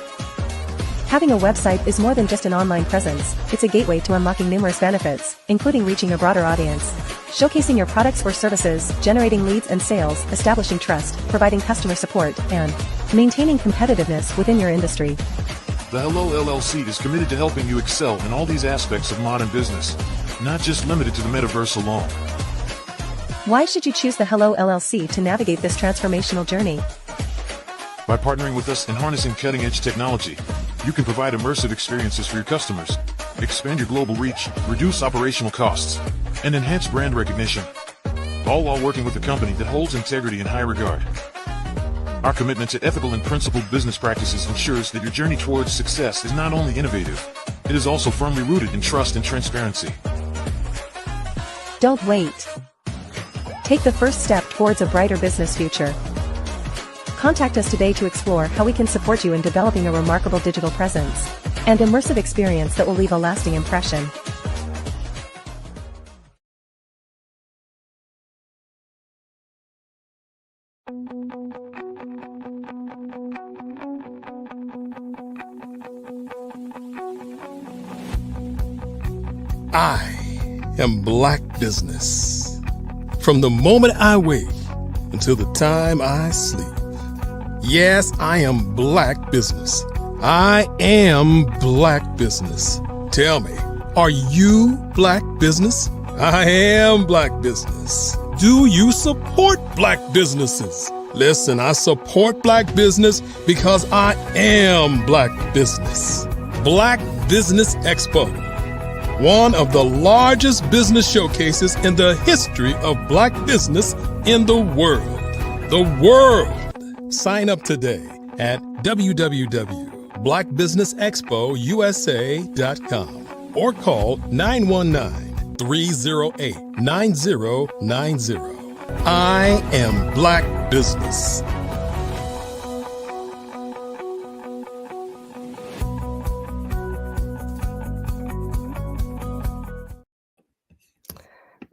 Having a website is more than just an online presence, it's a gateway to unlocking numerous benefits, including reaching a broader audience, showcasing your products or services, generating leads and sales, establishing trust, providing customer support, and maintaining competitiveness within your industry. The Hello LLC is committed to helping you excel in all these aspects of modern business, not just limited to the metaverse alone. Why should you choose the Hello LLC to navigate this transformational journey? By partnering with us and harnessing cutting-edge technology, you can provide immersive experiences for your customers, expand your global reach, reduce operational costs, and enhance brand recognition, all while working with a company that holds integrity in high regard. Our commitment to ethical and principled business practices ensures that your journey towards success is not only innovative, it is also firmly rooted in trust and transparency. Don't wait. Take the first step towards a brighter business future. Contact us today to explore how we can support you in developing a remarkable digital presence and immersive experience that will leave a lasting impression. I am Black Business. From the moment I wake until the time I sleep. Yes, I am Black Business. I am Black Business. Tell me, are you Black Business? I am Black Business. Do you support Black businesses? Listen, I support Black business because I am Black Business. Black Business Expo, one of the largest business showcases in the history of Black business in the world. The world! Sign up today at www.blackbusinessexpousa.com or call 919-308-9090. I am Black Business.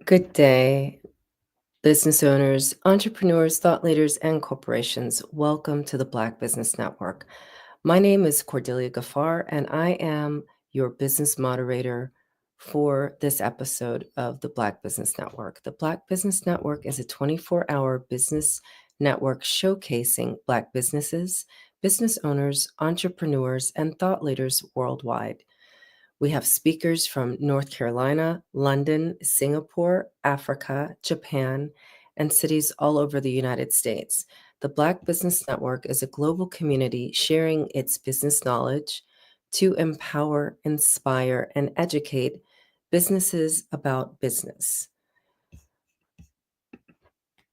Good day, business owners, entrepreneurs, thought leaders, and corporations. Welcome to the Black Business Network. My name is Cordelia Gaffar, and I am your business moderator for this episode of the Black Business Network. The Black Business Network is a 24-hour business network showcasing Black businesses, business owners, entrepreneurs, and thought leaders worldwide. We have speakers from North Carolina, London, Singapore, Africa, Japan, and cities all over the United States. The Black Business Network is a global community sharing its business knowledge to empower, inspire, and educate businesses about business.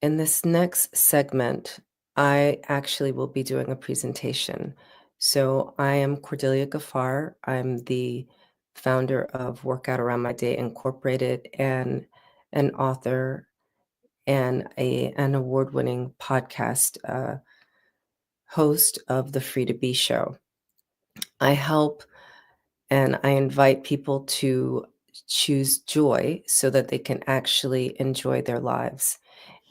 In this next segment, I actually will be doing a presentation. So I am Cordelia Gaffar. I'm the founder of Workout Around My Day Incorporated and an author and an award-winning podcast host of the Free to Be Show. I help and I invite people to choose joy so that they can actually enjoy their lives.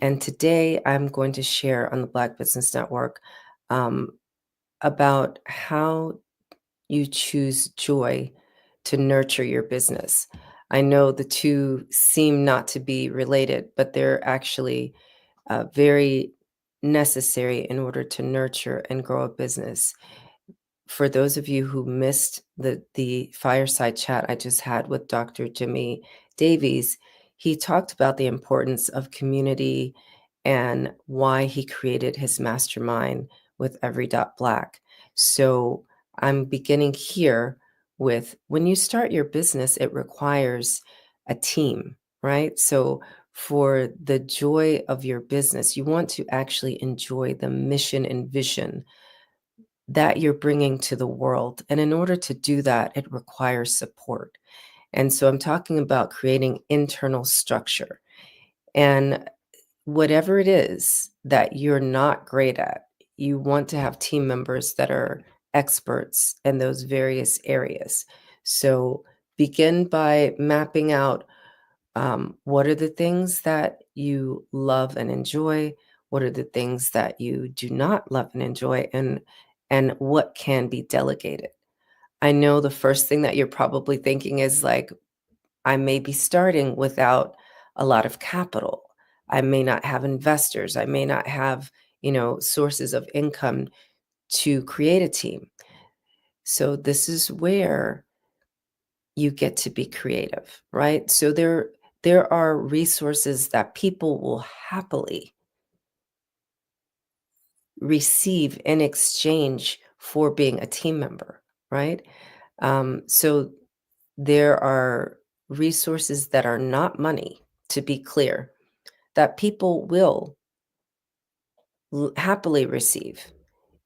And today I'm going to share on the Black Business Network about how you choose joy to nurture your business. I know the two seem not to be related, but they're actually very necessary in order to nurture and grow a business. For those of you who missed the fireside chat I just had with Dr. Jimmy Davies, he talked about the importance of community and why he created his mastermind with Every Dot Black. So I'm beginning here with when you start your business, it requires a team, right? So for the joy of your business, you want to actually enjoy the mission and vision that you're bringing to the world. And in order to do that, it requires support. And so I'm talking about creating internal structure. And whatever it is that you're not great at, you want to have team members that are experts in those various areas. So begin by mapping out what are the things that you love and enjoy, what are the things that you do not love and enjoy, and what can be delegated. I know the first thing that you're probably thinking is like, I may be starting without a lot of capital. I may not have investors. I may not have, sources of income to create a team. So this is where you get to be creative, right? So there are resources that people will happily receive in exchange for being a team member, right? So there are resources that are not money, to be clear, that people will happily receive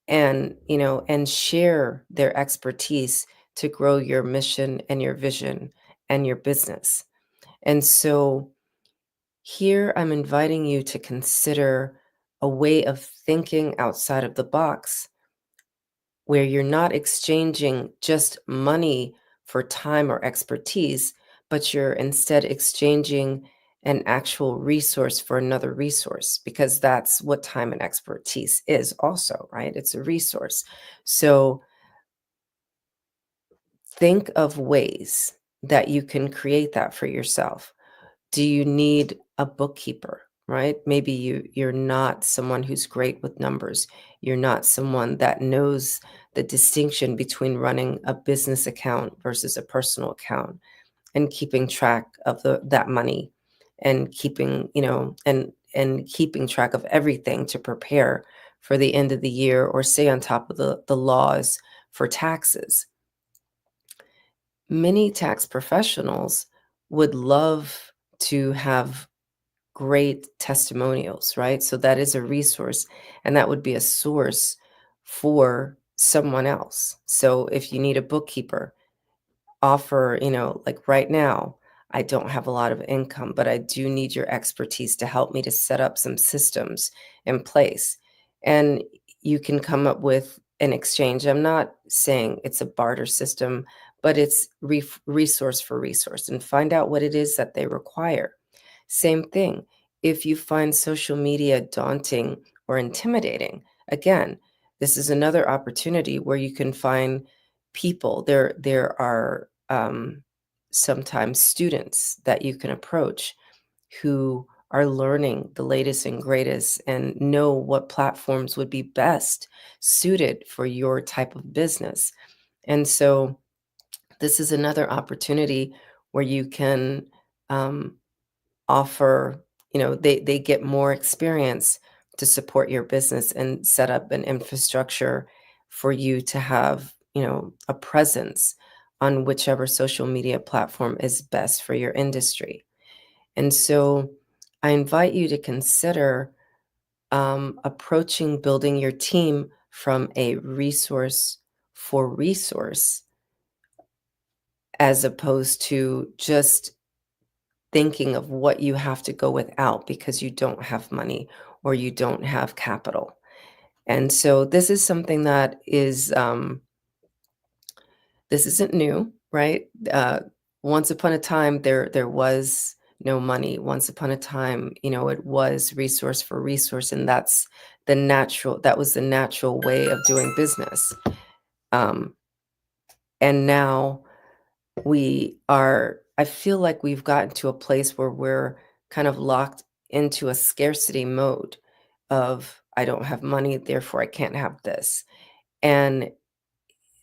and, and share their expertise to grow your mission and your vision and your business. And so here I'm inviting you to consider a way of thinking outside of the box where you're not exchanging just money for time or expertise, but you're instead exchanging an actual resource for another resource, because that's what time and expertise is also, right? It's a resource. So think of ways that you can create that for yourself. Do you need a bookkeeper, right? Maybe you're not someone who's great with numbers. You're not someone that knows the distinction between running a business account versus a personal account and keeping track of that money and keeping, and keeping track of everything to prepare for the end of the year or stay on top of the laws for taxes. Many tax professionals would love to have great testimonials, right? So that is a resource, and that would be a source for someone else. So if you need a bookkeeper, offer, like right now, I don't have a lot of income, but I do need your expertise to help me to set up some systems in place. And you can come up with an exchange. I'm not saying it's a barter system, but it's resource for resource, and find out what it is that they require. Same thing. If you find social media daunting or intimidating, again, this is another opportunity where you can find people. There are sometimes students that you can approach who are learning the latest and greatest and know what platforms would be best suited for your type of business. And so this is another opportunity where you can offer, they get more experience to support your business and set up an infrastructure for you to have, a presence on whichever social media platform is best for your industry. And so I invite you to consider approaching building your team from a resource for resource, as opposed to just thinking of what you have to go without because you don't have money or you don't have capital. And so this is something that is, this isn't new, right? Once upon a time, there was no money. Once upon a time, it was resource for resource, and that was the natural way of doing business. And now I feel like we've gotten to a place where we're kind of locked into a scarcity mode of, I don't have money, therefore I can't have this. And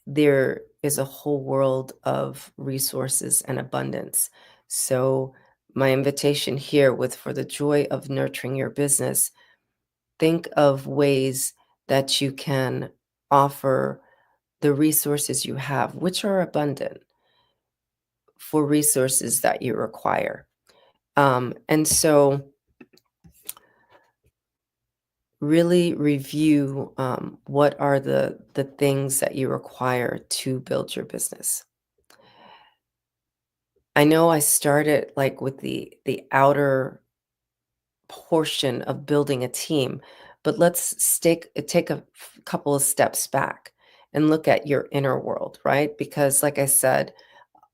there is a whole world of resources and abundance. So my invitation here for the joy of nurturing your business, think of ways that you can offer the resources you have, which are abundant, for resources that you require. And so really review what are the things that you require to build your business. I know I started like with the outer portion of building a team, but let's take a couple of steps back and look at your inner world, right? Because like I said,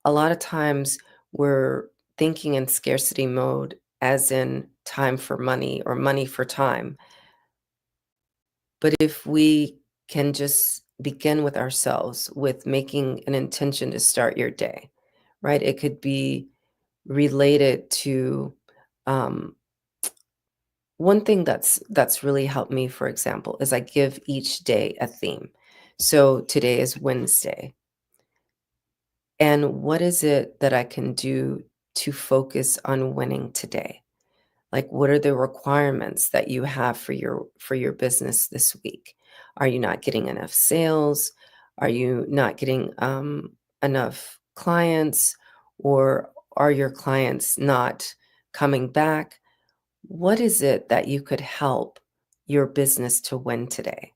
a lot of times we're thinking in scarcity mode, as in time for money or money for time. But if we can just begin with ourselves, with making an intention to start your day, right? It could be related to one thing that's really helped me, for example, is I give each day a theme. So today is Wednesday. And what is it that I can do to focus on winning today? Like, what are the requirements that you have for your business this week? Are you not getting enough sales? Are you not getting enough clients? Or are your clients not coming back? What is it that you could help your business to win today?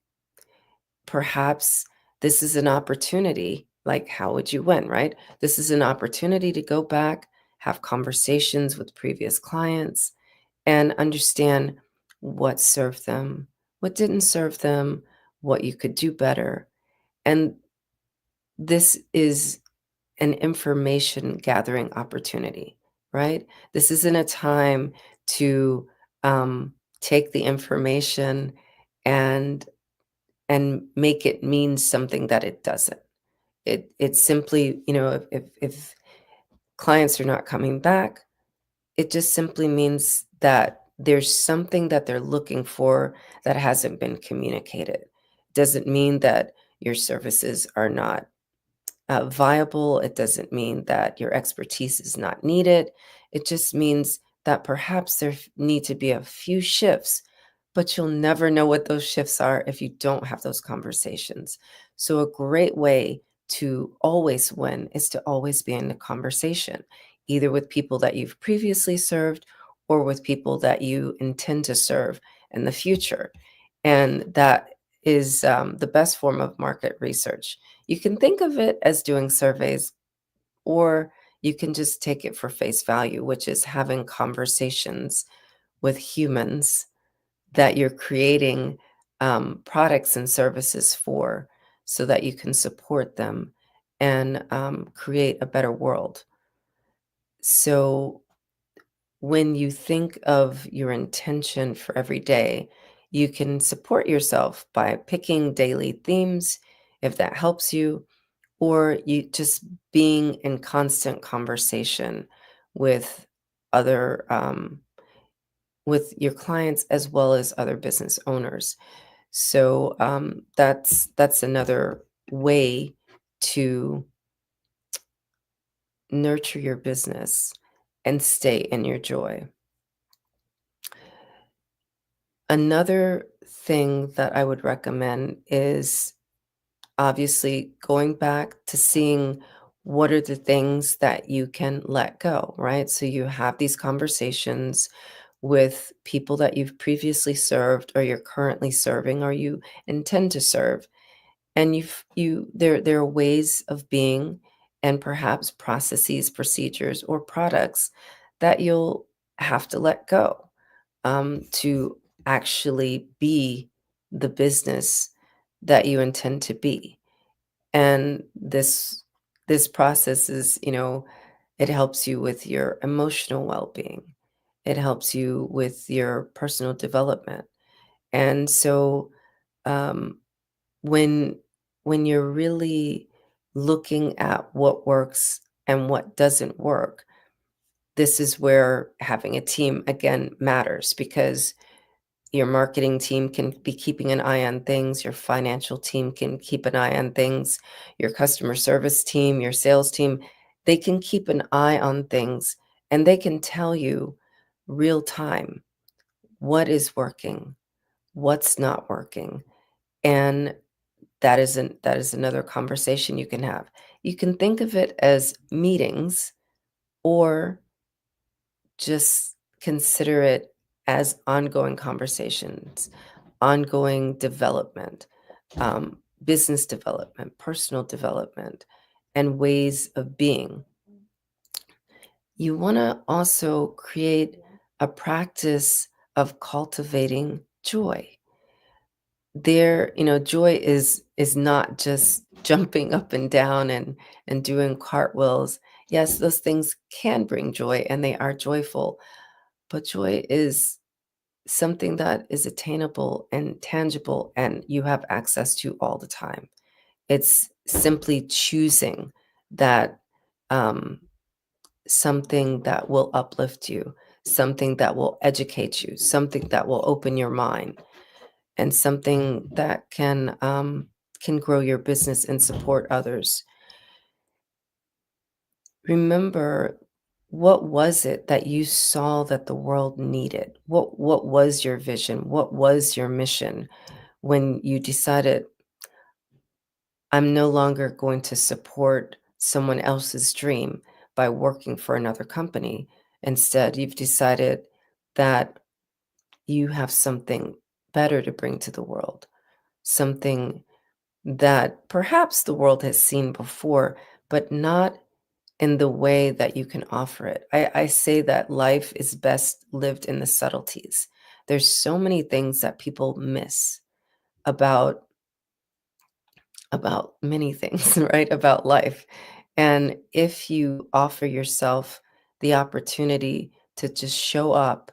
Perhaps this is an opportunity, like how would you win, right? This is an opportunity to go back, have conversations with previous clients, and understand what served them, what didn't serve them, what you could do better. And this is an information gathering opportunity, right? This isn't a time to take the information and make it mean something that it doesn't. It's simply, if clients are not coming back, it just simply means that there's something that they're looking for that hasn't been communicated. Doesn't mean that your services are not viable. It doesn't mean that your expertise is not needed. It just means that perhaps there need to be a few shifts, but you'll never know what those shifts are if you don't have those conversations. So a great way to always win is to always be in a conversation, either with people that you've previously served or with people that you intend to serve in the future. And that is the best form of market research. You can think of it as doing surveys, or you can just take it for face value, which is having conversations with humans that you're creating products and services for, so that you can support them and create a better world. So when you think of your intention for every day, you can support yourself by picking daily themes, if that helps you, or you just being in constant conversation with other with your clients as well as other business owners. So that's another way to nurture your business and stay in your joy. Another thing that I would recommend is obviously going back to seeing what are the things that you can let go, right? So you have these conversations with people that you've previously served or you're currently serving or you intend to serve. And there are ways of being and perhaps processes, procedures, or products that you'll have to let go to actually be the business that you intend to be. And this process is, it helps you with your emotional well-being. It helps you with your personal development. And so um, when you're really looking at what works and what doesn't work, this is where having a team again matters, because your marketing team can be keeping an eye on things, your financial team can keep an eye on things, your customer service team, your sales team, they can keep an eye on things, and they can tell you real time what is working, what's not working. And that is another conversation you can have. You can think of it as meetings, or just consider it as ongoing conversations, ongoing development, business development, personal development, and ways of being. You want to also create a practice of cultivating joy. Joy is not just jumping up and down and doing cartwheels. Yes, those things can bring joy and they are joyful, but joy is something that is attainable and tangible and you have access to all the time. It's simply choosing that something that will uplift you, something that will educate you, something that will open your mind, and something that can grow your business and support others. Remember, what was it that you saw that the world needed? What was your vision? What was your mission when you decided, I'm no longer going to support someone else's dream by working for another company? Instead, you've decided that you have something better to bring to the world, something that perhaps the world has seen before, but not in the way that you can offer it. I say that life is best lived in the subtleties. There's so many things that people miss about many things, right? About life. And if you offer yourself the opportunity to just show up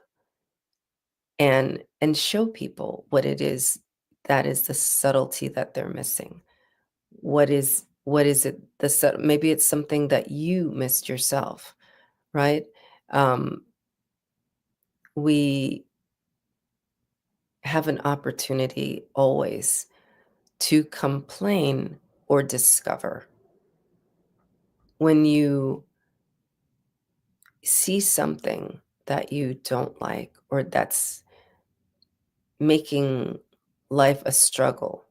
and show people what it is, that is the subtlety that they're missing. What is it, maybe it's something that you missed yourself, right? We have an opportunity always to complain or discover. When you see something that you don't like or that's making life a struggle,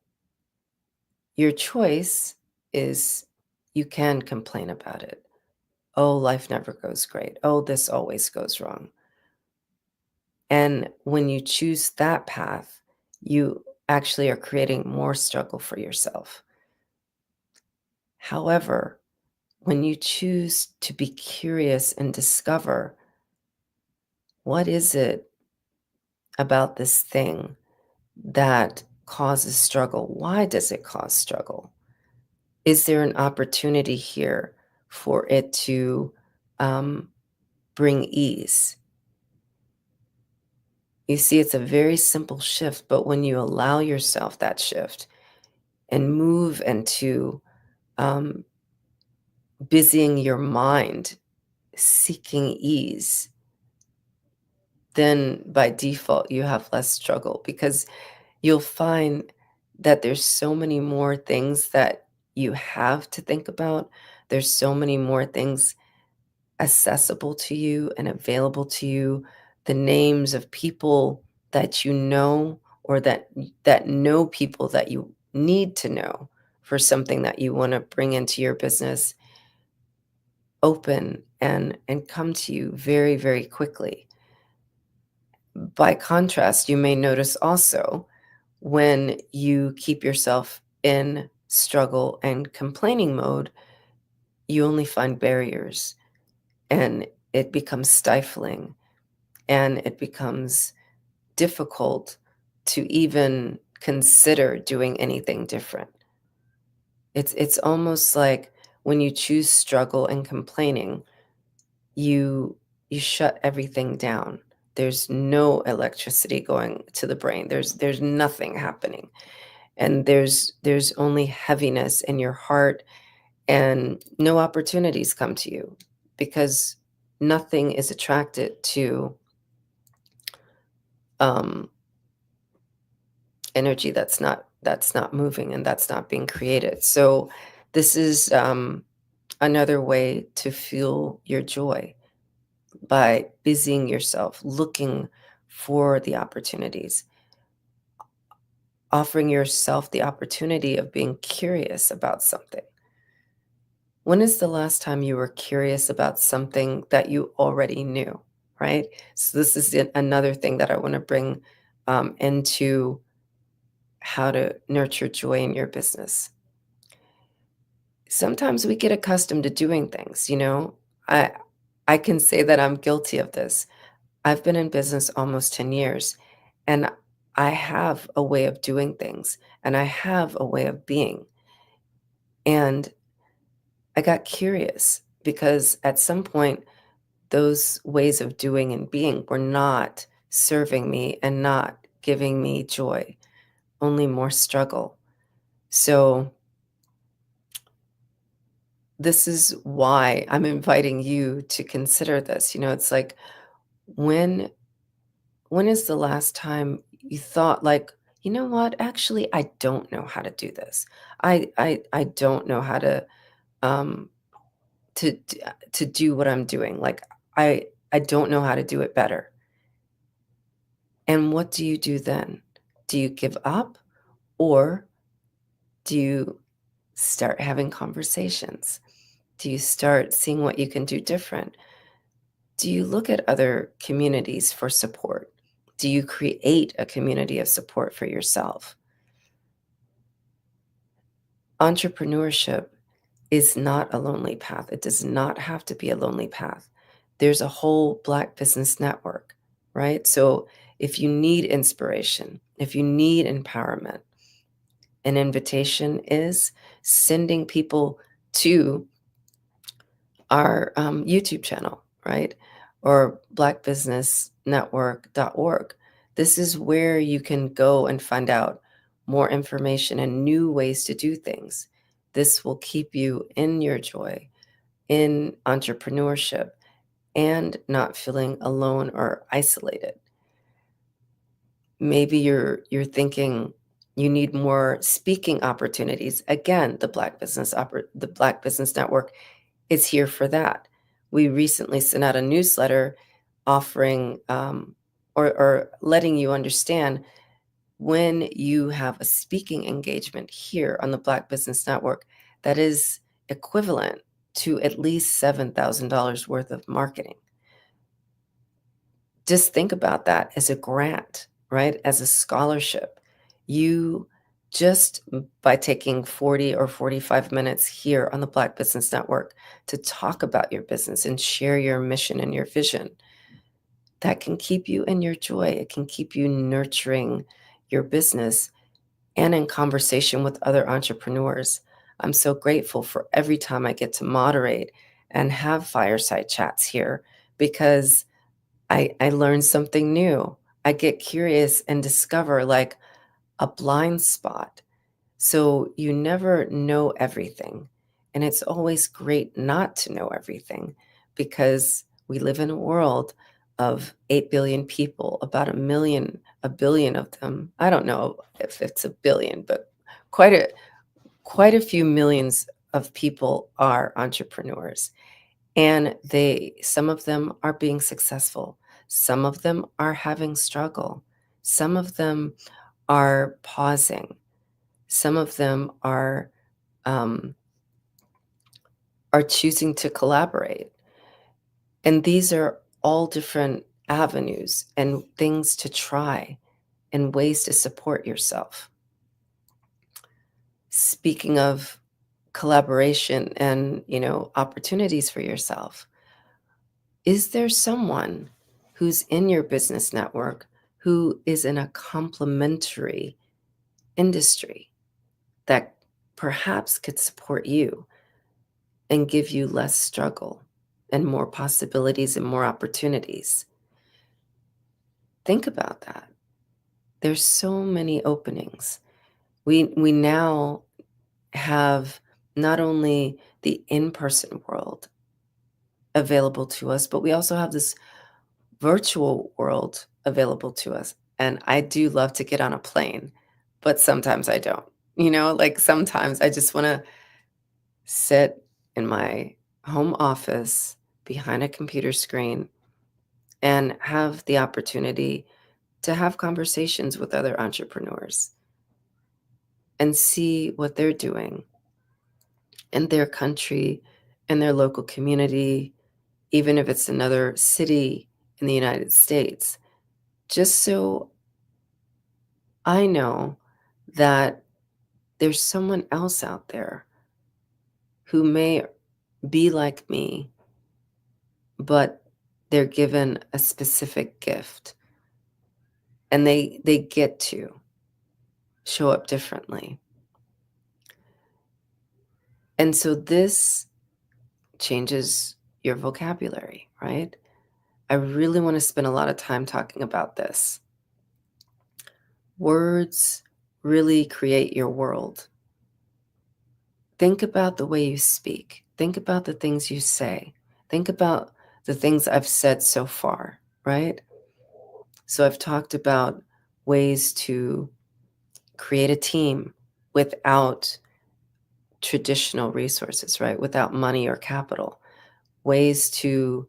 your choice is you can complain about it. Oh, life never goes great. Oh, this always goes wrong. And when you choose that path, you actually are creating more struggle for yourself. However, when you choose to be curious and discover, what is it about this thing that causes struggle? Why does it cause struggle? Is there an opportunity here for it to bring ease? You see, it's a very simple shift, but when you allow yourself that shift and move into busying your mind, seeking ease, then by default you have less struggle, because you'll find that there's so many more things that you have to think about. There's so many more things accessible to you and available to you. The names of people that you know, or that know people that you need to know for something that you want to bring into your business, open and come to you very, very quickly. By contrast, you may notice also, when you keep yourself in struggle and complaining mode, you only find barriers, and it becomes stifling, and it becomes difficult to even consider doing anything different. It's almost like when you choose struggle and complaining, you shut everything down. There's no electricity going to the brain. There's nothing happening. And there's only heaviness in your heart, and no opportunities come to you, because nothing is attracted to energy that's not moving, and that's not being created. So this is another way to fuel your joy, by busying yourself, looking for the opportunities, offering yourself the opportunity of being curious about something. When is the last time you were curious about something that you already knew, right? So this is another thing that I want to bring into how to nurture joy in your business. Sometimes we get accustomed to doing things, I can say that I'm guilty of this. I've been in business almost 10 years, and I have a way of doing things, and I have a way of being. And I got curious, because at some point, those ways of doing and being were not serving me and not giving me joy, only more struggle. So this is why I'm inviting you to consider this. It's like, when is the last time you thought, like, you know what, actually, I don't know how to do this. I don't know how to to do what I'm doing. Like, I don't know how to do it better. And what do you do then? Do you give up, or do you start having conversations? Do you start seeing what you can do different? Do you look at other communities for support? Do you create a community of support for yourself? Entrepreneurship is not a lonely path. It does not have to be a lonely path. There's a whole Black Business Network, right? So if you need inspiration, if you need empowerment, an invitation is sending people to our YouTube channel, right? Or blackbusinessnetwork.org. This is where you can go and find out more information and new ways to do things. This will keep you in your joy, in entrepreneurship, and not feeling alone or isolated. Maybe you're thinking you need more speaking opportunities. Again, the Black Business Network is here for that. We recently sent out a newsletter offering or letting you understand, when you have a speaking engagement here on the Black Business Network, that is equivalent to at least $7,000 worth of marketing. Just think about that as a grant, right? As a scholarship. You just, by taking 40 or 45 minutes here on the Black Business Network to talk about your business and share your mission and your vision, that can keep you in your joy. It can keep you nurturing your business and in conversation with other entrepreneurs. I'm so grateful for every time I get to moderate and have fireside chats here, because I learn something new. I get curious and discover, like, a blind spot. So you never know everything. And it's always great not to know everything, because we live in a world of 8 billion people, about a billion of them, I don't know if it's a billion, but quite a few millions of people are entrepreneurs. And some of them are being successful. Some of them are having struggle. Some of them are pausing. Some of them are choosing to collaborate. And these are all different avenues and things to try and ways to support yourself. Speaking of collaboration and, opportunities for yourself, is there someone who's in your business network who is in a complementary industry that perhaps could support you and give you less struggle and more possibilities and more opportunities? Think about that. There's so many openings. We now have not only the in-person world available to us, but we also have this virtual world available to us. And I do love to get on a plane, but sometimes I don't. Like sometimes I just want to sit in my home office behind a computer screen and have the opportunity to have conversations with other entrepreneurs and see what they're doing in their country, in their local community, even if it's another city in the United States, just so I know that there's someone else out there who may be like me, but they're given a specific gift and they get to show up differently. And so this changes your vocabulary, right? I really want to spend a lot of time talking about this. Words really create your world. Think about the way you speak. Think about the things you say. Think about the things I've said so far, right? So I've talked about ways to create a team without traditional resources, right? Without money or capital. Ways to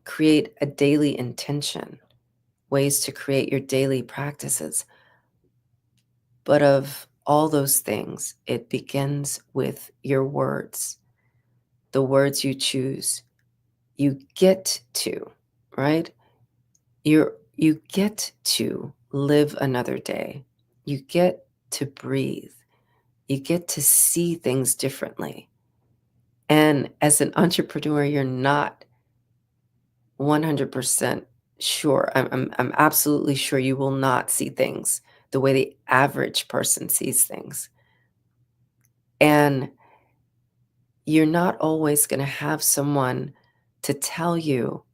create a daily intention. Ways to create your daily practices. But of all those things, it begins with your words, the words you choose. You get to, right? You get to live another day. You get to breathe. You get to see things differently. And as an entrepreneur, you're not 100% sure. I'm absolutely sure you will not see things the way the average person sees things. And you're not always going to have someone to tell you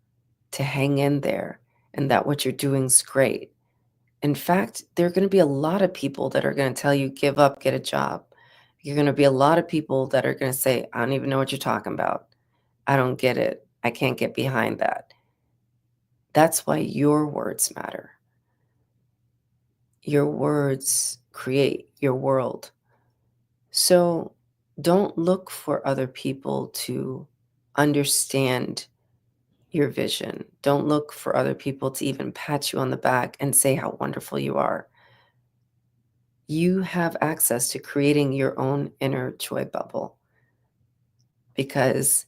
to hang in there and that what you're doing is great. In fact, there are going to be a lot of people that are going to tell you, give up, get a job. You're going to be a lot of people that are going to say, I don't even know what you're talking about. I don't get it. I can't get behind that. That's why your words matter. Your words create your world. So don't look for other people to understand your vision. Don't look for other people to even pat you on the back and say how wonderful you are. You have access to creating your own inner joy bubble because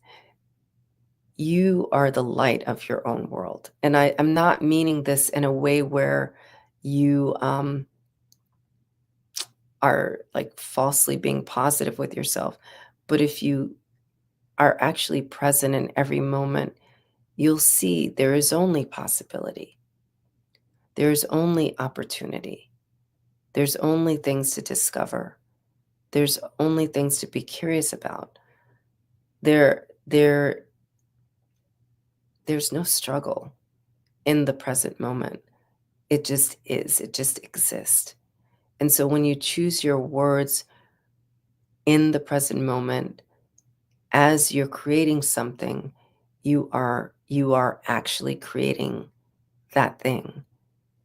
you are the light of your own world. And I'm not meaning this in a way where you are like falsely being positive with yourself. But if you are actually present in every moment, you'll see there is only possibility. There's only opportunity. There's only things to discover. There's only things to be curious about. There's no struggle in the present moment. It just is. It just exists. And so when you choose your words in the present moment, as you're creating something, you are you are actually creating that thing.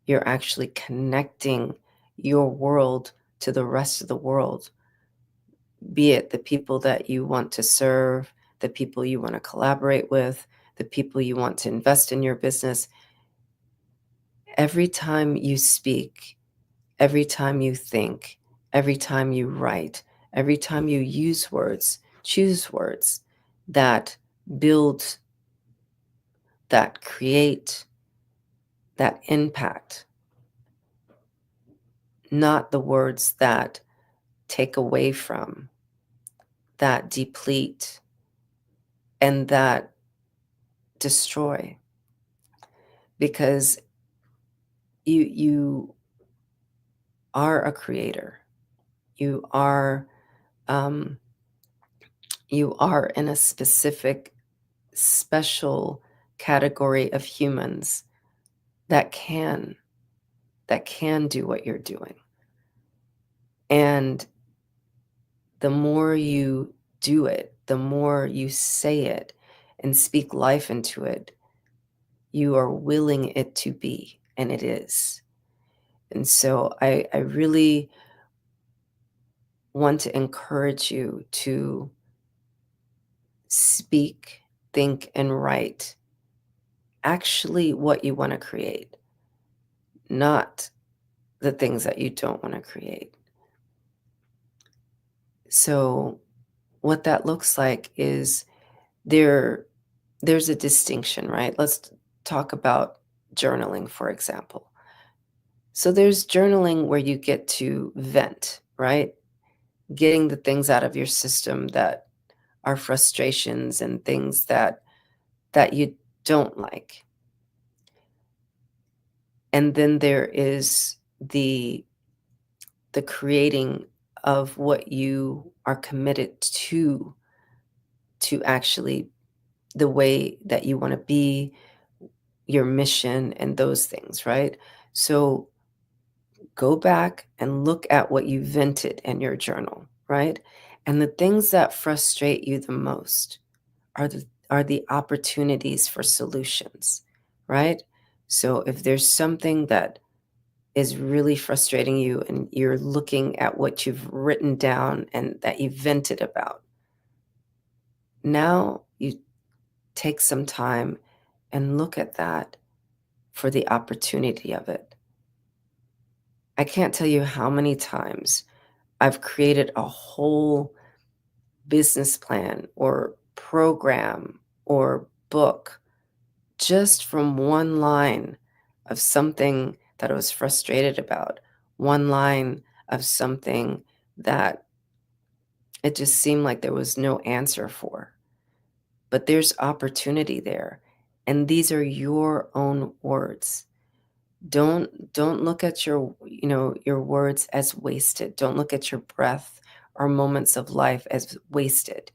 You're actually connecting your world to the rest of the world, be it the people that you want to serve, the people you want to collaborate with, the people you want to invest in your business. Every time you speak, every time you think, every time you write, every time you use words, choose words that build, that create, that impact, not the words that take away from, that deplete, and that destroy. Because you are a creator. You are in a specific, special category of humans that can do what you're doing. And the more you do it, the more you say it and speak life into it, you are willing it to be, and it is. And so I really want to encourage you to speak, think, and write actually what you want to create, not the things that you don't want to create. So what that looks like is there's a distinction, right? Let's talk about journaling, for example. So there's journaling where you get to vent, right? Getting the things out of your system that are frustrations and things that you don't like. And then there is the creating of what you are committed to actually the way that you want to be, your mission, and those things, right? So go back and look at what you vented in your journal, right? And the things that frustrate you the most are the opportunities for solutions, right? So if there's something that is really frustrating you and you're looking at what you've written down and that you vented about, now you take some time and look at that for the opportunity of it. I can't tell you how many times I've created a whole business plan or program or book just from one line of something that I was frustrated about, one line of something that it just seemed like there was no answer for. But there's opportunity there. And these are your own words. Don't look at your words as wasted. Don't look at your breath or moments of life as wasted.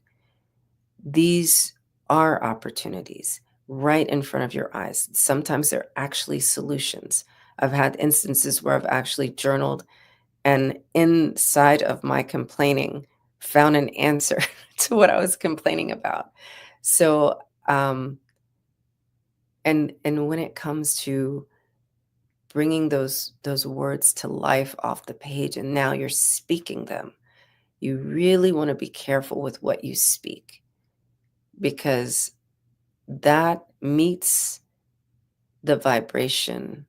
These are opportunities right in front of your eyes. Sometimes they're actually solutions. I've had instances where I've actually journaled and inside of my complaining found an answer to what I was complaining about. So, and when it comes to bringing those words to life off the page, and now you're speaking them, you really want to be careful with what you speak, because that meets the vibration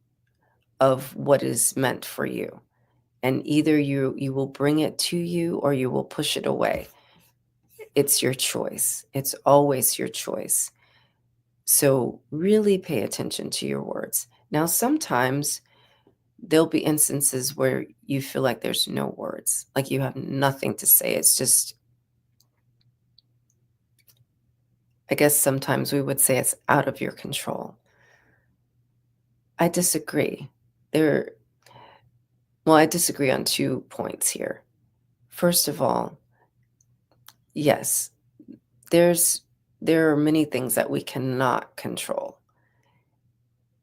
of what is meant for you. And either you will bring it to you or you will push it away. It's your choice. It's always your choice. So really pay attention to your words. Now, sometimes there'll be instances where you feel like there's no words, like you have nothing to say. It's just, I guess sometimes we would say it's out of your control. I disagree. I disagree on 2 points here. First of all, yes, there are many things that we cannot control,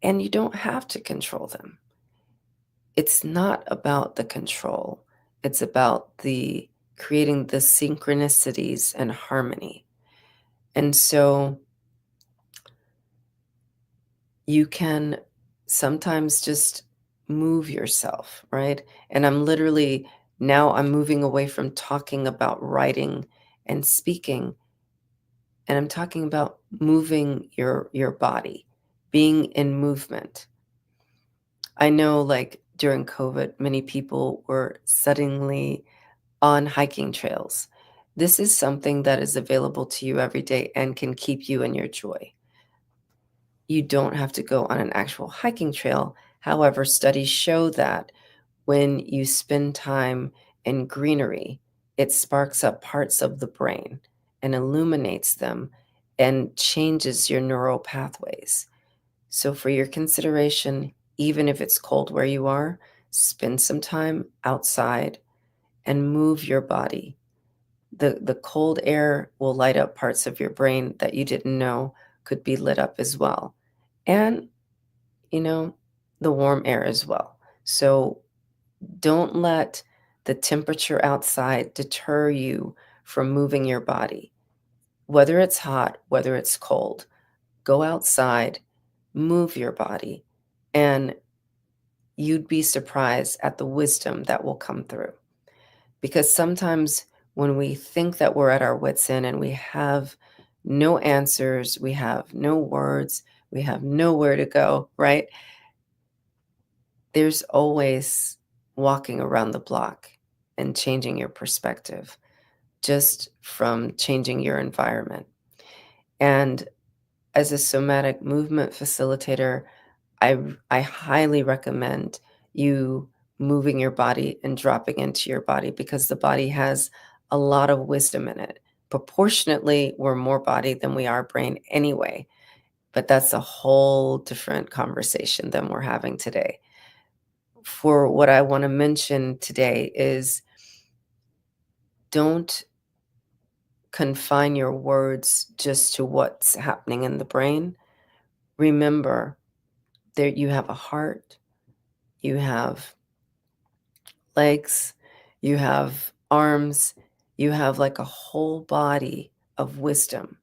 and you don't have to control them. It's not about the control. It's about the creating the synchronicities and harmony. And so You can sometimes just move yourself, right? And I'm moving away from talking about writing and speaking, and I'm talking about moving your body, being in movement. I know, like, during COVID, many people were suddenly on hiking trails. This is something that is available to you every day and can keep you in your joy. You don't have to go on an actual hiking trail. However, studies show that when you spend time in greenery, it sparks up parts of the brain and illuminates them and changes your neural pathways. So, for your consideration, even if it's cold where you are, spend some time outside and move your body. The cold air will light up parts of your brain that you didn't know could be lit up as well. And, you know, the warm air as well. So don't let the temperature outside deter you from moving your body. Whether it's hot, whether it's cold, go outside, move your body, and you'd be surprised at the wisdom that will come through. Because sometimes when we think that we're at our wits' end and we have no answers, we have no words, we have nowhere to go, right? There's always walking around the block and changing your perspective just from changing your environment. And as a somatic movement facilitator, I highly recommend you moving your body and dropping into your body, because the body has a lot of wisdom in it. Proportionately, we're more body than we are brain anyway, but that's a whole different conversation than we're having today. For what I want to mention today is, don't confine your words just to what's happening in the brain. Remember that you have a heart, you have legs, you have arms, you have like a whole body of wisdom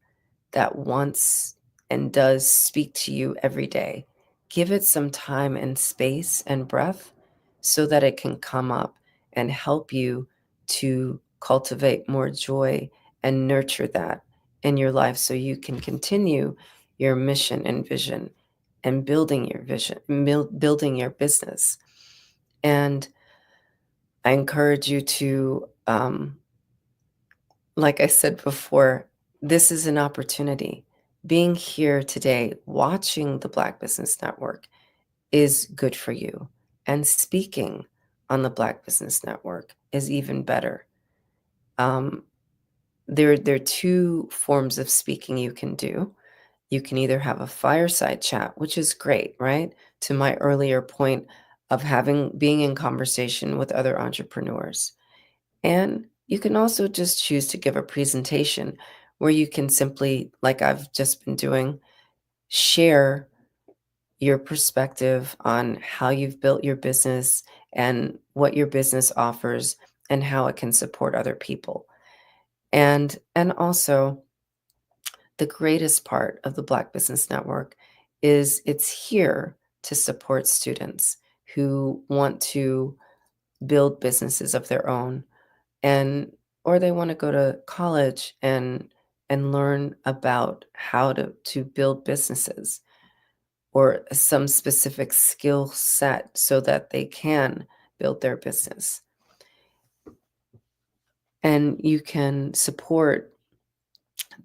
that wants and does speak to you every day. Give it some time and space and breath so that it can come up and help you to cultivate more joy and nurture that in your life so you can continue your mission and vision and building your vision, building your business. And I encourage you to, like I said before, this is an opportunity. Being here today, watching the Black Business Network is good for you. And speaking on the Black Business Network is even better. There are two forms of speaking you can do. You can either have a fireside chat, which is great, right? To my earlier point of being in conversation with other entrepreneurs. And you can also just choose to give a presentation where you can simply, like I've just been doing, share your perspective on how you've built your business and what your business offers and how it can support other people. And also, the greatest part of the Black Business Network is it's here to support students who want to build businesses of their own, or they want to go to college and learn about how to build businesses or some specific skill set so that they can build their business. And you can support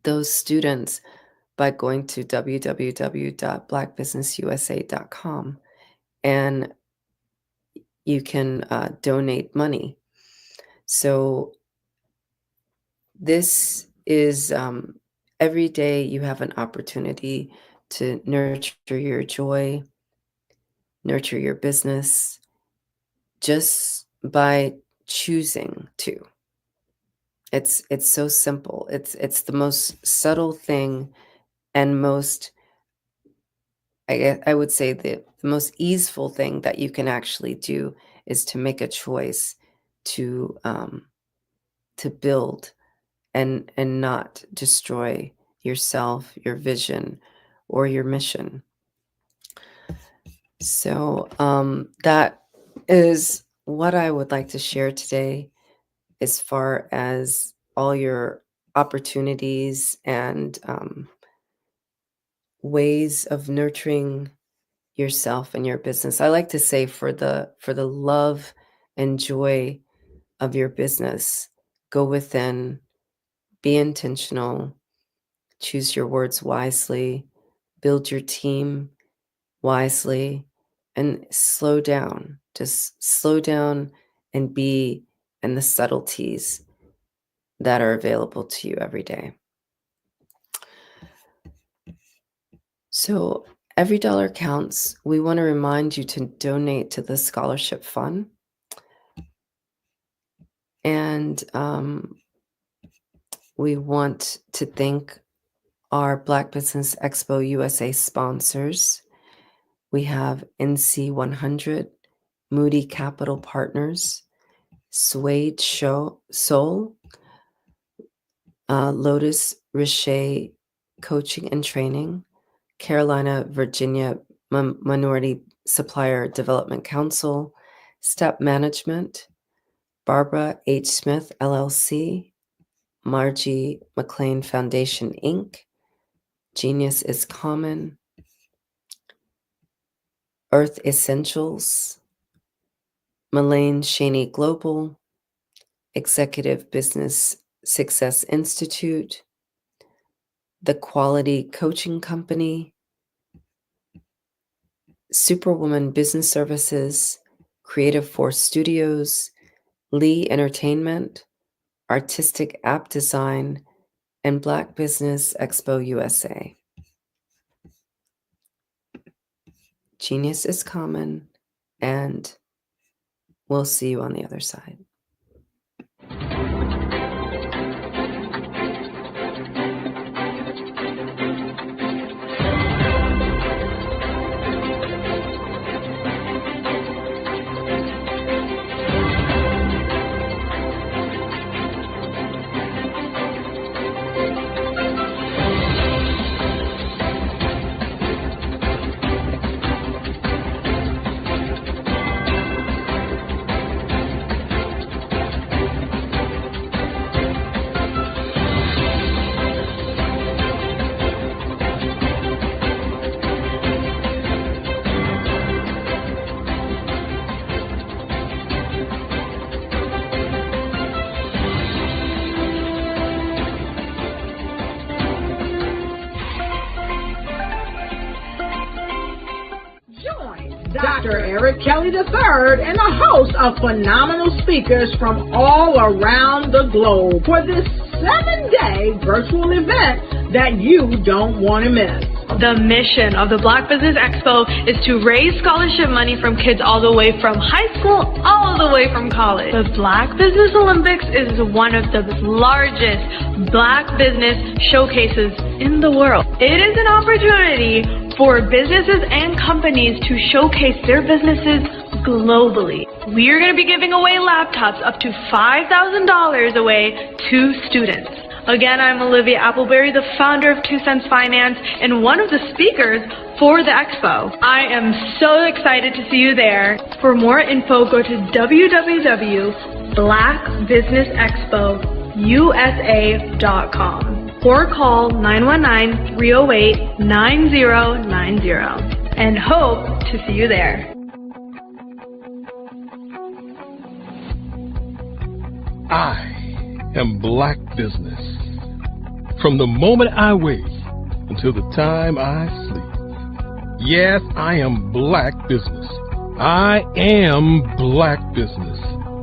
those students by going to www.blackbusinessusa.com, and you can donate money. So this is every day you have an opportunity to nurture your joy, nurture your business, just by choosing to. It's so simple. It's the most subtle thing and most, I would say, the most easeful thing that you can actually do is to make a choice to build and not destroy yourself, your vision, or your mission. So that is what I would like to share today as far as all your opportunities and ways of nurturing yourself and your business. I like to say for the love and joy of your business, go within, be intentional, choose your words wisely, build your team wisely, and slow down. Just slow down and be in the subtleties that are available to you every day. So every dollar counts. We want to remind you to donate to the scholarship fund. And we want to thank our Black Business Expo USA sponsors. We have NC 100, Moody Capital Partners, Suede Soul, Lotus Richer Coaching and Training, Carolina, Virginia Minority Supplier Development Council, Step Management, Barbara H. Smith, LLC, Margie McLean Foundation, Inc., Genius is Common, Earth Essentials, Melaine Cheney Global, Executive Business Success Institute, The Quality Coaching Company, Superwoman Business Services, Creative Force Studios, Lee Entertainment, Artistic App Design, and Black Business Expo USA. Genius is common, and we'll see you on the other side. Dr. Eric Kelly III and the host of phenomenal speakers from all around the globe for this 7-day virtual event that you don't want to miss. The mission of the Black Business Expo is to raise scholarship money from kids all the way from high school all the way from college. The Black Business Olympics is one of the largest Black business showcases in the world. It is an opportunity for businesses and companies to showcase their businesses globally. We are going to be giving away laptops up to $5,000 away to students. Again, I'm Olivia Appleberry, the founder of 2 Cents Finance and one of the speakers for the expo. I am so excited to see you there. For more info, go to www.blackbusinessexpousa.com or call 919-308-9090 and hope to see you there. I am Black Business. From the moment I wake until the time I sleep. Yes, I am Black Business. I am Black Business.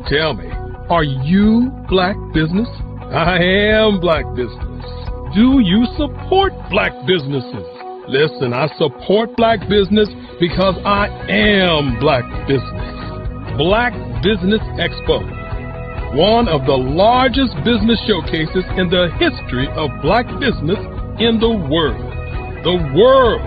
Tell me, are you Black Business? I am Black Business. Do you support Black businesses? Listen, I support Black business because I am Black Business. Black Business Expo, one of the largest business showcases in the history of Black business in the world. The world!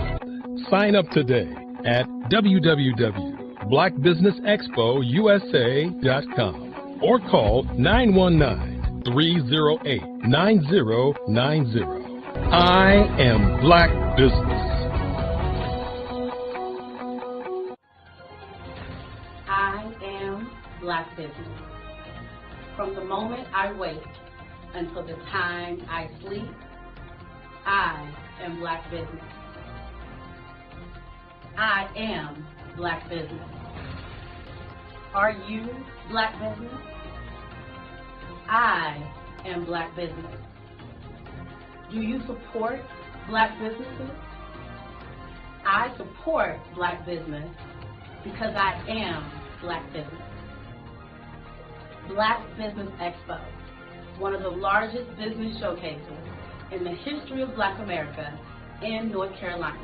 Sign up today at www.blackbusinessexpousa.com or call 919-308-9090. I am Black Business. Black business. From the moment I wake until the time I sleep, I am Black business. I am Black business. Are you Black business? I am Black business. Do you support Black businesses? I support Black business because I am Black business. Black Business Expo, one of the largest business showcases in the history of Black America in North Carolina.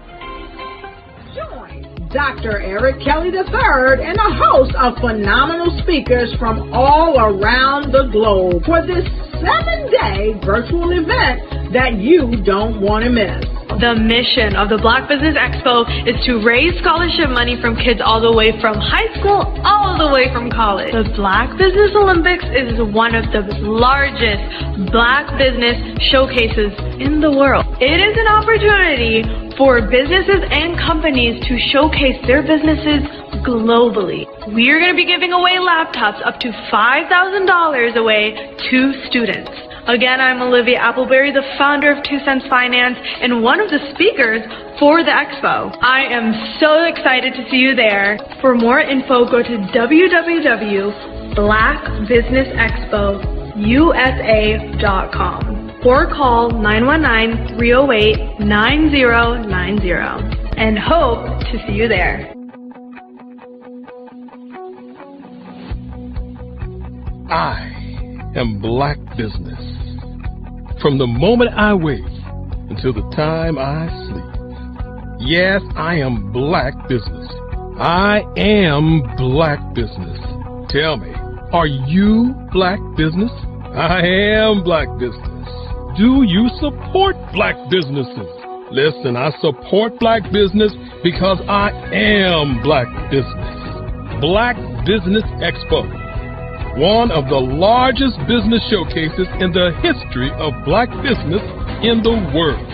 Join Dr. Eric Kelly III and a host of phenomenal speakers from all around the globe for this 7-day virtual event that you don't want to miss. The mission of the Black Business Expo is to raise scholarship money from kids all the way from high school all the way from college. The Black Business Olympics is one of the largest Black business showcases in the world. It is an opportunity for businesses and companies to showcase their businesses globally. We are going to be giving away laptops up to $5,000 away to students. Again, I'm Olivia Appleberry, the founder of 2 Cents Finance and one of the speakers for the expo. I am so excited to see you there. For more info, go to www.blackbusinessexpousa.com or call 919-308-9090 and hope to see you there. I am Black business. From the moment I wake until the time I sleep. Yes, I am Black business. I am Black business. Tell me, are you Black business? I am Black business. Do you support Black businesses? Listen, I support Black business because I am Black business. Black Business Expo, one of the largest business showcases in the history of Black business in the world.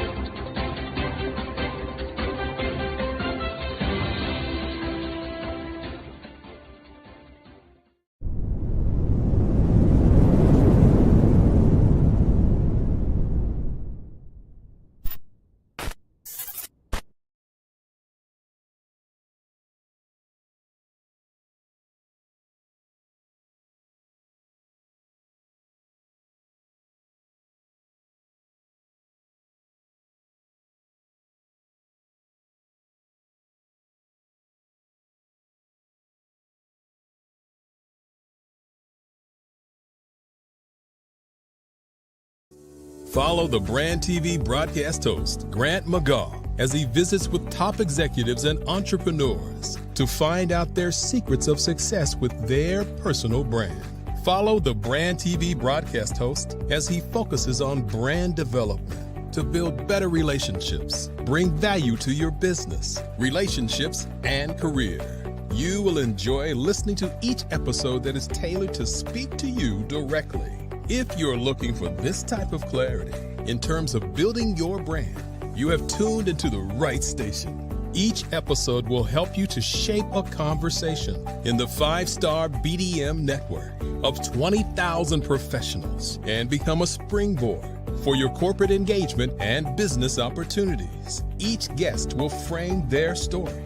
Follow the Brand TV broadcast host, Grant McGaw, as he visits with top executives and entrepreneurs to find out their secrets of success with their personal brand. Follow the Brand TV broadcast host as he focuses on brand development to build better relationships, bring value to your business, relationships, and career. You will enjoy listening to each episode that is tailored to speak to you directly. If you're looking for this type of clarity in terms of building your brand, you have tuned into the right station. Each episode will help you to shape a conversation in the 5-star BDM network of 20,000 professionals and become a springboard for your corporate engagement and business opportunities. Each guest will frame their story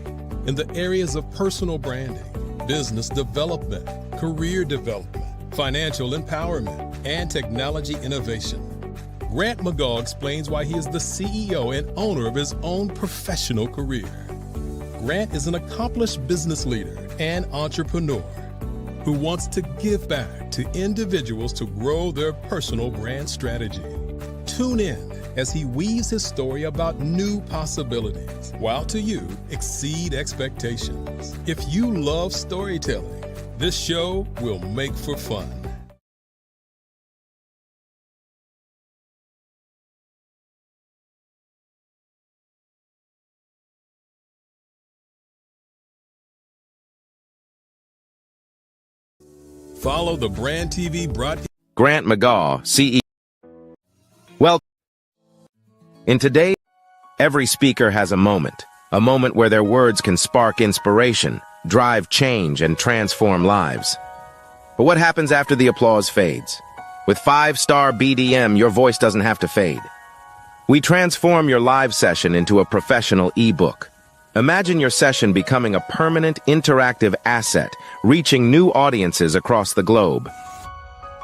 in the areas of personal branding, business development, career development, financial empowerment, and technology innovation. Grant McGaw explains why he is the CEO and owner of his own professional career. Grant is an accomplished business leader and entrepreneur who wants to give back to individuals to grow their personal brand strategy. Tune in as he weaves his story about new possibilities, while to you exceed expectations. If you love storytelling, this show will make for fun. Follow the Brand TV broadcast. Grant McGaw, CEO. Well, in today, every speaker has a moment where their words can spark inspiration, drive change, and transform lives. But what happens after the applause fades? With 5-star BDM, your voice doesn't have to fade. We transform your live session into a professional ebook. Imagine your session becoming a permanent interactive asset, reaching new audiences across the globe.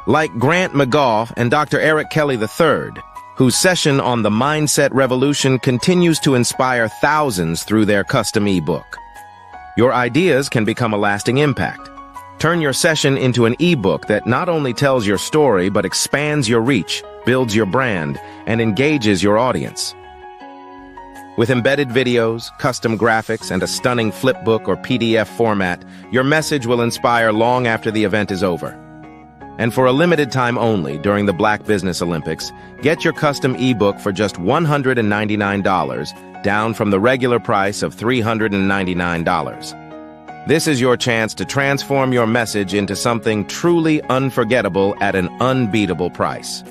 Like Grant McGaw and Dr. Eric Kelly III, whose session on the Mindset Revolution continues to inspire thousands through their custom ebook. Your ideas can become a lasting impact. Turn your session into an ebook that not only tells your story, but expands your reach, builds your brand, and engages your audience. With embedded videos, custom graphics, and a stunning flipbook or PDF format, your message will inspire long after the event is over. And for a limited time only during the Black Business Olympics, get your custom ebook for just $199, down from the regular price of $399. This is your chance to transform your message into something truly unforgettable at an unbeatable price.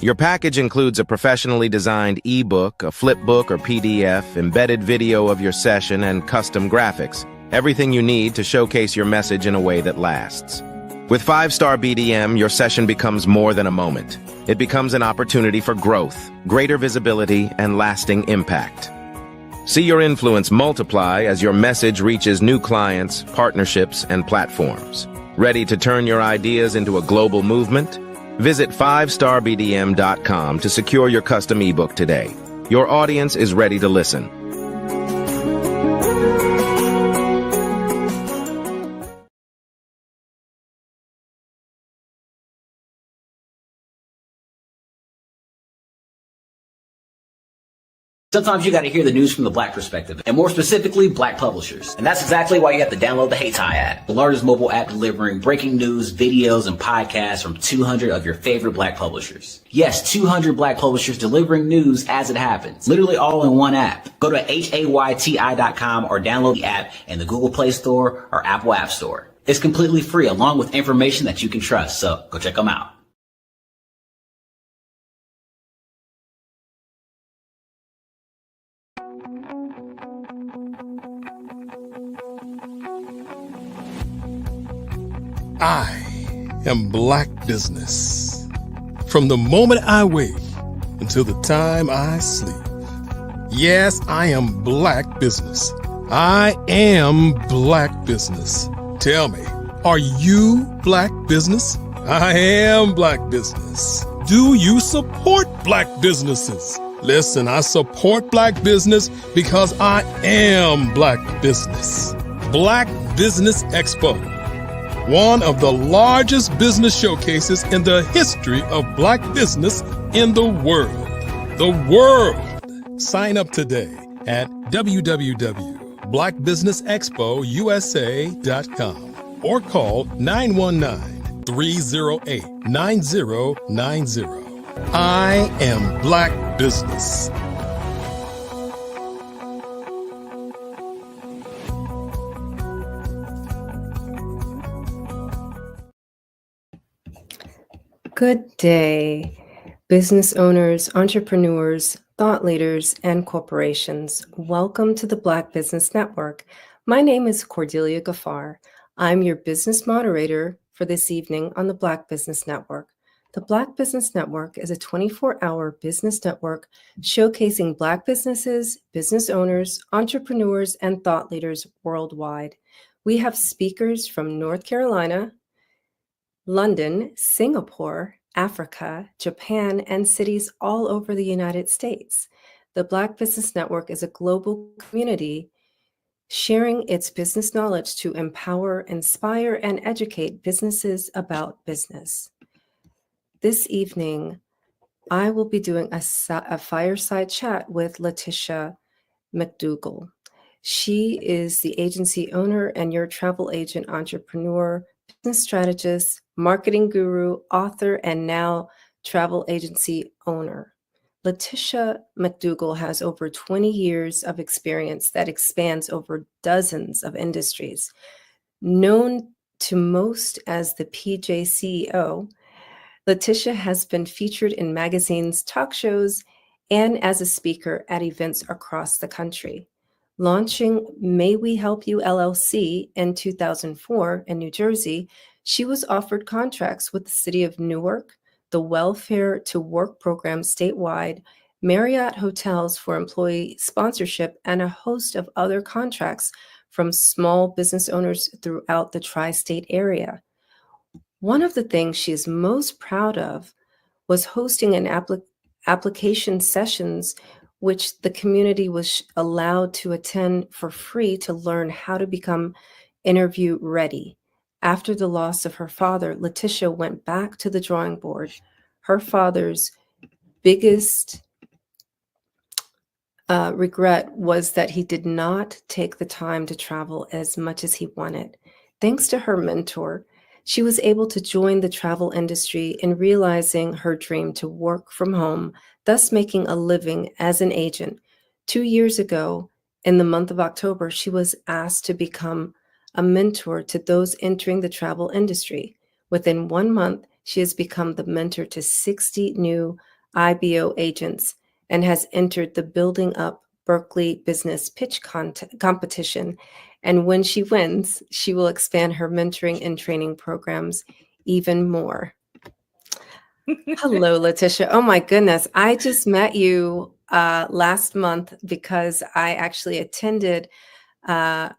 Your package includes a professionally designed ebook, a flipbook or PDF, embedded video of your session, and custom graphics. Everything you need to showcase your message in a way that lasts. With 5-star BDM, your session becomes more than a moment. It becomes an opportunity for growth, greater visibility, and lasting impact. See your influence multiply as your message reaches new clients, partnerships, and platforms. Ready to turn your ideas into a global movement? Visit 5starbdm.com to secure your custom ebook today. Your audience is ready to listen. Sometimes you got to hear the news from the Black perspective, and more specifically, Black publishers. And that's exactly why you have to download the HeyTie app, the largest mobile app delivering breaking news, videos, and podcasts from 200 of your favorite Black publishers. Yes, 200 Black publishers delivering news as it happens, literally all in one app. Go to HAYTI.com or download the app in the Google Play Store or Apple App Store. It's completely free, along with information that you can trust, so go check them out. I am Black Business. From the moment I wake until the time I sleep. Yes, I am Black Business. I am Black Business. Tell me, are you Black Business? I am Black Business. Do you support Black businesses? Listen, I support Black business because I am Black Business. Black Business Expo. One of the largest business showcases in the history of Black business in the world. The world! Sign up today at www.blackbusinessexpousa.com or call 919-308-9090. I am Black Business. Good day, business owners, entrepreneurs, thought leaders, and corporations. Welcome to the Black Business Network. My name is Cordelia Gaffar. I'm your business moderator for this evening on the Black Business Network. The Black Business Network is a 24-hour business network showcasing Black businesses, business owners, entrepreneurs, and thought leaders worldwide. We have speakers from North Carolina, London, Singapore, Africa, Japan, and cities all over the United States. The Black Business Network is a global community sharing its business knowledge to empower, inspire, and educate businesses about business. This evening, I will be doing a fireside chat with Letitia McDougall. She is the agency owner and your travel agent entrepreneur, business strategist, marketing guru, author, and now travel agency owner. Letitia McDougall has over 20 years of experience that expands over dozens of industries. Known to most as the PJ CEO, Letitia has been featured in magazines, talk shows, and as a speaker at events across the country. Launching May We Help You LLC in 2004 in New Jersey, She was offered contracts with the City of Newark, the Welfare to Work program statewide, Marriott Hotels for employee sponsorship, and a host of other contracts from small business owners throughout the tri-state area. One of the things she is most proud of was hosting an application sessions which the community was allowed to attend for free to learn how to become interview ready. After the loss of her father, Letitia went back to the drawing board. Her father's biggest regret was that he did not take the time to travel as much as he wanted. Thanks to her mentor, she was able to join the travel industry in realizing her dream to work from home, thus making a living as an agent. 2 years ago, in the month of October, she was asked to become a mentor to those entering the travel industry. Within 1 month, she has become the mentor to 60 new IBO agents and has entered the Building Up Berkeley Business Pitch competition. And when she wins, she will expand her mentoring and training programs even more. Hello, Letitia. Oh my goodness. I just met you last month because I actually attended a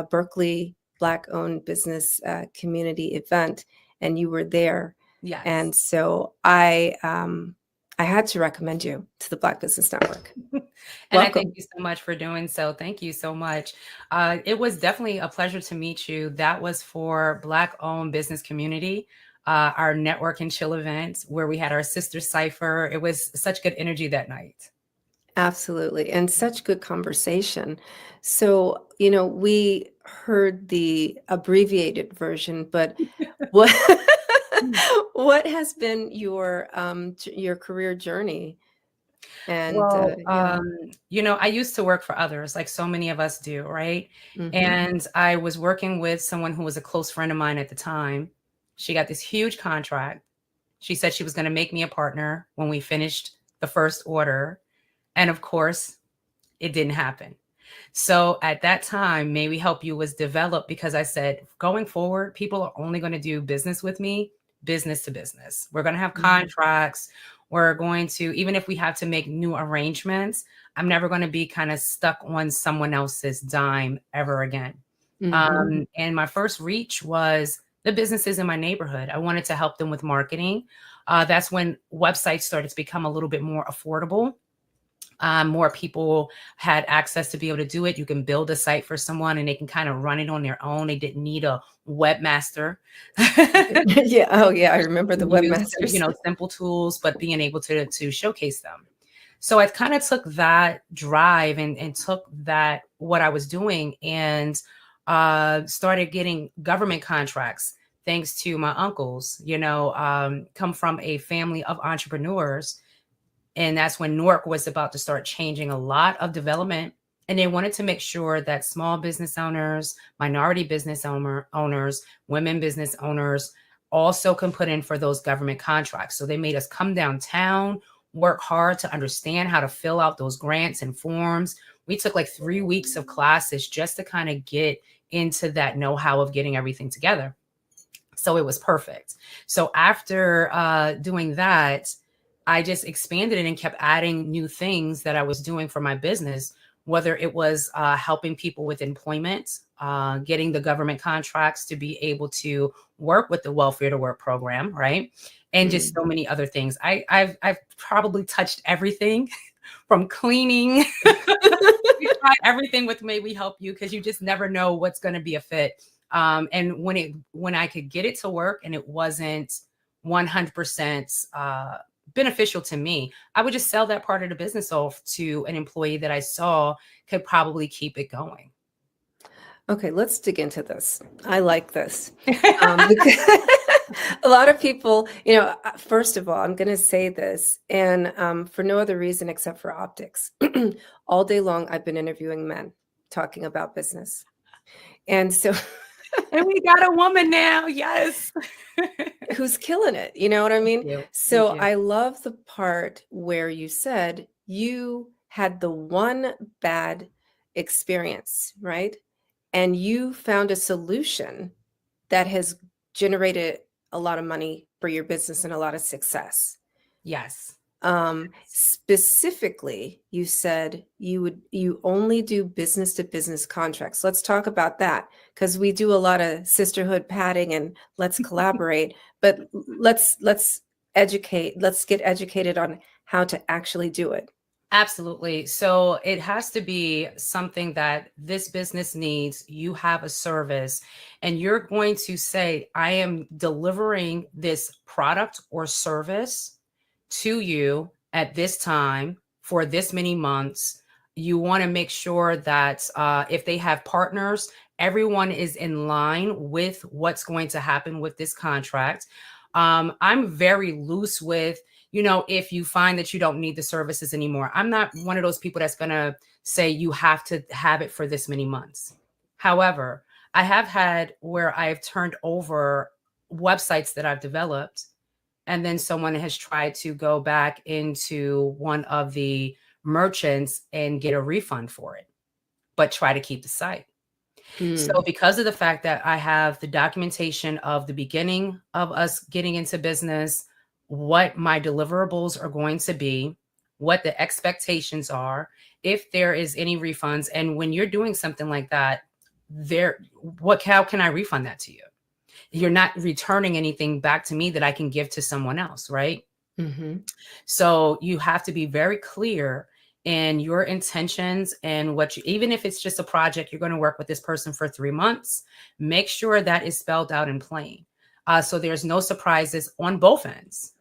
Berkeley Black-owned business community event, and you were there. Yes. And so I had to recommend you to the Black Business Network. And Welcome. I thank you so much for doing so. Thank you so much. It was definitely a pleasure to meet you. That was for Black-owned business community, our network and chill event where we had our sister cipher. It was such good energy that night. Absolutely. And such good conversation. So, we heard the abbreviated version, but what what has been your career journey? And Well, yeah. I used to work for others, like so many of us do, right? Mhm. And I was working with someone who was a close friend of mine at the time. She got this huge contract. She said she was going to make me a partner when we finished the first order. And of course, it didn't happen. So at that time, May We Help You was developed because I said, going forward, people are only going to do business with me, business to business. We're going to have Mhm. contracts. We're going to, even if we have to make new arrangements, I'm never going to be kind of stuck on someone else's dime ever again. Mhm. And my first reach was the businesses in my neighborhood. I wanted to help them with marketing. That's when websites started to become a little bit more affordable. More people had access to be able to do it. You can build a site for someone and they can kind of run it on their own. They didn't need a webmaster. Yeah. Oh, yeah. I remember the Use, webmasters. simple tools, but being able to showcase them. So I kind of took that drive and took that, what I was doing, and started getting government contracts thanks to my uncles, come from a family of entrepreneurs. And that's when Newark was about to start changing a lot of development. And they wanted to make sure that small business owners, minority business owners, women business owners also can put in for those government contracts. So they made us come downtown, work hard to understand how to fill out those grants and forms. We took like 3 weeks of classes just to kind of get into that know-how of getting everything together. So it was perfect. So after doing that, I just expanded it and kept adding new things that I was doing for my business, whether it was helping people with employment, getting the government contracts to be able to work with the Welfare to Work program, right? And just so many other things. I've probably touched everything from cleaning. We tried everything with May We Help You, because you just never know what's going to be a fit. And when I could get it to work and it wasn't 100% beneficial to me, I would just sell that part of the business off to an employee that I saw could probably keep it going. Okay, let's dig into this. I like this. Because a lot of people, first of all, I'm going to say this, and for no other reason except for optics. All day long, I've been interviewing men talking about business. And so and we got a woman now. Yes. Who's killing it. You know what I mean? Thank you. So Thank you. I love the part where you said you had the one bad experience, right? And you found a solution that has generated a lot of money for your business and a lot of success. Yes. Specifically, you said you only do business to business contracts. Let's talk about that, because we do a lot of sisterhood padding and let's collaborate, but let's get educated on how to actually do it. Absolutely. So it has to be something that this business needs. You have a service and you're going to say, I am delivering this product or service to you at this time for this many months. You want to make sure that if they have partners, everyone is in line with what's going to happen with this contract. I'm very loose with, if you find that you don't need the services anymore. I'm not one of those people that's going to say you have to have it for this many months. However, I have had where I've turned over websites that I've developed, and then someone has tried to go back into one of the merchants and get a refund for it, but try to keep the site. So because of the fact that I have the documentation of the beginning of us getting into business, what my deliverables are going to be, what the expectations are, if there is any refunds. And when you're doing something like that, how can I refund that to you? You're not returning anything back to me that I can give to someone else, right? Mm-hmm. So you have to be very clear in your intentions and even if it's just a project, you're going to work with this person for 3 months, make sure that is spelled out in plain. So there's no surprises on both ends.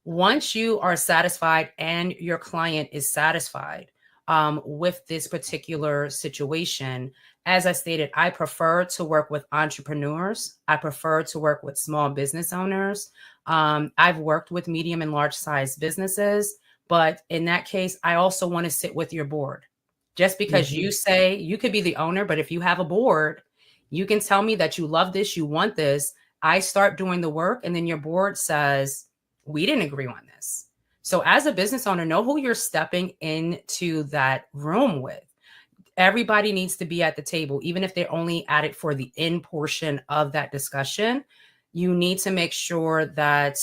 Once you are satisfied and your client is satisfied with this particular situation, as I stated, I prefer to work with entrepreneurs. I prefer to work with small business owners. I've worked with medium and large size businesses, but in that case, I also want to sit with your board. Just because you say you could be the owner, but if you have a board, you can tell me that you love this, you want this. I start doing the work, and then your board says, we didn't agree on this. So as a business owner, know who you're stepping into that room with. Everybody needs to be at the table, even if they're only at it for the end portion of that discussion. You need to make sure that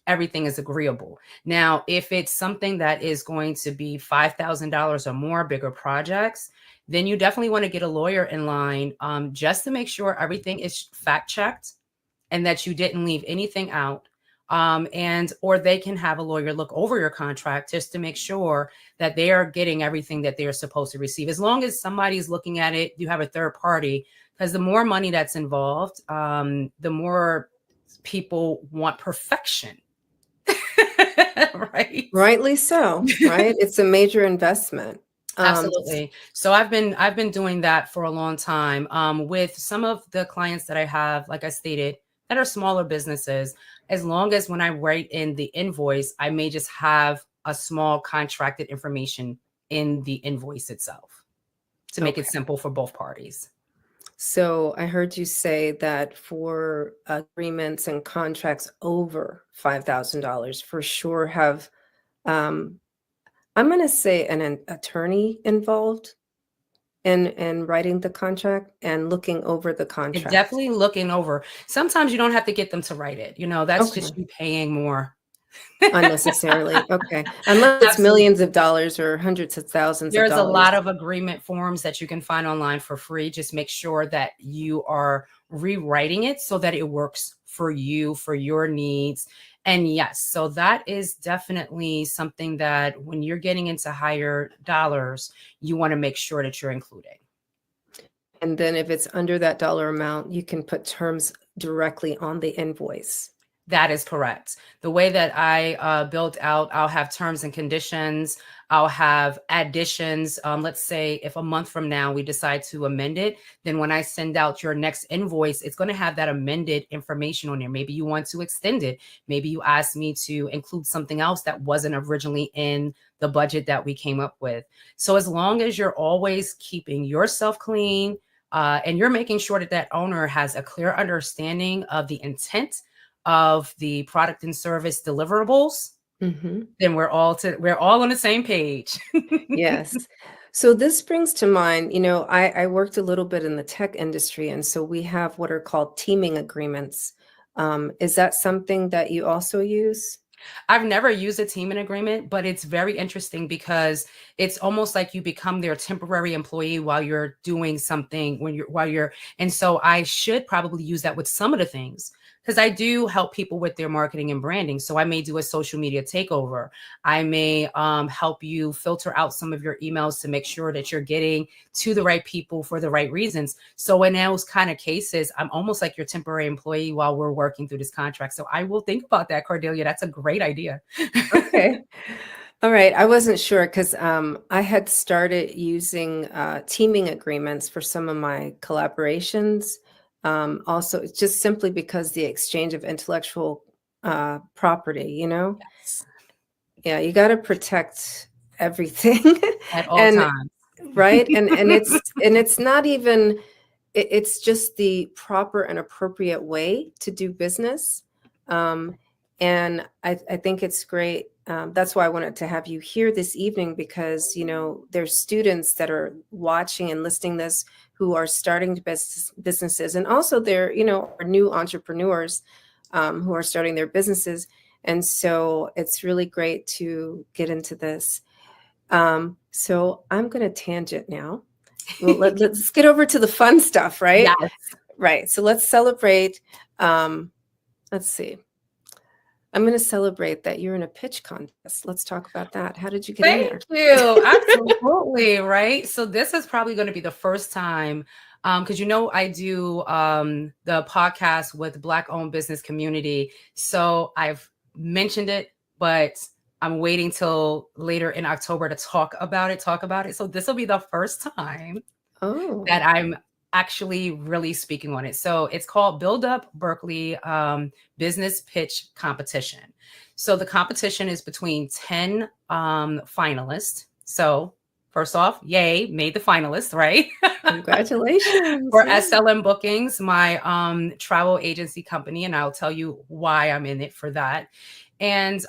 everything is agreeable. Now, if it's something that is going to be $5,000 or more, bigger projects, then you definitely want to get a lawyer in line just to make sure everything is fact checked and that you didn't leave anything out. Or they can have a lawyer look over your contract just to make sure that they are getting everything that they're supposed to receive. As long as somebody's looking at it, you have a third party, because the more money that's involved, the more people want perfection. Right? Rightly so, right? It's a major investment. Absolutely. So I've been doing that for a long time with some of the clients that I have, like I stated, that are smaller businesses. As long as when I write in the invoice, I may just have a small contracted information in the invoice itself to make it simple for both parties. So I heard you say that for agreements and contracts over $5,000, for sure have, I'm going to say an attorney involved in writing the contract and looking over the contract. Definitely looking over. Sometimes you don't have to get them to write it. That's just you paying more. Unnecessarily. Okay. Unless it's millions of dollars or hundreds of thousands of dollars. There's a lot of agreement forms that you can find online for free. Just make sure that you are rewriting it so that it works for you, for your needs. And yes, so that is definitely something that when you're getting into higher dollars, you want to make sure that you're including. And then if it's under that dollar amount, you can put terms directly on the invoice. That is correct. The way that I built out, I'll have terms and conditions. I'll have additions. Let's say if a month from now we decide to amend it, then when I send out your next invoice, it's going to have that amended information on there. Maybe you want to extend it. Maybe you asked me to include something else that wasn't originally in the budget that we came up with. So as long as you're always keeping yourself clean and you're making sure that that owner has a clear understanding of the intent of the product and service deliverables, then we're all on the same page. Yes. So this brings to mind, I worked a little bit in the tech industry, and so we have what are called teaming agreements. Is that something that you also use? I've never used a teaming agreement, but it's very interesting because it's almost like you become their temporary employee while you're doing something and so I should probably use that with some of the things because I do help people with their marketing and branding. So I may do a social media takeover. I may help you filter out some of your emails to make sure that you're getting to the right people for the right reasons. So in those kind of cases, I'm almost like your temporary employee while we're working through this contract. So I will think about that, Cordelia. That's a great idea. Okay. All right. I wasn't sure because I had started using teaming agreements for some of my collaborations. Also, just simply because the exchange of intellectual property, Yes. Yeah, you got to protect everything. At all And times. right. And it's not even, it's just the proper and appropriate way to do business. And I think it's great. That's why I wanted to have you here this evening because, there's students that are watching and listening this who are starting businesses. And also they're, are new entrepreneurs who are starting their businesses. And so it's really great to get into this. So I'm going to tangent now. Well, let's get over to the fun stuff, right? Yes. Right. So let's celebrate. Let's see. I'm going to celebrate that you're in a pitch contest. Let's talk about that. How did you get in there? Thank you. Absolutely. Right. So this is probably going to be the first time because I do the podcast with Black-owned business community. So I've mentioned it, but I'm waiting till later in October to talk about it. So this will be the first time that I'm actually really speaking on it. So it's called Build Up Berkeley Business Pitch Competition. So the competition is between 10 finalists. So first off, yay, made the finalists, right? Congratulations. For SLM Bookings, my travel agency company, and I'll tell you why I'm in it for that. And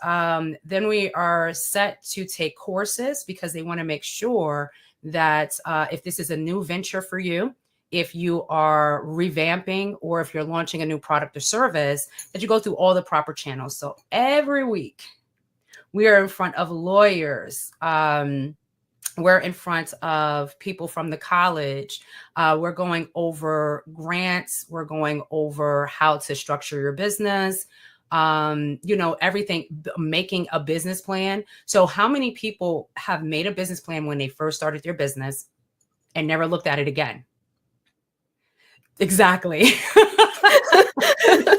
then we are set to take courses because they want to make sure that if this is a new venture for you, if you are revamping or if you're launching a new product or service, that you go through all the proper channels. So every week we are in front of lawyers. We're in front of people from the college. We're going over grants. We're going over how to structure your business. Everything, making a business plan. So how many people have made a business plan when they first started their business and never looked at it again? Exactly.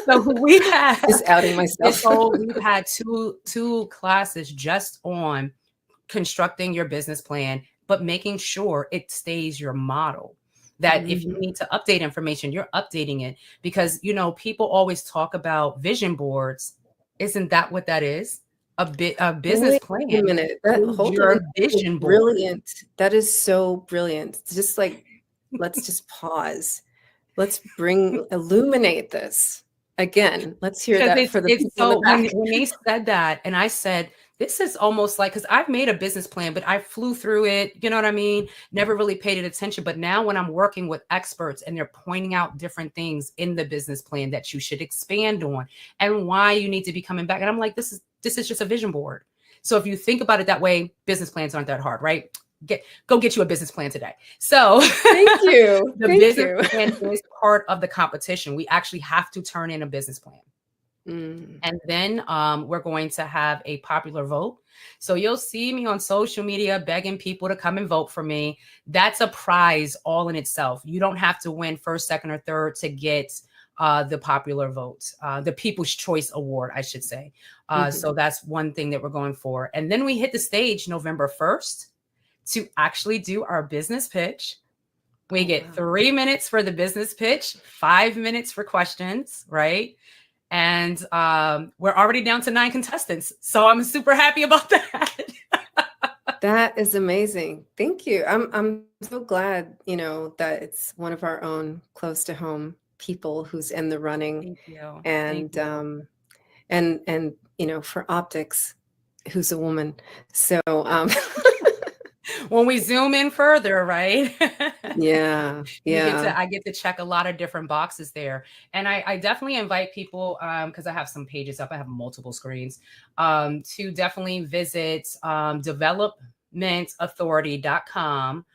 So we had just outing myself. So we've had two classes just on constructing your business plan, but making sure it stays your model. That if you need to update information, you're updating it because, people always talk about vision boards. Isn't that what that is? A business plan. Wait a minute. Hold your on. vision board. Brilliant. That is so brilliant. Just like, let's just pause. Let's illuminate this again. Let's hear that for the people so in the back. when they said that, and I said, this is almost like, because I've made a business plan, but I flew through it, you know what I mean? Never really paid it attention. But now when I'm working with experts and they're pointing out different things in the business plan that you should expand on and why you need to be coming back. And I'm like, this is just a vision board. So if you think about it that way, business plans aren't that hard, right? Go get you a business plan today. So thank you. The business plan is part of the competition. We actually have to turn in a business plan. And then we're going to have a popular vote. So you'll see me on social media begging people to come and vote for me. That's a prize all in itself. You don't have to win first, second, or third to get the popular vote, the People's Choice Award, I should say. So that's one thing that we're going for. And then we hit the stage November 1st to actually do our business pitch. We get 3 minutes for the business pitch, 5 minutes for questions, right? And we're already down to 9 contestants. So I'm super happy about that. That is amazing. Thank you. I'm so glad, that it's one of our own close to home people who's in the running. Thank you. And and for optics, who's a woman. So when we zoom in further, right? Yeah. Yeah. I get to check a lot of different boxes there. And I definitely invite people, because I have some pages up, I have multiple screens, to definitely visit developmentauthority.com/,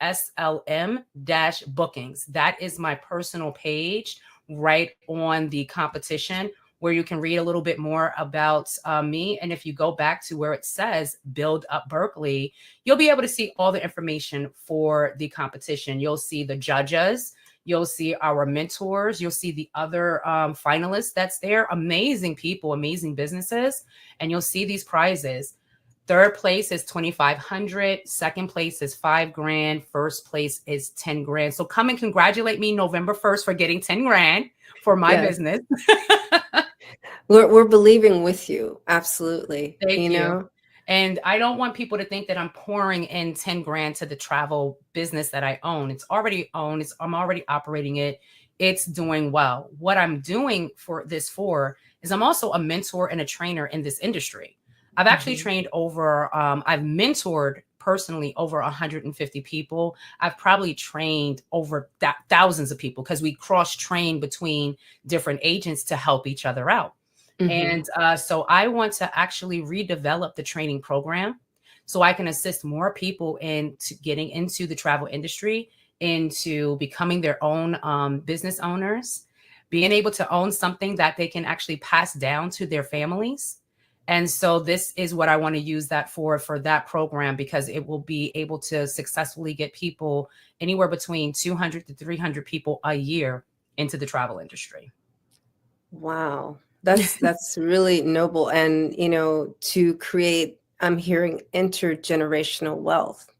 SLM-bookings. That is my personal page right on the competition, where you can read a little bit more about me. And if you go back to where it says Build Up Berkeley, you'll be able to see all the information for the competition. You'll see the judges, you'll see our mentors, you'll see the other finalists that's there, amazing people, amazing businesses, and you'll see these prizes. Third place is $2,500. Second place is $5,000. First place is $10,000. So come and congratulate me November 1st for getting $10,000 for my business. We're believing with you. Absolutely. Thank you. Know? And I don't want people to think that I'm pouring in $10,000 to the travel business that I own. It's already owned. I'm already operating it. It's doing well. What I'm doing is I'm also a mentor and a trainer in this industry. I've actually trained I've mentored personally over 150 people. I've probably trained over thousands of people, because we cross-train between different agents to help each other out. And so I want to actually redevelop the training program so I can assist more people in getting into the travel industry, into becoming their own business owners, being able to own something that they can actually pass down to their families. And so this is what I want to use that for that program, because it will be able to successfully get people anywhere between 200 to 300 people a year into the travel industry. Wow. That's really noble. And, to create, I'm hearing intergenerational wealth.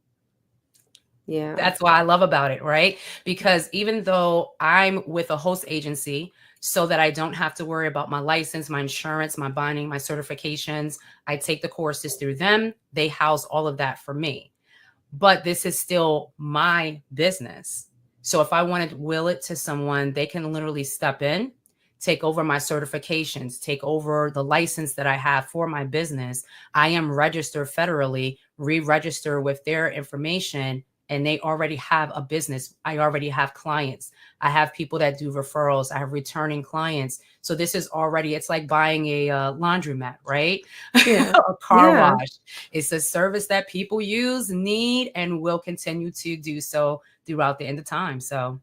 Yeah. That's what I love about it, right? Because even though I'm with a host agency, so that I don't have to worry about my license, my insurance, my bonding, my certifications, I take the courses through them. They house all of that for me. But this is still my business. So if I want to will it to someone, they can literally step in, take over my certifications, take over the license that I have for my business. I am registered federally, re-register with their information, and they already have a business. I already have clients. I have people that do referrals. I have returning clients. So this is already, it's like buying a laundromat, right? Yeah. A car wash. It's a service that people use, need, and will continue to do so throughout the end of time. So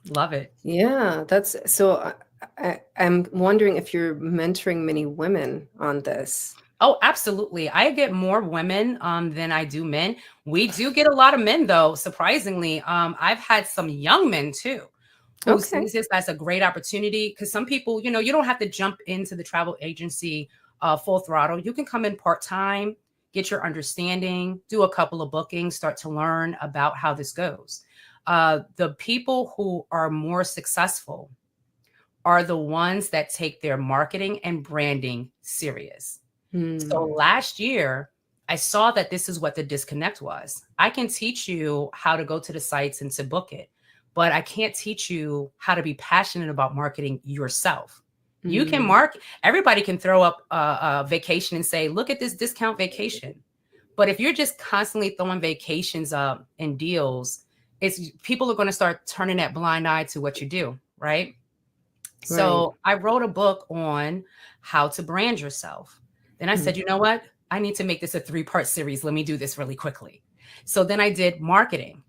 love it. Yeah. That's so I'm wondering if you're mentoring many women on this. Oh, absolutely. I get more women than I do men. We do get a lot of men, though, surprisingly. I've had some young men, too, who sees this as a great opportunity, because some people, you don't have to jump into the travel agency full throttle. You can come in part-time, get your understanding, do a couple of bookings, start to learn about how this goes. The people who are more successful are the ones that take their marketing and branding serious. So last year, I saw that this is what the disconnect was. I can teach you how to go to the sites and to book it, but I can't teach you how to be passionate about marketing yourself. You can everybody can throw up a vacation and say, look at this discount vacation. But if you're just constantly throwing vacations up and deals, people are going to start turning that blind eye to what you do, right? So I wrote a book on how to brand yourself. Then I said, you know what? I need to make this a 3-part series. Let me do this really quickly. So then I did marketing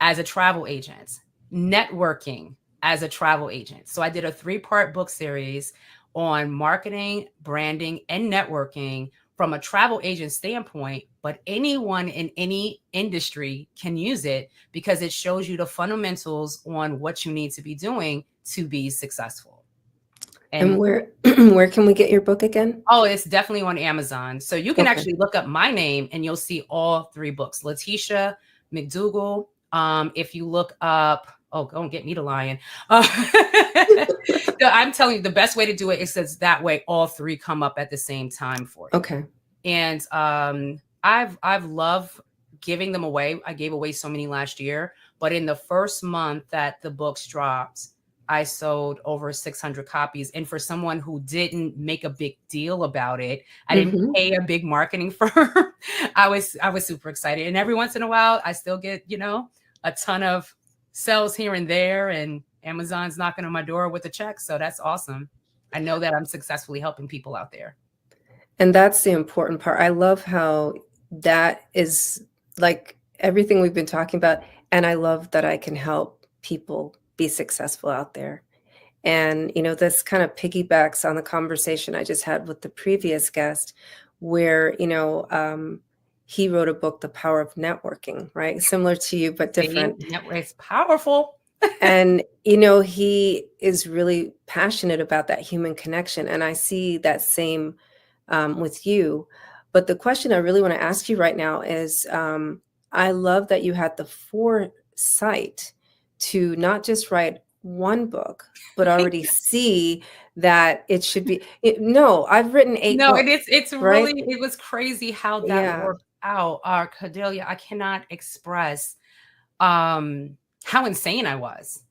as a travel agent, networking as a travel agent. So I did a 3-part book series on marketing, branding, and networking from a travel agent standpoint, but anyone in any industry can use it because it shows you the fundamentals on what you need to be doing to be successful. And where can we get your book again? Oh, it's definitely on Amazon. So you can actually look up my name and you'll see all 3 books. Letitia McDougall. If you look up, don't get me to lying. I'm telling you, the best way to do it is that way all 3 come up at the same time for you. Okay. And I've loved giving them away. I gave away so many last year, but in the first month that the books dropped, I sold over 600 copies. And for someone who didn't make a big deal about it, I didn't pay a big marketing firm. I was super excited. And every once in a while, I still get, a ton of sales here and there, and Amazon's knocking on my door with a check. So that's awesome. I know that I'm successfully helping people out there. And that's the important part. I love how that is like everything we've been talking about. And I love that I can help people be successful out there. And, this kind of piggybacks on the conversation I just had with the previous guest, where, he wrote a book, The Power of Networking, right? Similar to you, but different. It's powerful. And, he is really passionate about that human connection. And I see that same with you. But the question I really want to ask you right now is, I love that you had the foresight to not just write one book, but already see that it should be. No, I've written 8 books. No, it's right? really, it was crazy how that worked out. Cordelia, I cannot express how insane I was,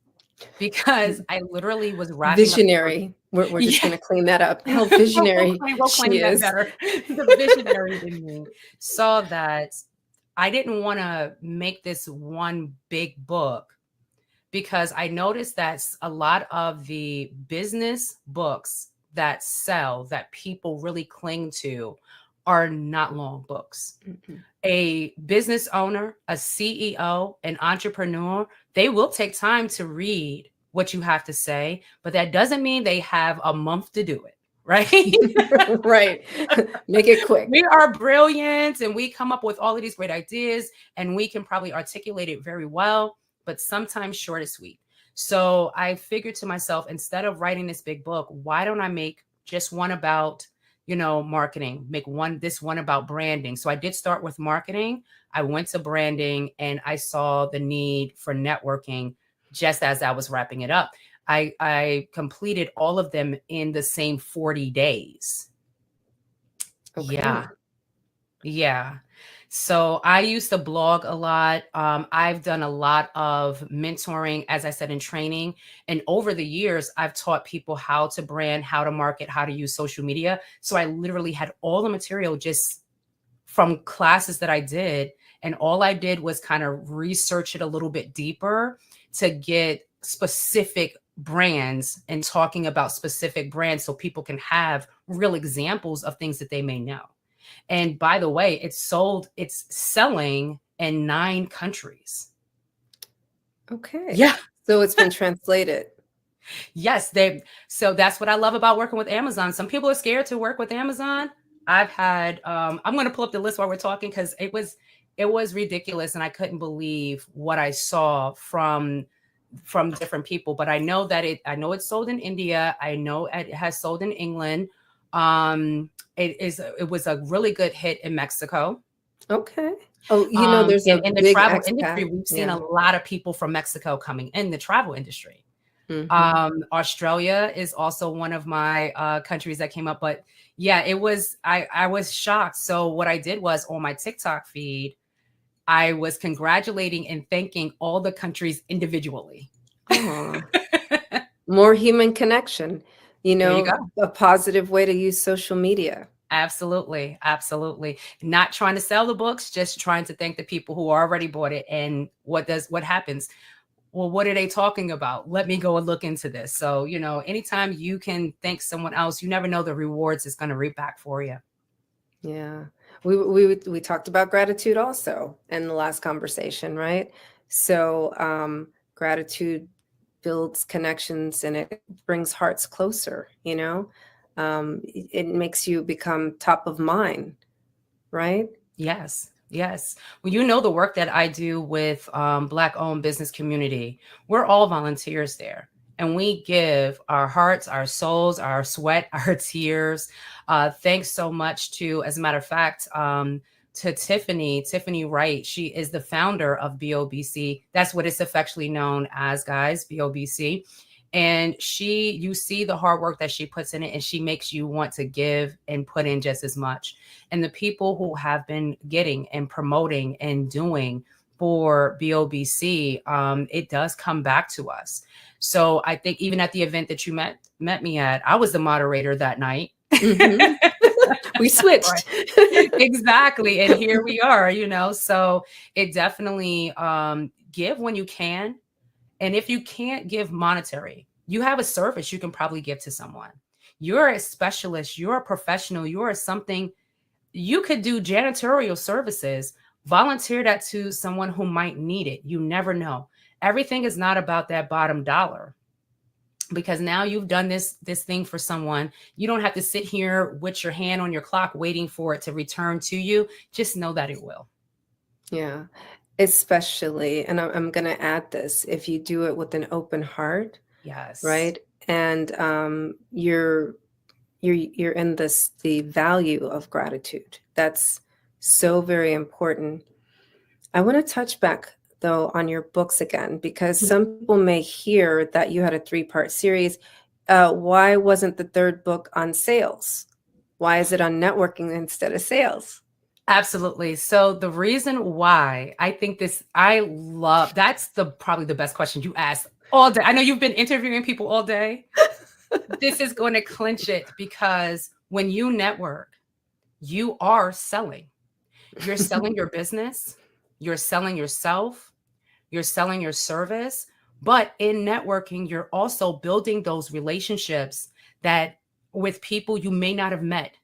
because I literally was wrapping visionary. We're just going to clean that up. How visionary she is. Better. The visionary in me saw that I didn't want to make this one big book, because I noticed that a lot of the business books that sell, that people really cling to, are not long books. A business owner, a CEO, an entrepreneur, they will take time to read what you have to say, but that doesn't mean they have a month to do it, right? Right. Make it quick. We are brilliant and we come up with all of these great ideas and we can probably articulate it very well, but sometimes short is sweet. So I figured to myself, instead of writing this big book, why don't I make just one about marketing, make this one about branding. So I did start with marketing. I went to branding, and I saw the need for networking just as I was wrapping it up. I completed all of them in the same 40 days. Okay. Yeah. So I used to blog a lot. I've done a lot of mentoring, as I said, in training. And over the years, I've taught people how to brand, how to market, how to use social media. So I literally had all the material just from classes that I did. And all I did was kind of research it a little bit deeper to get specific brands and talking about specific brands so people can have real examples of things that they may know. And by the way, it's selling in 9 countries. Okay. Yeah. So it's been translated. Yes. So that's what I love about working with Amazon. Some people are scared to work with Amazon. I've had, I'm going to pull up the list while we're talking, because it was ridiculous. And I couldn't believe what I saw from different people. But I know that I know it's sold in India. I know it has sold in England. It was a really good hit in Mexico. Okay. Oh, there's in the big travel expat. industry, we've seen a lot of people from Mexico coming in the travel industry. Australia is also one of my countries that came up, but yeah, I was shocked. So what I did was, on my TikTok feed, I was congratulating and thanking all the countries individually. More human connection, There you go. a positive way to use social media. Absolutely. Absolutely. Not trying to sell the books, just trying to thank the people who already bought it. And what happens? Well, what are they talking about? Let me go and look into this. So, anytime you can thank someone else, you never know the rewards it's going to reap back for you. Yeah. We talked about gratitude also in the last conversation, right? So gratitude builds connections and it brings hearts closer, it makes you become top of mind, right? Yes. Yes. Well, the work that I do with Black-owned business community, we're all volunteers there. And we give our hearts, our souls, our sweat, our tears. Thanks so much to, as a matter of fact, to Tiffany Wright. She is the founder of BOBC. That's what it's affectionately known as, guys, BOBC. And you see the hard work that she puts in it, and she makes you want to give and put in just as much. And the people who have been getting and promoting and doing for BOBC, it does come back to us. So I think even at the event that you met me at, I was the moderator that night. Mm-hmm. We switched. Exactly. And here we are, so it definitely give when you can. And if you can't give monetary, you have a service you can probably give to someone. You're a specialist, you're a professional, you're something, you could do janitorial services, volunteer that to someone who might need it. You never know. Everything is not about that bottom dollar, because now you've done this thing for someone. You don't have to sit here with your hand on your clock waiting for it to return to you. Just know that it will. Yeah, especially, and I'm going to add this, if you do it with an open heart, yes, right? And you're in the value of gratitude. That's so very important. I want to touch back though on your books again, because some people may hear that you had a 3-part series. Why wasn't the third book on sales? Why is it on networking instead of sales? Absolutely. So the reason why I think that's probably the best question you asked all day. I know you've been interviewing people all day. This is going to clinch it, because when you network, you are selling. You're selling your business, you're selling yourself, you're selling your service. But in networking, you're also building those relationships that with people you may not have met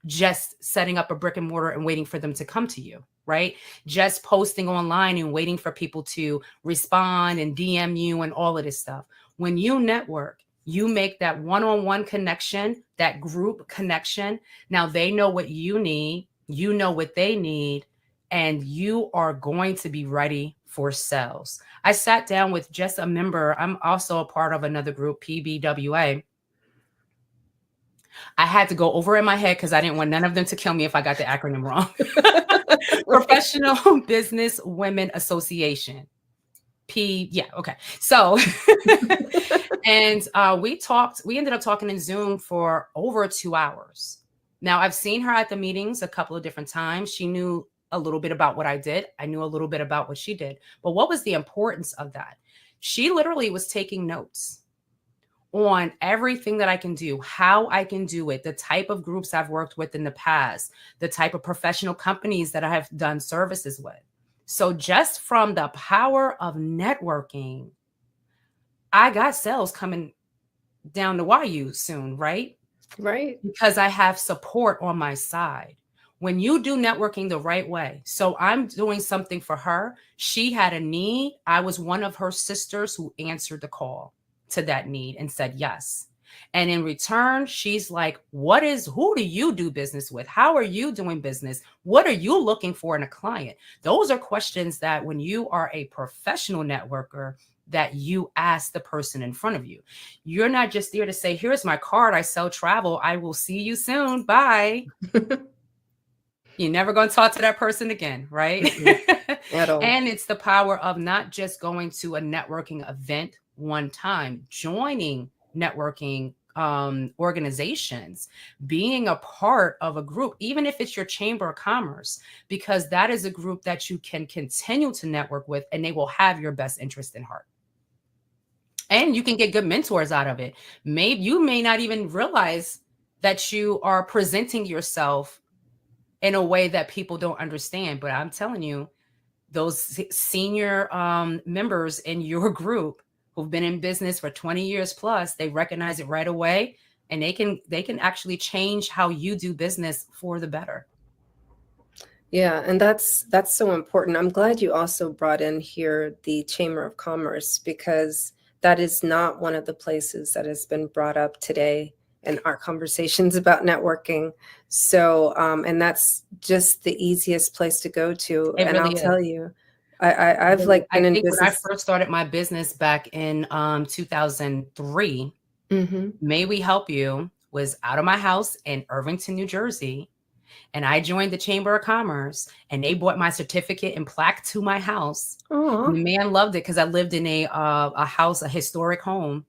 just setting up a brick and mortar and waiting for them to come to you, right? Just posting online and waiting for people to respond and DM you and all of this stuff. When you network, you make that one-on-one connection, that group connection. Now they know what you need, you know what they need, and you are going to be ready for sales. I sat down with just a member. I'm also a part of another group, PBWA. I had to go over in my head because I didn't want none of them to kill me if I got the acronym wrong. Professional Business Women Association. Okay. So, and we ended up talking in Zoom for over 2 hours. Now, I've seen her at the meetings a couple of different times. She knew a little bit about what I did. I knew a little bit about what she did. But what was the importance of that? She literally was taking notes on everything that I can do, how I can do it, the type of groups I've worked with in the past, the type of professional companies that I have done services with. So just from the power of networking, I got sales coming down the YU soon, right? Right. Because I have support on my side. When you do networking the right way, so I'm doing something for her. She had a need. I was one of her sisters who answered the call to that need and said yes. And in return, she's like, who do you do business with? How are you doing business? What are you looking for in a client? Those are questions that when you are a professional networker, that you ask the person in front of you. You're not just there to say, here's my card, I sell travel, I will see you soon, bye. You're never going to talk to that person again, right? At all. And it's the power of not just going to a networking event one time, joining networking organizations, being a part of a group, even if it's your chamber of commerce, because that is a group that you can continue to network with and they will have your best interest in heart. And you can get good mentors out of it. Maybe you may not even realize that you are presenting yourself in a way that people don't understand. But I'm telling you, those senior members in your group who've been in business for 20 years plus, they recognize it right away, and they can actually change how you do business for the better. Yeah, and that's so important. I'm glad you also brought in here the Chamber of Commerce, because that is not one of the places that has been brought up today in our conversations about networking. So, and that's just the easiest place to go to. It and really I'll is. tell you, I've like been in business. When I first started my business back in 2003, May We Help You was out of my house in Irvington, New Jersey. And I joined the Chamber of Commerce, and they brought my certificate and plaque to my house. And the man loved it because I lived in a house, a historic home.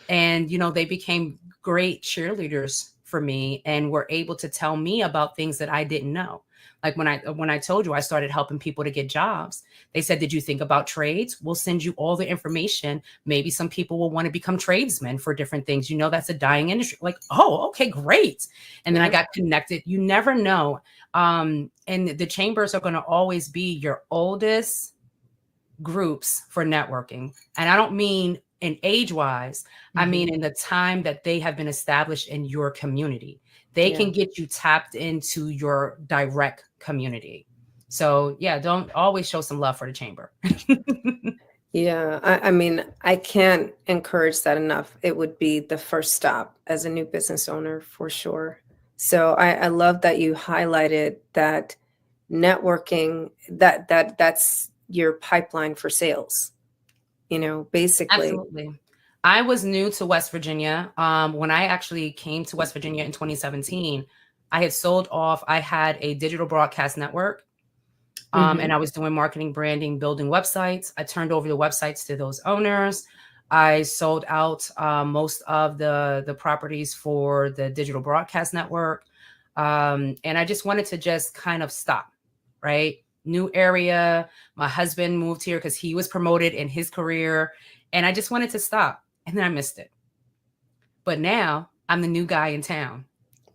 And, they became great cheerleaders for me and were able to tell me about things that I didn't know. Like when I told you I started helping people to get jobs, they said, did you think about trades? We'll send you all the information. Maybe some people will want to become tradesmen for different things. You know, that's a dying industry. Like, oh, okay, great. And then I got connected. You never know. And the chambers are going to always be your oldest groups for networking. And I don't mean in age wise, I mean in the time that they have been established in your community. They can get you tapped into your direct community. So yeah, don't always show some love for the chamber. Yeah, I mean, I can't encourage that enough. It would be the first stop as a new business owner for sure. So I love that you highlighted that networking, that's your pipeline for sales, you know, basically. Absolutely. I was new to West Virginia. When I actually came to West Virginia in 2017, I had sold off, I had a digital broadcast network. And I was doing marketing, branding, building websites. I turned over the websites to those owners. I sold out most of the properties for the digital broadcast network. And I just wanted to just kind of stop, right? New area. My husband moved here because he was promoted in his career. And I just wanted to stop. And then I missed it. But now I'm the new guy in town.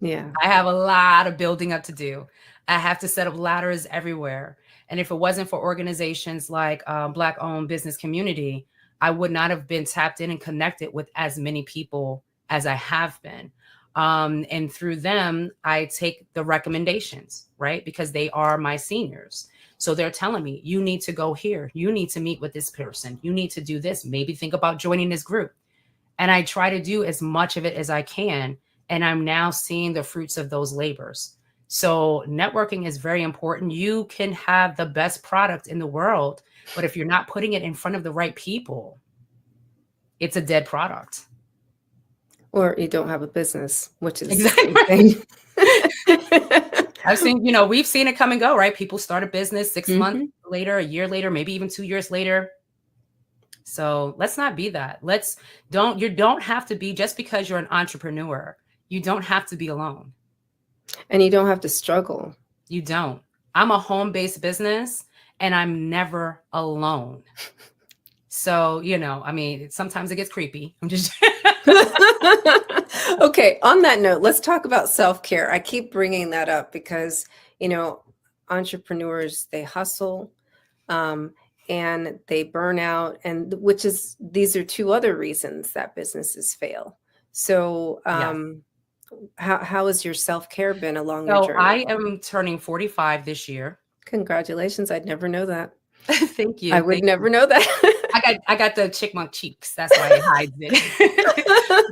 Yeah. I have a lot of building up to do. I have to set up ladders everywhere. And if it wasn't for organizations like Black-owned business community, I would not have been tapped in and connected with as many people as I have been. And through them, I take the recommendations, right? Because they are my seniors. So they're telling me, you need to go here. You need to meet with this person. You need to do this. Maybe think about joining this group. And I try to do as much of it as I can. And I'm now seeing the fruits of those labors. So networking is very important. You can have the best product in the world, but if you're not putting it in front of the right people, it's a dead product. Or you don't have a business, which is exactly the same thing. I've seen, you know, we've seen it come and go, right? People start a business 6 months later, a year later, maybe even 2 years later. So let's not be that. You don't have to be, just because you're an entrepreneur, you don't have to be alone. And you don't have to struggle. You don't. I'm a home-based business and I'm never alone. So, you know, I mean, sometimes it gets creepy. I'm just Okay, on that note, let's talk about self-care. I keep bringing that up because, you know, entrepreneurs, they hustle and they burn out, and these are two other reasons that businesses fail. So how has your self-care been along the journey? I am turning 45 this year. Congratulations. I'd never know that. Thank you. I would never know that. I got the chickmunk cheeks. That's why it hides it.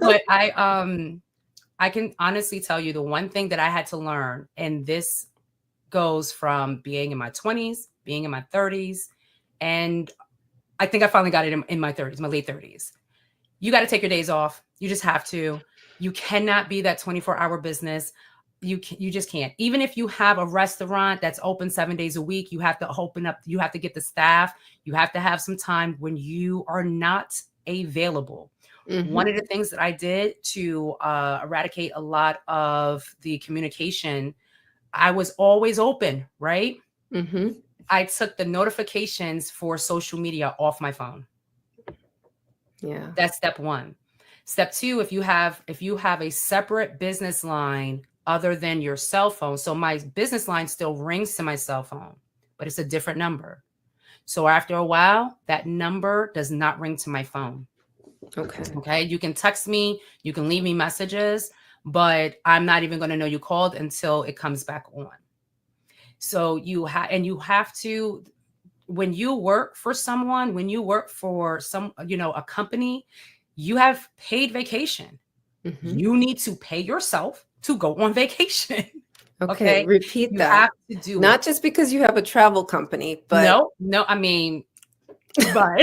But I can honestly tell you the one thing that I had to learn, and this goes from being in my 20s, being in my 30s, and I think I finally got it in my 30s, my late 30s. You got to take your days off. You just have to. You cannot be that 24-hour business. You just can't. Even if you have a restaurant that's open 7 days a week, you have to open up, you have to get the staff, you have to have some time when you are not available. One of the things that I did to eradicate a lot of the communication, I was always open, right? I took the notifications for social media off my phone. Yeah. That's step one. Step two, if you have a separate business line other than your cell phone. So my business line still rings to my cell phone, but it's a different number. So after a while, that number does not ring to my phone. Okay. You can text me, you can leave me messages, but I'm not even going to know you called until it comes back on. So you have to, when you work for someone, when you work for a company, you have paid vacation. You need to pay yourself to go on vacation. Okay. Repeat you that. Have to do Not it. just because you have a travel company, but no, I mean, but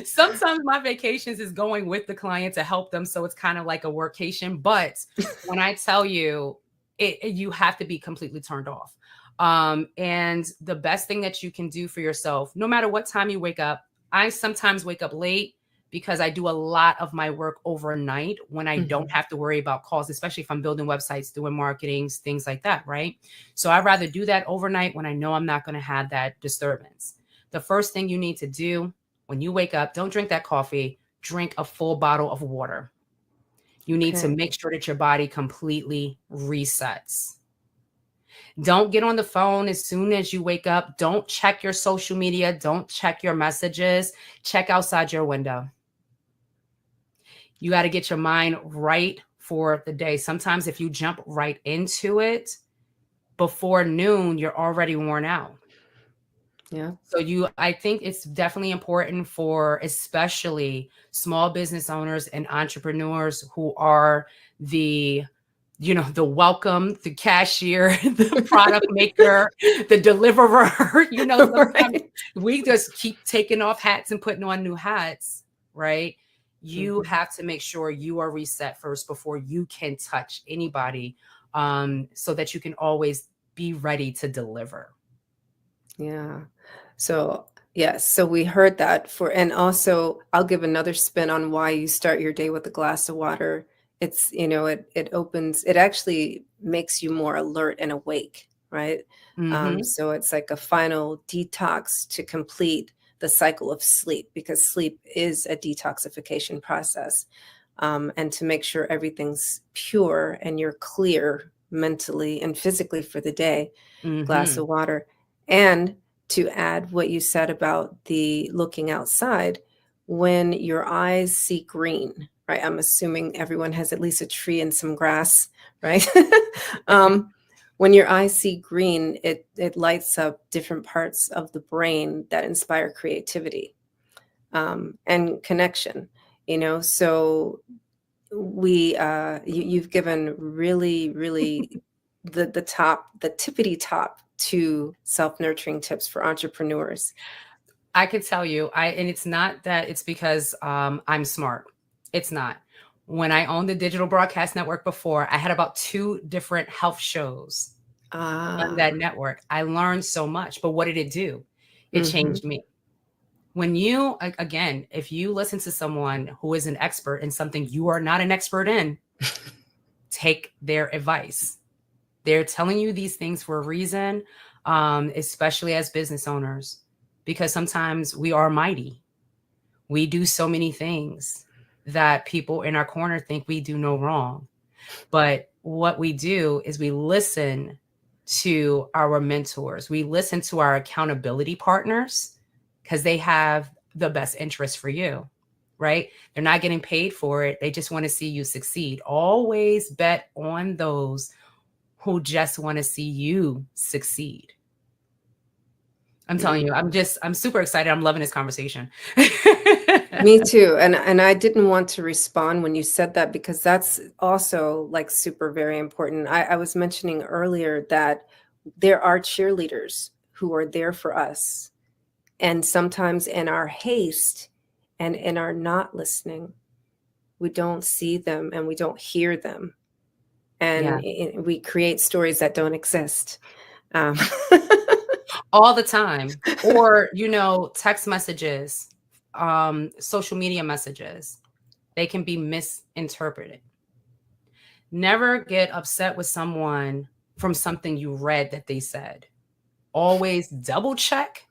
sometimes my vacations is going with the client to help them. So it's kind of like a workation. But when I tell you, you have to be completely turned off. And the best thing that you can do for yourself, no matter what time you wake up, I sometimes wake up late because I do a lot of my work overnight when I don't have to worry about calls, especially if I'm building websites, doing marketing, things like that, right? So I'd rather do that overnight when I know I'm not going to have that disturbance. The first thing you need to do when you wake up, don't drink that coffee, drink a full bottle of water. You need to make sure that your body completely resets. Don't get on the phone as soon as you wake up. Don't check your social media. Don't check your messages. Check outside your window. You got to get your mind right for the day. Sometimes if you jump right into it, before noon, you're already worn out. Yeah. So I think it's definitely important for especially small business owners and entrepreneurs who are the welcome, the cashier, the product maker, the deliverer, sometimes we just keep taking off hats and putting on new hats, right? You have to make sure you are reset first before you can touch anybody, so that you can always be ready to deliver. Yeah. So, yes. So we heard that and also I'll give another spin on why you start your day with a glass of water. It's, it actually makes you more alert and awake, right? So it's like a final detox to complete the cycle of sleep, because sleep is a detoxification process. And to make sure everything's pure and you're clear mentally and physically for the day, glass of water. And to add what you said about the looking outside, when your eyes see green, right? I'm assuming everyone has at least a tree and some grass, right? When your eyes see green, it lights up different parts of the brain that inspire creativity and connection, so you've given really, really the tippity top to self-nurturing tips for entrepreneurs. I could tell you, and it's not that it's because I'm smart. It's not. When I owned the digital broadcast network before, I had about 2 different health shows on that network. I learned so much, but what did it do? It changed me. When you, again, if you listen to someone who is an expert in something you are not an expert in, take their advice. They're telling you these things for a reason, especially as business owners, because sometimes we are mighty. We do so many things that people in our corner think we do no wrong. But what we do is we listen to our mentors. We listen to our accountability partners because they have the best interest for you, right? They're not getting paid for it. They just want to see you succeed. Always bet on those who just want to see you succeed. I'm telling you, I'm super excited. I'm loving this conversation. Me too. And I didn't want to respond when you said that, because that's also like super, very important. I was mentioning earlier that there are cheerleaders who are there for us. And sometimes in our haste and in our not listening, we don't see them and we don't hear them. And we create stories that don't exist. All the time. Or, text messages, social media messages, they can be misinterpreted. Never get upset with someone from something you read that they said. Always double check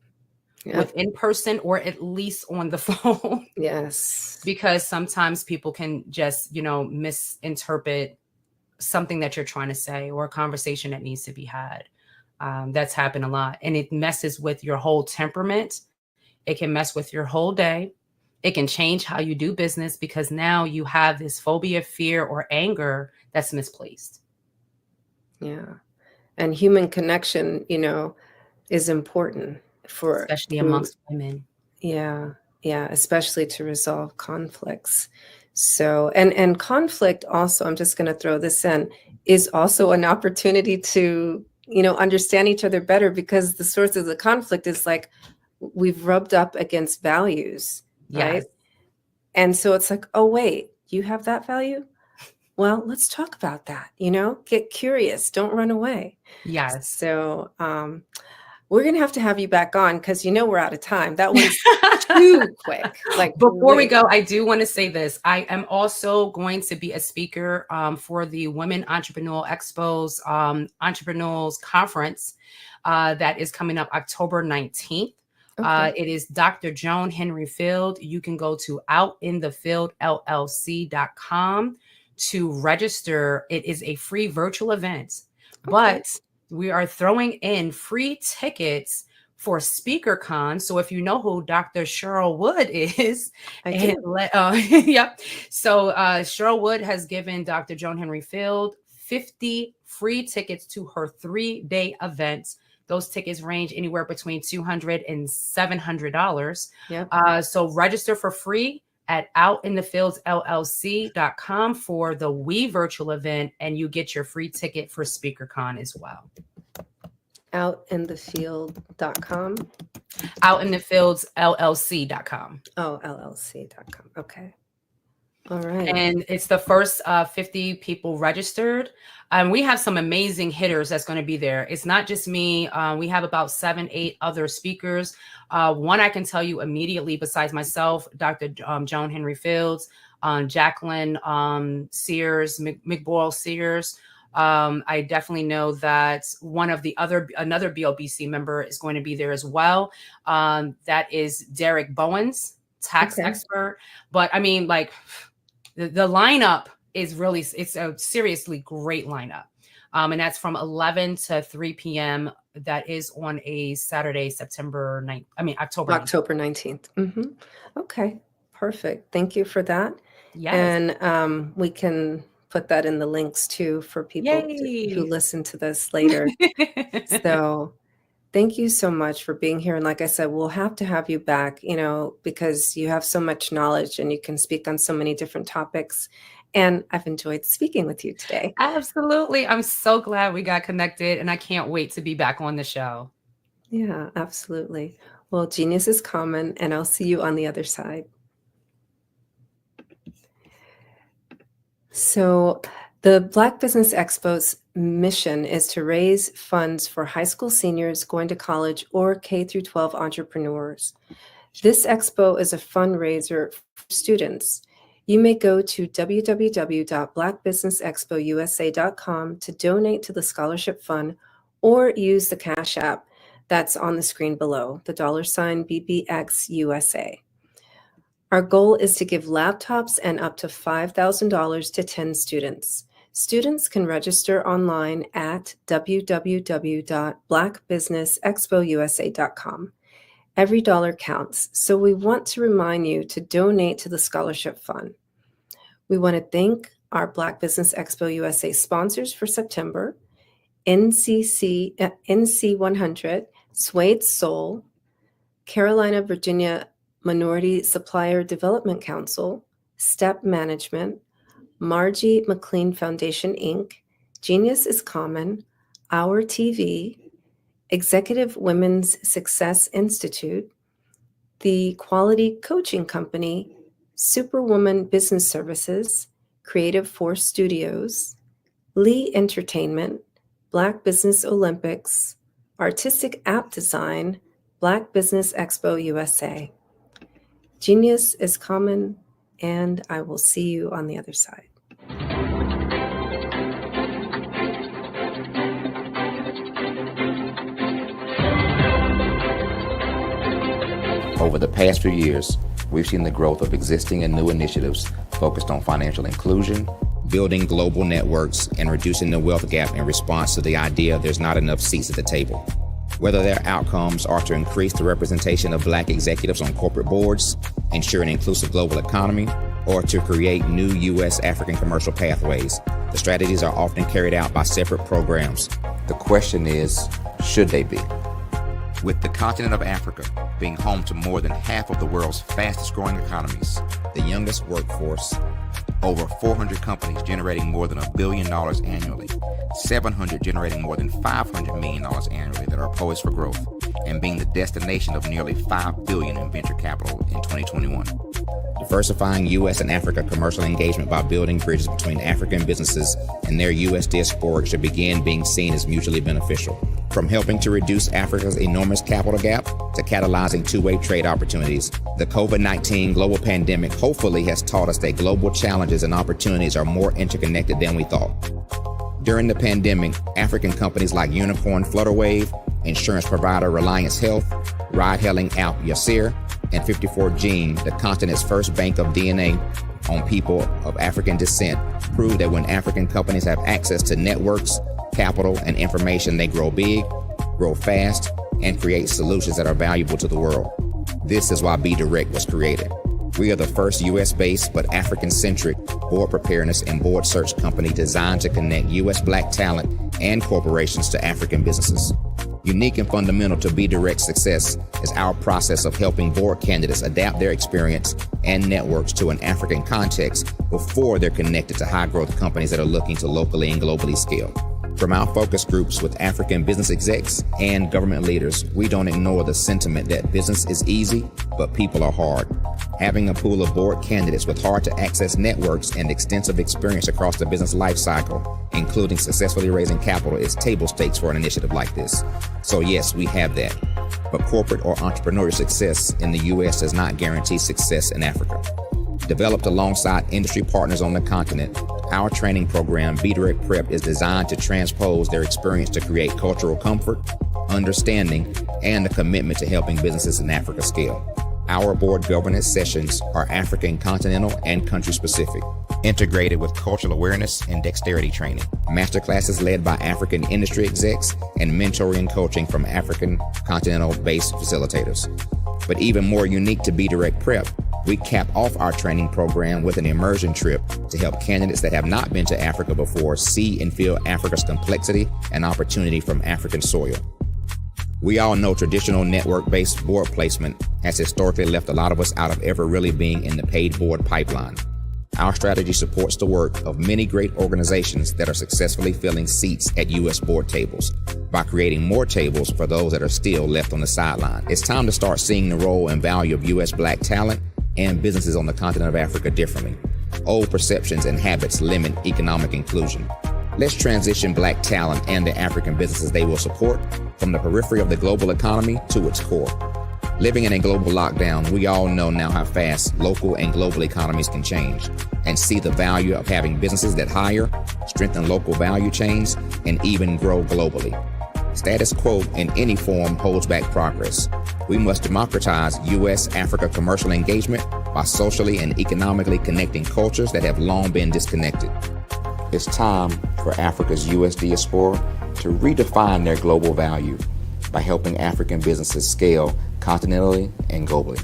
with in person or at least on the phone. Yes. Because sometimes people can just, misinterpret something that you're trying to say or a conversation that needs to be had. That's happened a lot. And it messes with your whole temperament. It can mess with your whole day. It can change how you do business because now you have this phobia, fear, or anger that's misplaced. Yeah. And human connection, is important especially amongst women. Yeah. Yeah. Especially to resolve conflicts. So, and conflict also, I'm just going to throw this in, is also an opportunity to, understand each other better, because the source of the conflict is like, we've rubbed up against values, right? Yes. And so it's like, oh, wait, you have that value? Well, let's talk about that, get curious, don't run away. Yes. So, we're going to have you back on because we're out of time. That was too quick. Like before we go, I do want to say this. I am also going to be a speaker for the Women Entrepreneurial Expo's Entrepreneurs Conference that is coming up October 19th. Okay. It is Dr. Joan Henry Field. You can go to outinthefieldllc.com to register. It is a free virtual event, but we are throwing in free tickets for SpeakerCon. So if you know who Dr. Cheryl Wood is, yep. So Cheryl Wood has given Dr. Joan Henry Field 50 free tickets to her 3-day event. Those tickets range anywhere between $200 and $700. Yep. So register for free at outinthefieldllc.com for the We virtual event, and you get your free ticket for SpeakerCon as well. Outinthefield.com. Outinthefieldllc.com. Oh, LLC.com. Okay. All right. And it's the first 50 people registered. We have some amazing hitters that's going to be there. It's not just me. We have about 7-8 other speakers. One I can tell you immediately besides myself, Dr. Joan Henry Fields, Jacqueline Sears, McBoyle Sears. I definitely know that another BLBC member is going to be there as well. That is Derek Bowens, tax expert. But I mean, like the lineup is really, it's a seriously great lineup. And that's from 11 to 3 p.m. That is on a Saturday, October 19th. October 19th. Mm-hmm. Okay, perfect. Thank you for that. Yes. And we can put that in the links too for people who listen to this later. So thank you so much for being here. And like I said, we'll have to have you back, because you have so much knowledge and you can speak on so many different topics. And I've enjoyed speaking with you today. Absolutely. I'm so glad we got connected, and I can't wait to be back on the show. Yeah, absolutely. Well, genius is common, and I'll see you on the other side. So the Black Business Expo's mission is to raise funds for high school seniors going to college or K-12 entrepreneurs. This expo is a fundraiser for students. You may go to www.blackbusinessexpousa.com to donate to the scholarship fund or use the Cash App that's on the screen below, the $BBXUSA. Our goal is to give laptops and up to $5,000 to 10 students. Students can register online at www.blackbusinessexpousa.com. Every dollar counts, so we want to remind you to donate to the scholarship fund. We want to thank our Black Business Expo USA sponsors for September: NC100, Suede Soul, Carolina, Virginia Minority Supplier Development Council, Step Management, Margie McLean Foundation, Inc., Genius is Common, Our TV, Executive Women's Success Institute, the Quality Coaching Company, Superwoman Business Services, Creative Force Studios, Lee Entertainment, Black Business Olympics, Artistic App Design, Black Business Expo USA. Genius is common, and I will see you on the other side. Over the past few years, we've seen the growth of existing and new initiatives focused on financial inclusion, building global networks, and reducing the wealth gap in response to the idea there's not enough seats at the table. Whether their outcomes are to increase the representation of Black executives on corporate boards, ensure an inclusive global economy, or to create new U.S. African commercial pathways, the strategies are often carried out by separate programs. The question is, should they be? With the continent of Africa being home to more than half of the world's fastest growing economies, the youngest workforce, over 400 companies generating more than $1 billion annually, 700 generating more than $500 million annually that are poised for growth, and being the destination of nearly $5 billion in venture capital in 2021. The diversifying U.S. and Africa commercial engagement by building bridges between African businesses and their U.S. diaspora should begin being seen as mutually beneficial. From helping to reduce Africa's enormous capital gap to catalyzing two-way trade opportunities, the COVID-19 global pandemic hopefully has taught us that global challenges and opportunities are more interconnected than we thought. During the pandemic, African companies like Unicorn Flutterwave, insurance provider Reliance Health, ride-hailing app Yasir, and 54Gene, the continent's first bank of DNA on people of African descent, proved that when African companies have access to networks, capital, and information, they grow big, grow fast, and create solutions that are valuable to the world. This is why Be Direct was created. We are the first U.S.-based but African-centric board preparedness and board search company designed to connect U.S. Black talent and corporations to African businesses. Unique and fundamental to Be Direct's success is our process of helping board candidates adapt their experience and networks to an African context before they're connected to high-growth companies that are looking to locally and globally scale. From our focus groups with African business execs and government leaders, we don't ignore the sentiment that business is easy, but people are hard. Having a pool of board candidates with hard-to-access networks and extensive experience across the business life cycle, including successfully raising capital, is table stakes for an initiative like this. So yes, we have that. But corporate or entrepreneurial success in the U.S. does not guarantee success in Africa. Developed alongside industry partners on the continent, our training program, Be Direct Prep, is designed to transpose their experience to create cultural comfort, understanding, and a commitment to helping businesses in Africa scale. Our board governance sessions are African, continental, and country-specific, integrated with cultural awareness and dexterity training, masterclasses led by African industry execs, and mentoring and coaching from African continental-based facilitators. But even more unique to Be Direct Prep, we cap off our training program with an immersion trip to help candidates that have not been to Africa before see and feel Africa's complexity and opportunity from African soil. We all know traditional network-based board placement has historically left a lot of us out of ever really being in the paid board pipeline. Our strategy supports the work of many great organizations that are successfully filling seats at U.S. board tables by creating more tables for those that are still left on the sideline. It's time to start seeing the role and value of U.S. Black talent and businesses on the continent of Africa differently. Old perceptions and habits limit economic inclusion. Let's transition Black talent and the African businesses they will support from the periphery of the global economy to its core. Living in a global lockdown, we all know now how fast local and global economies can change, and see the value of having businesses that hire, strengthen local value chains, and even grow globally. Status quo in any form holds back progress. We must democratize U.S.-Africa commercial engagement by socially and economically connecting cultures that have long been disconnected. It's time for Africa's U.S. diaspora to redefine their global value by helping African businesses scale continentally and globally.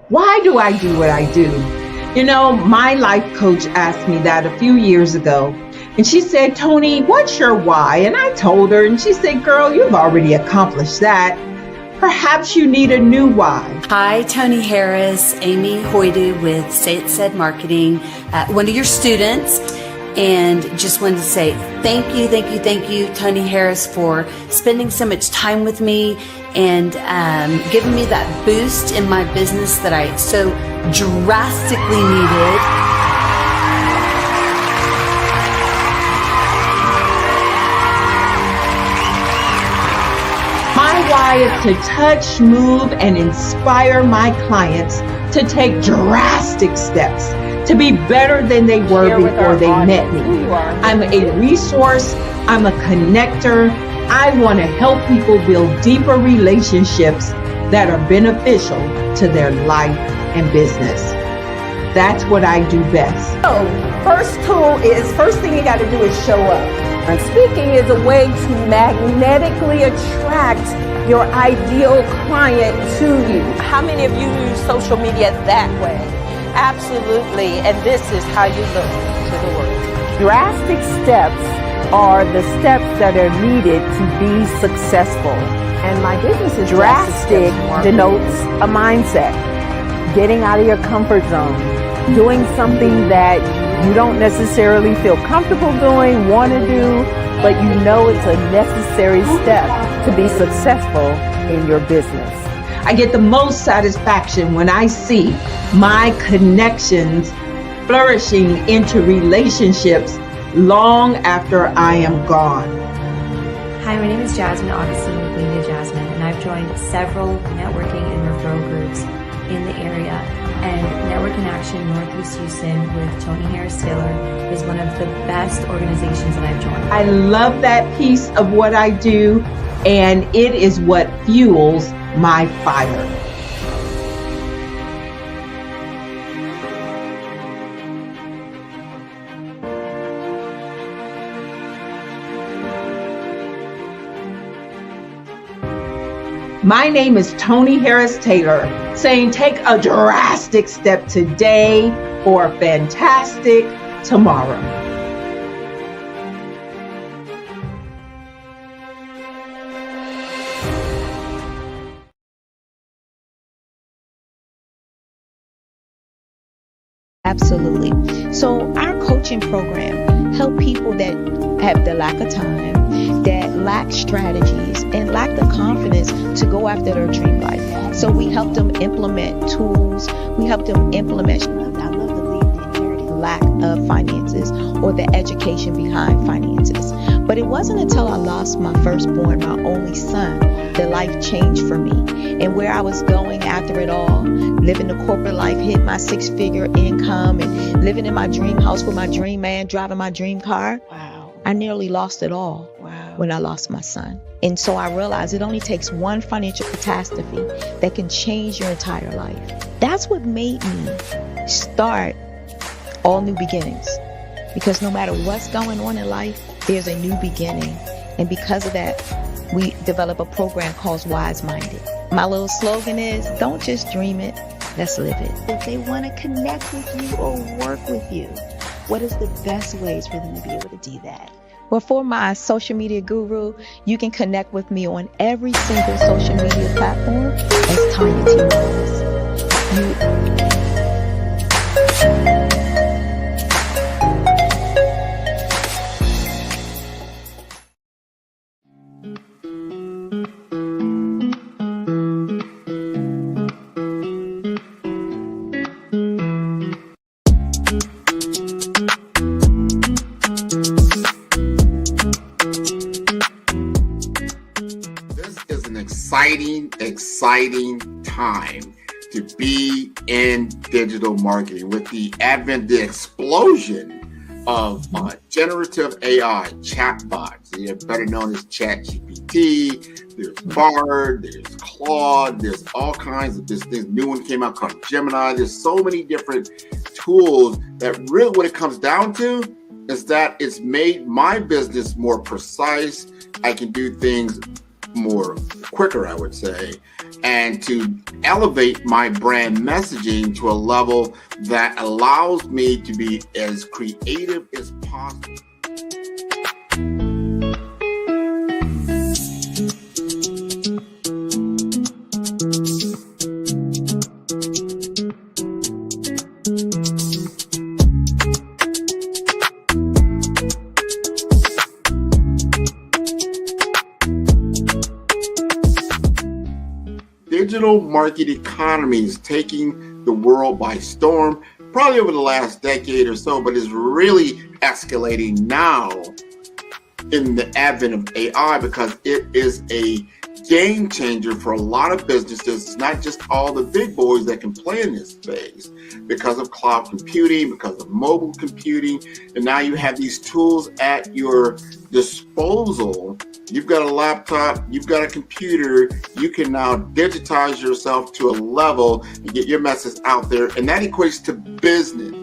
Why do I do what I do? You know, my life coach asked me that a few years ago, and she said, Tony, what's your why? And I told her, and she said, girl, you've already accomplished that. Perhaps you need a new why. Hi, Tony Harris, Amy Hoydu with Say It Said Marketing, one of your students. And just wanted to say thank you, Tony Harris, for spending so much time with me and giving me that boost in my business that I so drastically needed. My why is to touch, move, and inspire my clients to take drastic steps to be better than they were before they met me. I'm a resource, I'm a connector. I want to help people build deeper relationships that are beneficial to their life and business. That's what I do best. So, first thing you got to do is show up. And speaking is a way to magnetically attract your ideal client to you. How many of you use social media that way? Absolutely, and this is how you look to the world. Drastic steps are the steps that are needed to be successful. And my business is drastic denotes a mindset. Getting out of your comfort zone, doing something that you don't necessarily feel comfortable doing, want to do, but you know it's a necessary step to be successful in your business. I get the most satisfaction when I see my connections flourishing into relationships long after I am gone. Hi, my name is Jasmine Augustine with Media Jasmine, and I've joined several networking and referral groups in the area. And Network in Action Northeast Houston with Tony Harris Taylor is one of the best organizations that I've joined. I love that piece of what I do, and it is what fuels my fire. My name is Tony Harris Taylor, saying take a drastic step today for a fantastic tomorrow. Absolutely. So our coaching program help people that have the lack of time, that lack strategies, and lack the confidence to go after their dream life. So we help them implement tools. We help them implement, I love to leave the inherited lack of finances or the education behind finances. But it wasn't until I lost my firstborn, my only son, that life changed for me. And where I was going after it all, living the corporate life, hit my 6-figure income, and living in my dream house with my dream man, driving my dream car. Wow. I nearly lost it all when I lost my son. And so I realized it only takes one financial catastrophe that can change your entire life. That's what made me start All New Beginnings. Because no matter what's going on in life, there's a new beginning. And because of that, we develop a program called Wise Minded. My little slogan is, don't just dream it, let's live it. If they want to connect with you or work with you, what is the best ways for them to be able to do that? Well, for my social media guru, you can connect with me on every single social media platform as Tanya T. Rose. Exciting time to be in digital marketing with the advent, the explosion of generative AI chatbots. They're better known as ChatGPT. There's Bard, there's Claude, there's all kinds of this new one came out called Gemini. There's so many different tools that really what it comes down to is that it's made my business more precise. I can do things more quicker, I would say, and to elevate my brand messaging to a level that allows me to be as creative as possible. Digital market economy is taking the world by storm, probably over the last decade or so, but is really escalating now in the advent of AI because it is a game changer for a lot of businesses. It's not just all the big boys that can play in this space because of cloud computing, because of mobile computing, and now you have these tools at your disposal. You've got a laptop, you've got a computer, you can now digitize yourself to a level and get your message out there, and that equates to business.